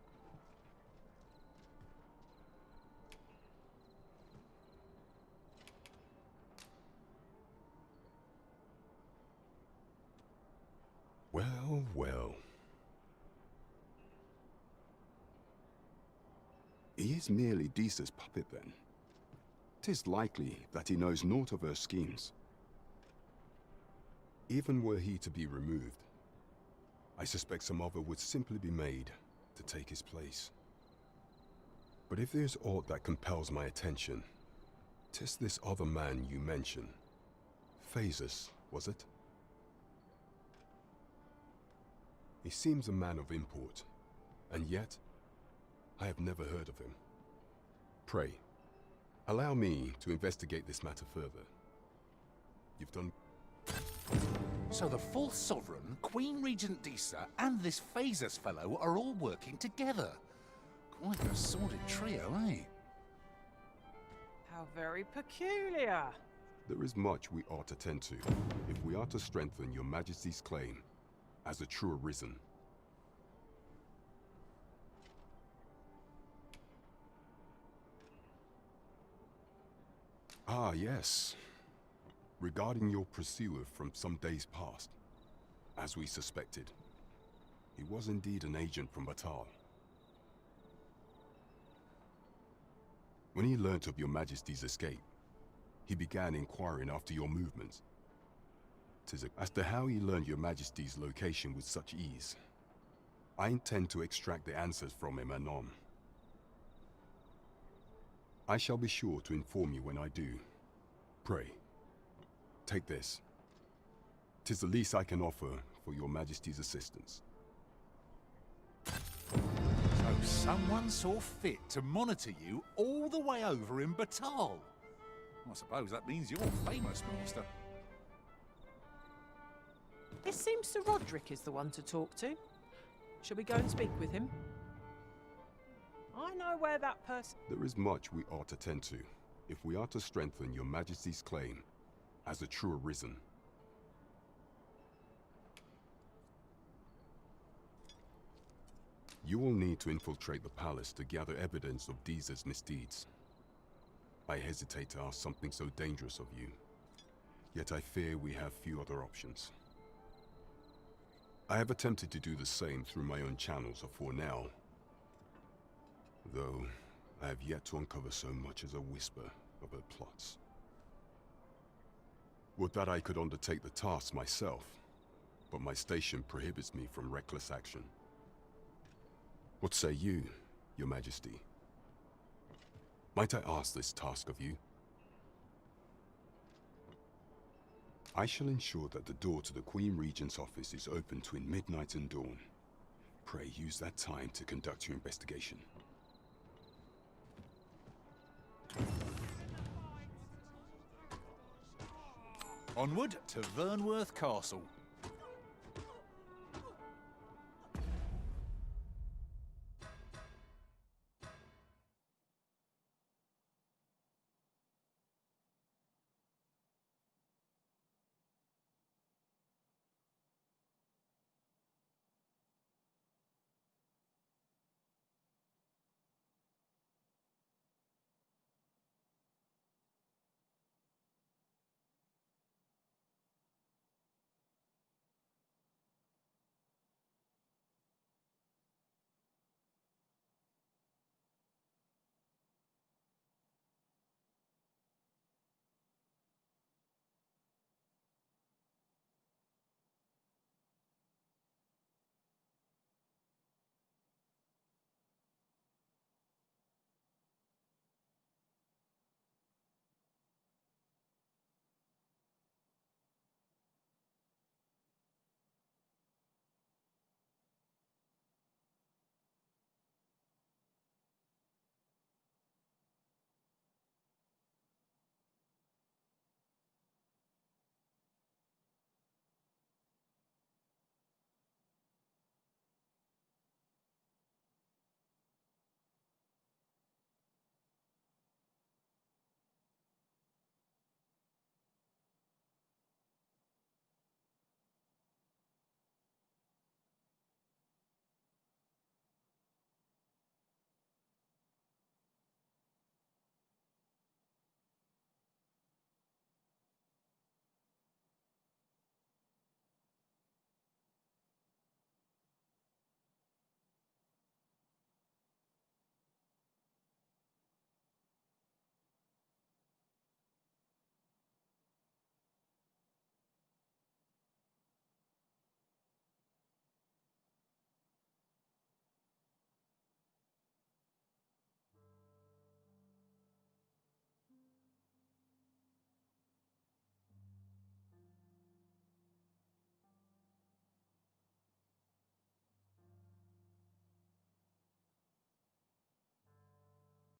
Speaker 13: Well, well. He is merely Disa's puppet, then. 'Tis likely that he knows naught of her schemes. Even were he to be removed, I suspect some other would simply be made to take his place. But if there's aught that compels my attention, 'tis this other man you mention. Phases, was it? He seems a man of import, and yet I have never heard of him. Pray, allow me to investigate this matter further. You've done...
Speaker 1: So the fourth sovereign, Queen Regent Disa, and this Phasus fellow are all working together. Quite a sordid trio, eh?
Speaker 5: How very peculiar.
Speaker 13: There is much we ought to tend to, if we are to strengthen your Majesty's claim as a true Arisen. Ah, yes. Regarding your pursuer from some days past, as we suspected, he was indeed an agent from Batal. When he learnt of your Majesty's escape, he began inquiring after your movements. As to how he learned your Majesty's location with such ease, I intend to extract the answers from him anon. I shall be sure to inform you when I do. Pray, take this. 'Tis the least I can offer for your Majesty's assistance.
Speaker 1: So someone saw fit to monitor you all the way over in Batal. I suppose that means you're famous, Master.
Speaker 5: It seems Sir Roderick is the one to talk to. Shall we go and speak with him? I know where that person...
Speaker 13: There is much we ought to tend to, if we are to strengthen your Majesty's claim as a true Arisen. You will need to infiltrate the palace to gather evidence of Deez's misdeeds. I hesitate to ask something so dangerous of you, yet I fear we have few other options. I have attempted to do the same through my own channels afore now, though I have yet to uncover so much as a whisper of her plots. Would that I could undertake the task myself, but my station prohibits me from reckless action. What say you, Your Majesty? Might I ask this task of you? I shall ensure that the door to the Queen Regent's office is open between midnight and dawn. Pray use that time to conduct your investigation.
Speaker 1: Onward to Vernworth Castle.